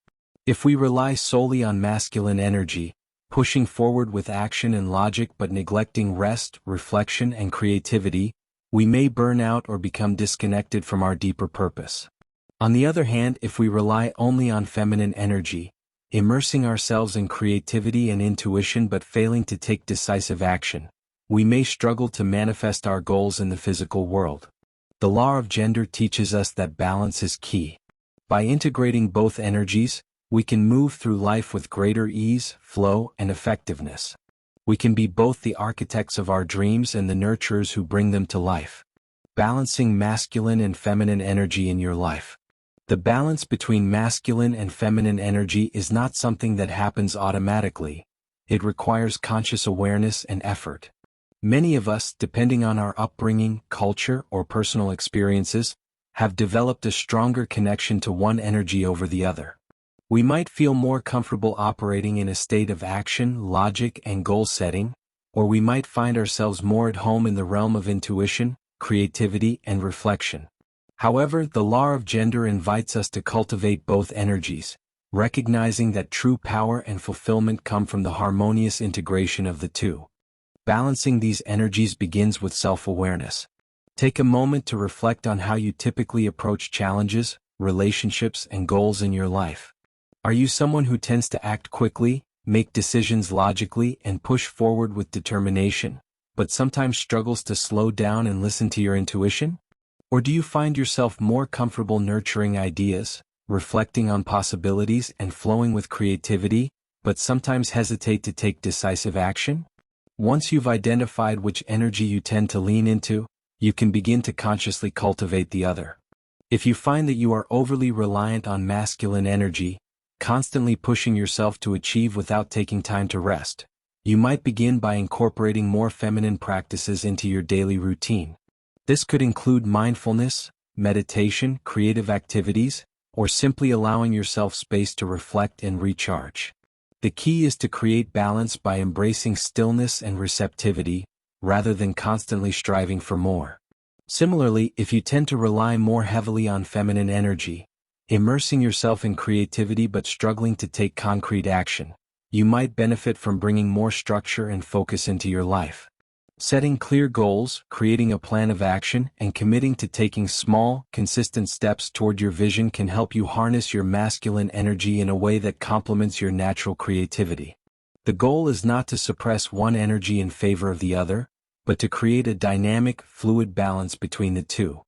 If we rely solely on masculine energy, pushing forward with action and logic but neglecting rest, reflection, and creativity, we may burn out or become disconnected from our deeper purpose. On the other hand, if we rely only on feminine energy, immersing ourselves in creativity and intuition but failing to take decisive action, we may struggle to manifest our goals in the physical world. The law of gender teaches us that balance is key. By integrating both energies, we can move through life with greater ease, flow, and effectiveness. We can be both the architects of our dreams and the nurturers who bring them to life. Balancing masculine and feminine energy in your life. The balance between masculine and feminine energy is not something that happens automatically. It requires conscious awareness and effort. Many of us, depending on our upbringing, culture, or personal experiences, have developed a stronger connection to one energy over the other. We might feel more comfortable operating in a state of action, logic, and goal setting, or we might find ourselves more at home in the realm of intuition, creativity, and reflection. However, the law of gender invites us to cultivate both energies, recognizing that true power and fulfillment come from the harmonious integration of the two. Balancing these energies begins with self-awareness. Take a moment to reflect on how you typically approach challenges, relationships, and goals in your life. Are you someone who tends to act quickly, make decisions logically, and push forward with determination, but sometimes struggles to slow down and listen to your intuition? Or do you find yourself more comfortable nurturing ideas, reflecting on possibilities, and flowing with creativity, but sometimes hesitate to take decisive action? Once you've identified which energy you tend to lean into, you can begin to consciously cultivate the other. If you find that you are overly reliant on masculine energy, constantly pushing yourself to achieve without taking time to rest, you might begin by incorporating more feminine practices into your daily routine. This could include mindfulness, meditation, creative activities, or simply allowing yourself space to reflect and recharge. The key is to create balance by embracing stillness and receptivity, rather than constantly striving for more. Similarly, if you tend to rely more heavily on feminine energy, immersing yourself in creativity but struggling to take concrete action. You might benefit from bringing more structure and focus into your life. Setting clear goals, creating a plan of action, and committing to taking small, consistent steps toward your vision can help you harness your masculine energy in a way that complements your natural creativity. The goal is not to suppress one energy in favor of the other, but to create a dynamic, fluid balance between the two.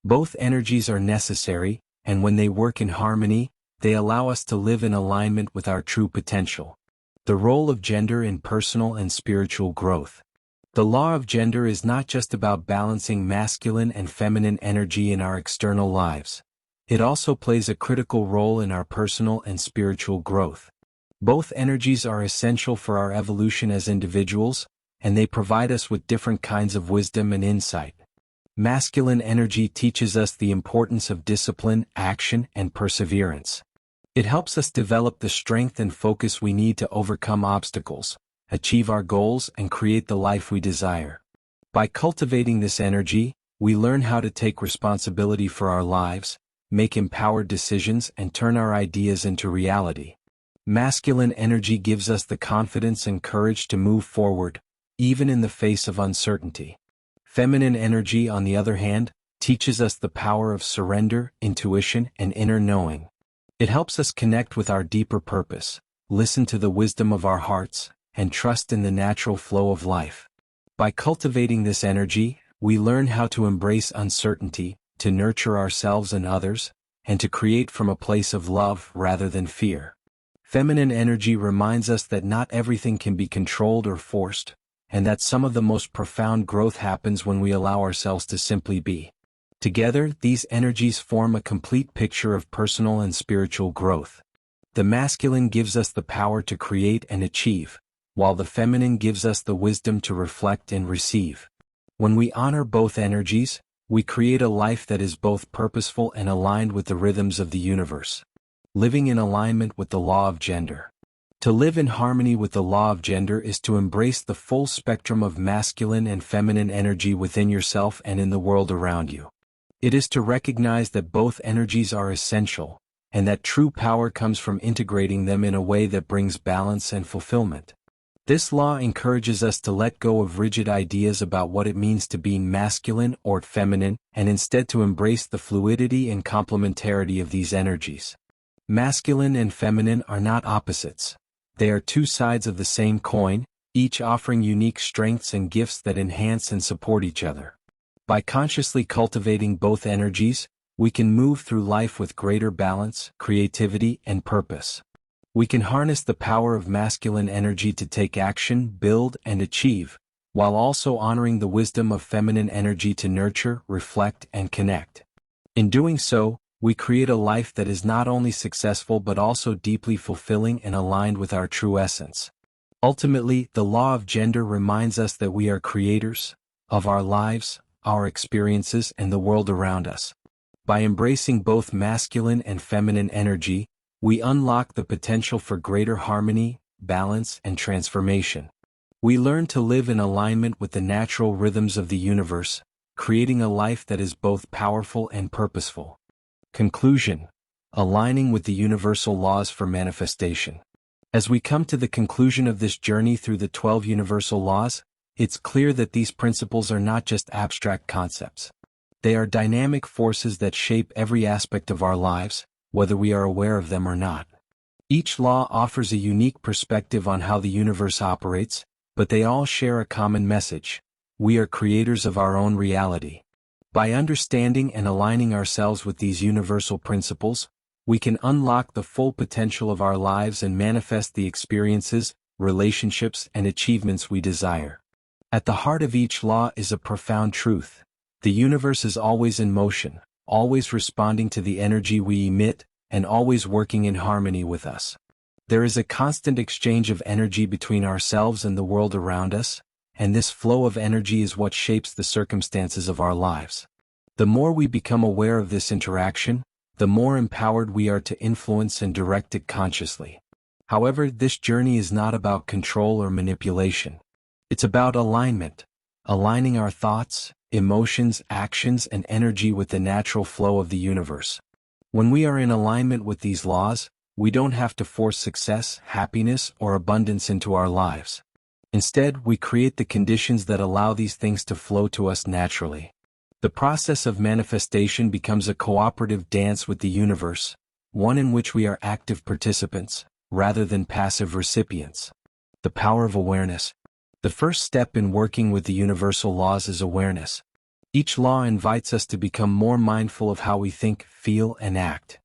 Both energies are necessary, and when they work in harmony, they allow us to live in alignment with our true potential. The role of gender in personal and spiritual growth. The law of gender is not just about balancing masculine and feminine energy in our external lives. It also plays a critical role in our personal and spiritual growth. Both energies are essential for our evolution as individuals, and they provide us with different kinds of wisdom and insight. Masculine energy teaches us the importance of discipline, action, and perseverance. It helps us develop the strength and focus we need to overcome obstacles, achieve our goals, and create the life we desire. By cultivating this energy, we learn how to take responsibility for our lives, make empowered decisions, and turn our ideas into reality. Masculine energy gives us the confidence and courage to move forward, even in the face of uncertainty. Feminine energy, on the other hand, teaches us the power of surrender, intuition, and inner knowing. It helps us connect with our deeper purpose, listen to the wisdom of our hearts, and trust in the natural flow of life. By cultivating this energy, we learn how to embrace uncertainty, to nurture ourselves and others, and to create from a place of love rather than fear. Feminine energy reminds us that not everything can be controlled or forced, and that some of the most profound growth happens when we allow ourselves to simply be. Together, these energies form a complete picture of personal and spiritual growth. The masculine gives us the power to create and achieve, while the feminine gives us the wisdom to reflect and receive. When we honor both energies, we create a life that is both purposeful and aligned with the rhythms of the universe. Living in alignment with the law of gender. To live in harmony with the law of gender is to embrace the full spectrum of masculine and feminine energy within yourself and in the world around you. It is to recognize that both energies are essential, and that true power comes from integrating them in a way that brings balance and fulfillment. This law encourages us to let go of rigid ideas about what it means to be masculine or feminine, and instead to embrace the fluidity and complementarity of these energies. Masculine and feminine are not opposites. They are two sides of the same coin, each offering unique strengths and gifts that enhance and support each other. By consciously cultivating both energies, we can move through life with greater balance, creativity, and purpose. We can harness the power of masculine energy to take action, build, and achieve, while also honoring the wisdom of feminine energy to nurture, reflect, and connect. In doing so, we create a life that is not only successful but also deeply fulfilling and aligned with our true essence. Ultimately, the law of gender reminds us that we are creators of our lives, our experiences, and the world around us. By embracing both masculine and feminine energy, we unlock the potential for greater harmony, balance, and transformation. We learn to live in alignment with the natural rhythms of the universe, creating a life that is both powerful and purposeful. Conclusion: aligning with the universal laws for manifestation. As we come to the conclusion of this journey through the 12 universal laws, it's clear that these principles are not just abstract concepts. They are dynamic forces that shape every aspect of our lives, whether we are aware of them or not. Each law offers a unique perspective on how the universe operates, but they all share a common message: we are creators of our own reality. By understanding and aligning ourselves with these universal principles, we can unlock the full potential of our lives and manifest the experiences, relationships, and achievements we desire. At the heart of each law is a profound truth. The universe is always in motion, always responding to the energy we emit, and always working in harmony with us. There is a constant exchange of energy between ourselves and the world around us, and this flow of energy is what shapes the circumstances of our lives. The more we become aware of this interaction, the more empowered we are to influence and direct it consciously. However, this journey is not about control or manipulation. It's about alignment, aligning our thoughts, emotions, actions, and energy with the natural flow of the universe. When we are in alignment with these laws, we don't have to force success, happiness, or abundance into our lives. Instead, we create the conditions that allow these things to flow to us naturally. The process of manifestation becomes a cooperative dance with the universe, one in which we are active participants, rather than passive recipients. The power of awareness. The first step in working with the universal laws is awareness. Each law invites us to become more mindful of how we think, feel, and act.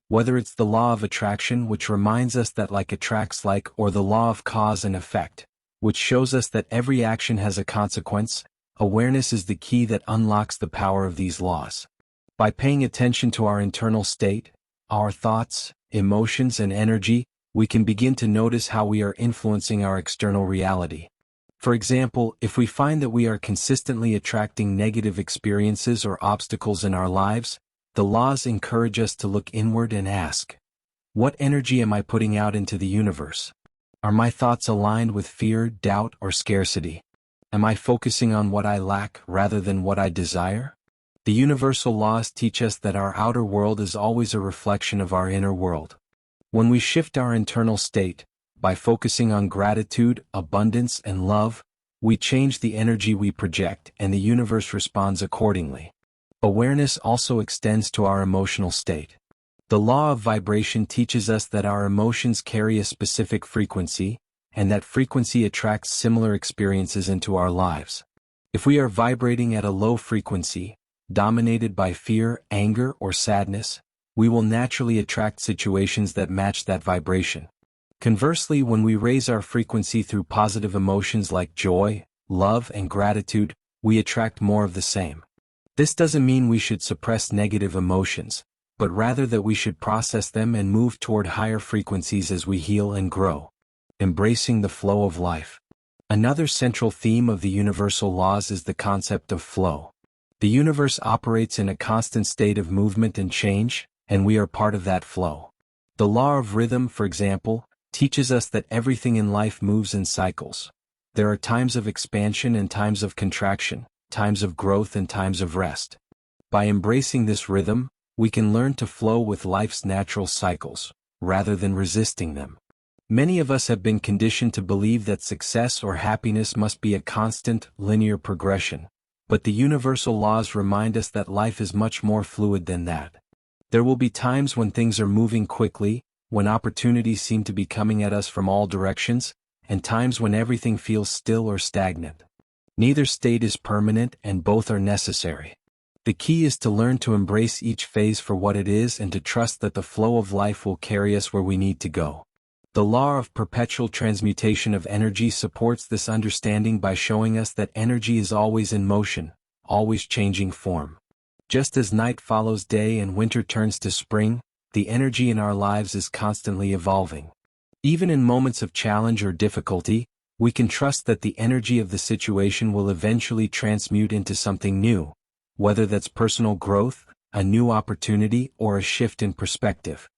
Whether it's the law of attraction, which reminds us that like attracts like, or the law of cause and effect, which shows us that every action has a consequence, awareness is the key that unlocks the power of these laws. By paying attention to our internal state, our thoughts, emotions, and energy, we can begin to notice how we are influencing our external reality. For example, if we find that we are consistently attracting negative experiences or obstacles in our lives, the laws encourage us to look inward and ask, what energy am I putting out into the universe? Are my thoughts aligned with fear, doubt, or scarcity? Am I focusing on what I lack rather than what I desire? The universal laws teach us that our outer world is always a reflection of our inner world. When we shift our internal state, by focusing on gratitude, abundance, and love, we change the energy we project and the universe responds accordingly. Awareness also extends to our emotional state. The law of vibration teaches us that our emotions carry a specific frequency, and that frequency attracts similar experiences into our lives. If we are vibrating at a low frequency, dominated by fear, anger, or sadness, we will naturally attract situations that match that vibration. Conversely, when we raise our frequency through positive emotions like joy, love, and gratitude, we attract more of the same. This doesn't mean we should suppress negative emotions, but rather that we should process them and move toward higher frequencies as we heal and grow. Embracing the flow of life. Another central theme of the universal laws is the concept of flow. The universe operates in a constant state of movement and change, and we are part of that flow. The law of rhythm, for example, teaches us that everything in life moves in cycles. There are times of expansion and times of contraction, times of growth and times of rest. By embracing this rhythm, we can learn to flow with life's natural cycles, rather than resisting them. Many of us have been conditioned to believe that success or happiness must be a constant, linear progression, but the universal laws remind us that life is much more fluid than that. There will be times when things are moving quickly, when opportunities seem to be coming at us from all directions, and times when everything feels still or stagnant. Neither state is permanent and both are necessary. The key is to learn to embrace each phase for what it is and to trust that the flow of life will carry us where we need to go. The law of perpetual transmutation of energy supports this understanding by showing us that energy is always in motion, always changing form. Just as night follows day and winter turns to spring, the energy in our lives is constantly evolving. Even in moments of challenge or difficulty, we can trust that the energy of the situation will eventually transmute into something new, whether that's personal growth, a new opportunity, or a shift in perspective.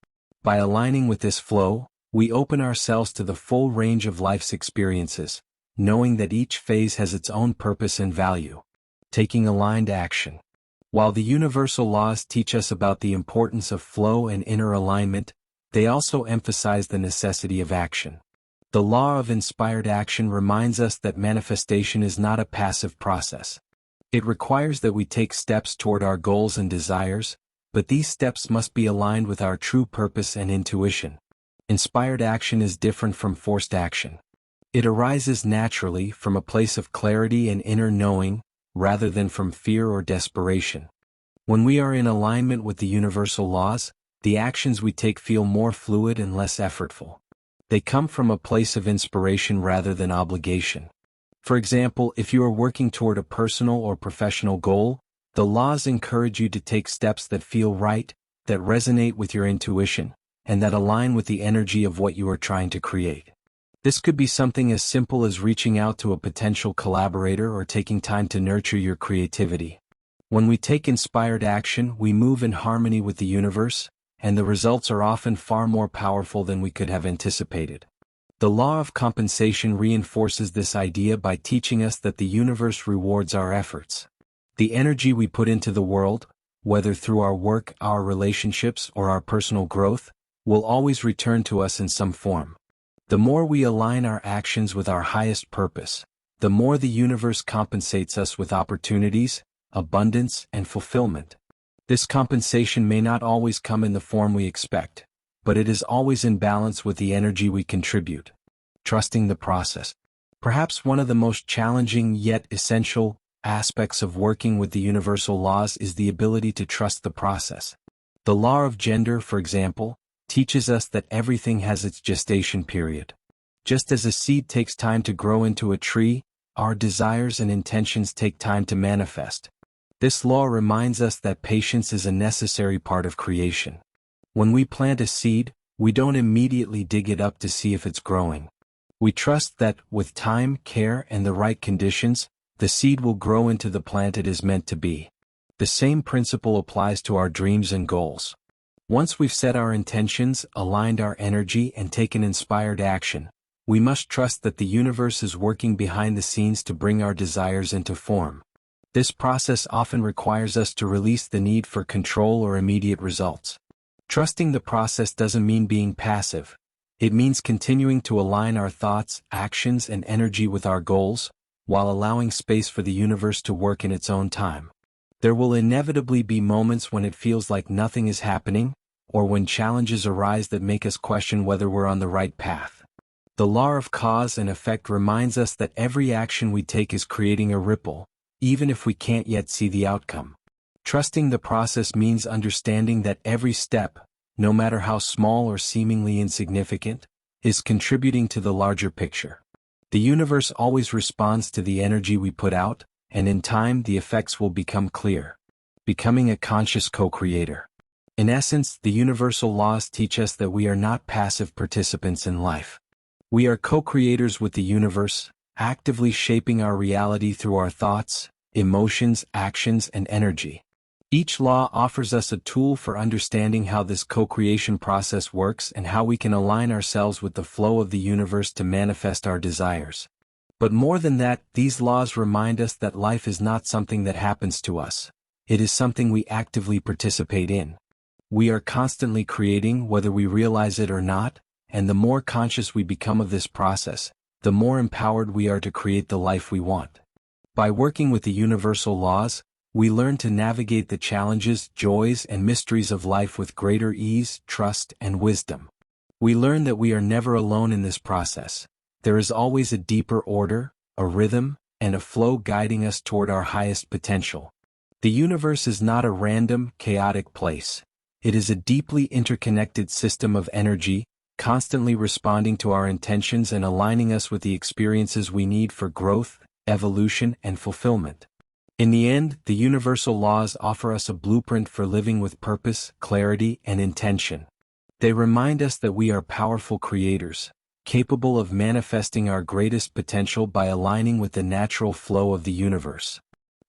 By aligning with this flow, we open ourselves to the full range of life's experiences, knowing that each phase has its own purpose and value. Taking aligned action. While the universal laws teach us about the importance of flow and inner alignment, they also emphasize the necessity of action. The law of inspired action reminds us that manifestation is not a passive process. It requires that we take steps toward our goals and desires, but these steps must be aligned with our true purpose and intuition. Inspired action is different from forced action. It arises naturally from a place of clarity and inner knowing, rather than from fear or desperation. When we are in alignment with the universal laws, the actions we take feel more fluid and less effortful. They come from a place of inspiration rather than obligation. For example, if you are working toward a personal or professional goal, the laws encourage you to take steps that feel right, that resonate with your intuition, and that align with the energy of what you are trying to create. This could be something as simple as reaching out to a potential collaborator or taking time to nurture your creativity. When we take inspired action, we move in harmony with the universe, and the results are often far more powerful than we could have anticipated. The law of compensation reinforces this idea by teaching us that the universe rewards our efforts. The energy we put into the world, whether through our work, our relationships, or our personal growth, will always return to us in some form. The more we align our actions with our highest purpose, the more the universe compensates us with opportunities, abundance, and fulfillment. This compensation may not always come in the form we expect, but it is always in balance with the energy we contribute. Trusting the process. Perhaps one of the most challenging yet essential aspects of working with the universal laws is the ability to trust the process. The law of gender, for example, teaches us that everything has its gestation period. Just as a seed takes time to grow into a tree, our desires and intentions take time to manifest. This law reminds us that patience is a necessary part of creation. When we plant a seed, we don't immediately dig it up to see if it's growing. We trust that, with time, care, and the right conditions, the seed will grow into the plant it is meant to be. The same principle applies to our dreams and goals. Once we've set our intentions, aligned our energy, and taken inspired action, we must trust that the universe is working behind the scenes to bring our desires into form. This process often requires us to release the need for control or immediate results. Trusting the process doesn't mean being passive. It means continuing to align our thoughts, actions, and energy with our goals, while allowing space for the universe to work in its own time. There will inevitably be moments when it feels like nothing is happening, or when challenges arise that make us question whether we're on the right path. The law of cause and effect reminds us that every action we take is creating a ripple, even if we can't yet see the outcome. Trusting the process means understanding that every step, no matter how small or seemingly insignificant, is contributing to the larger picture. The universe always responds to the energy we put out, and in time the effects will become clear. Becoming a conscious co-creator. In essence, the universal laws teach us that we are not passive participants in life. We are co-creators with the universe, actively shaping our reality through our thoughts, emotions, actions, and energy. Each law offers us a tool for understanding how this co-creation process works and how we can align ourselves with the flow of the universe to manifest our desires. But more than that, these laws remind us that life is not something that happens to us. It is something we actively participate in. We are constantly creating, whether we realize it or not, and the more conscious we become of this process, the more empowered we are to create the life we want. By working with the universal laws, we learn to navigate the challenges, joys, and mysteries of life with greater ease, trust, and wisdom. We learn that we are never alone in this process. There is always a deeper order, a rhythm, and a flow guiding us toward our highest potential. The universe is not a random, chaotic place. It is a deeply interconnected system of energy, constantly responding to our intentions and aligning us with the experiences we need for growth, evolution, and fulfillment. In the end, the universal laws offer us a blueprint for living with purpose, clarity, and intention. They remind us that we are powerful creators, capable of manifesting our greatest potential by aligning with the natural flow of the universe.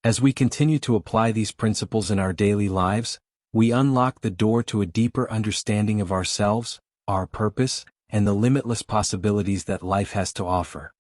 As we continue to apply these principles in our daily lives, we unlock the door to a deeper understanding of ourselves, our purpose, and the limitless possibilities that life has to offer.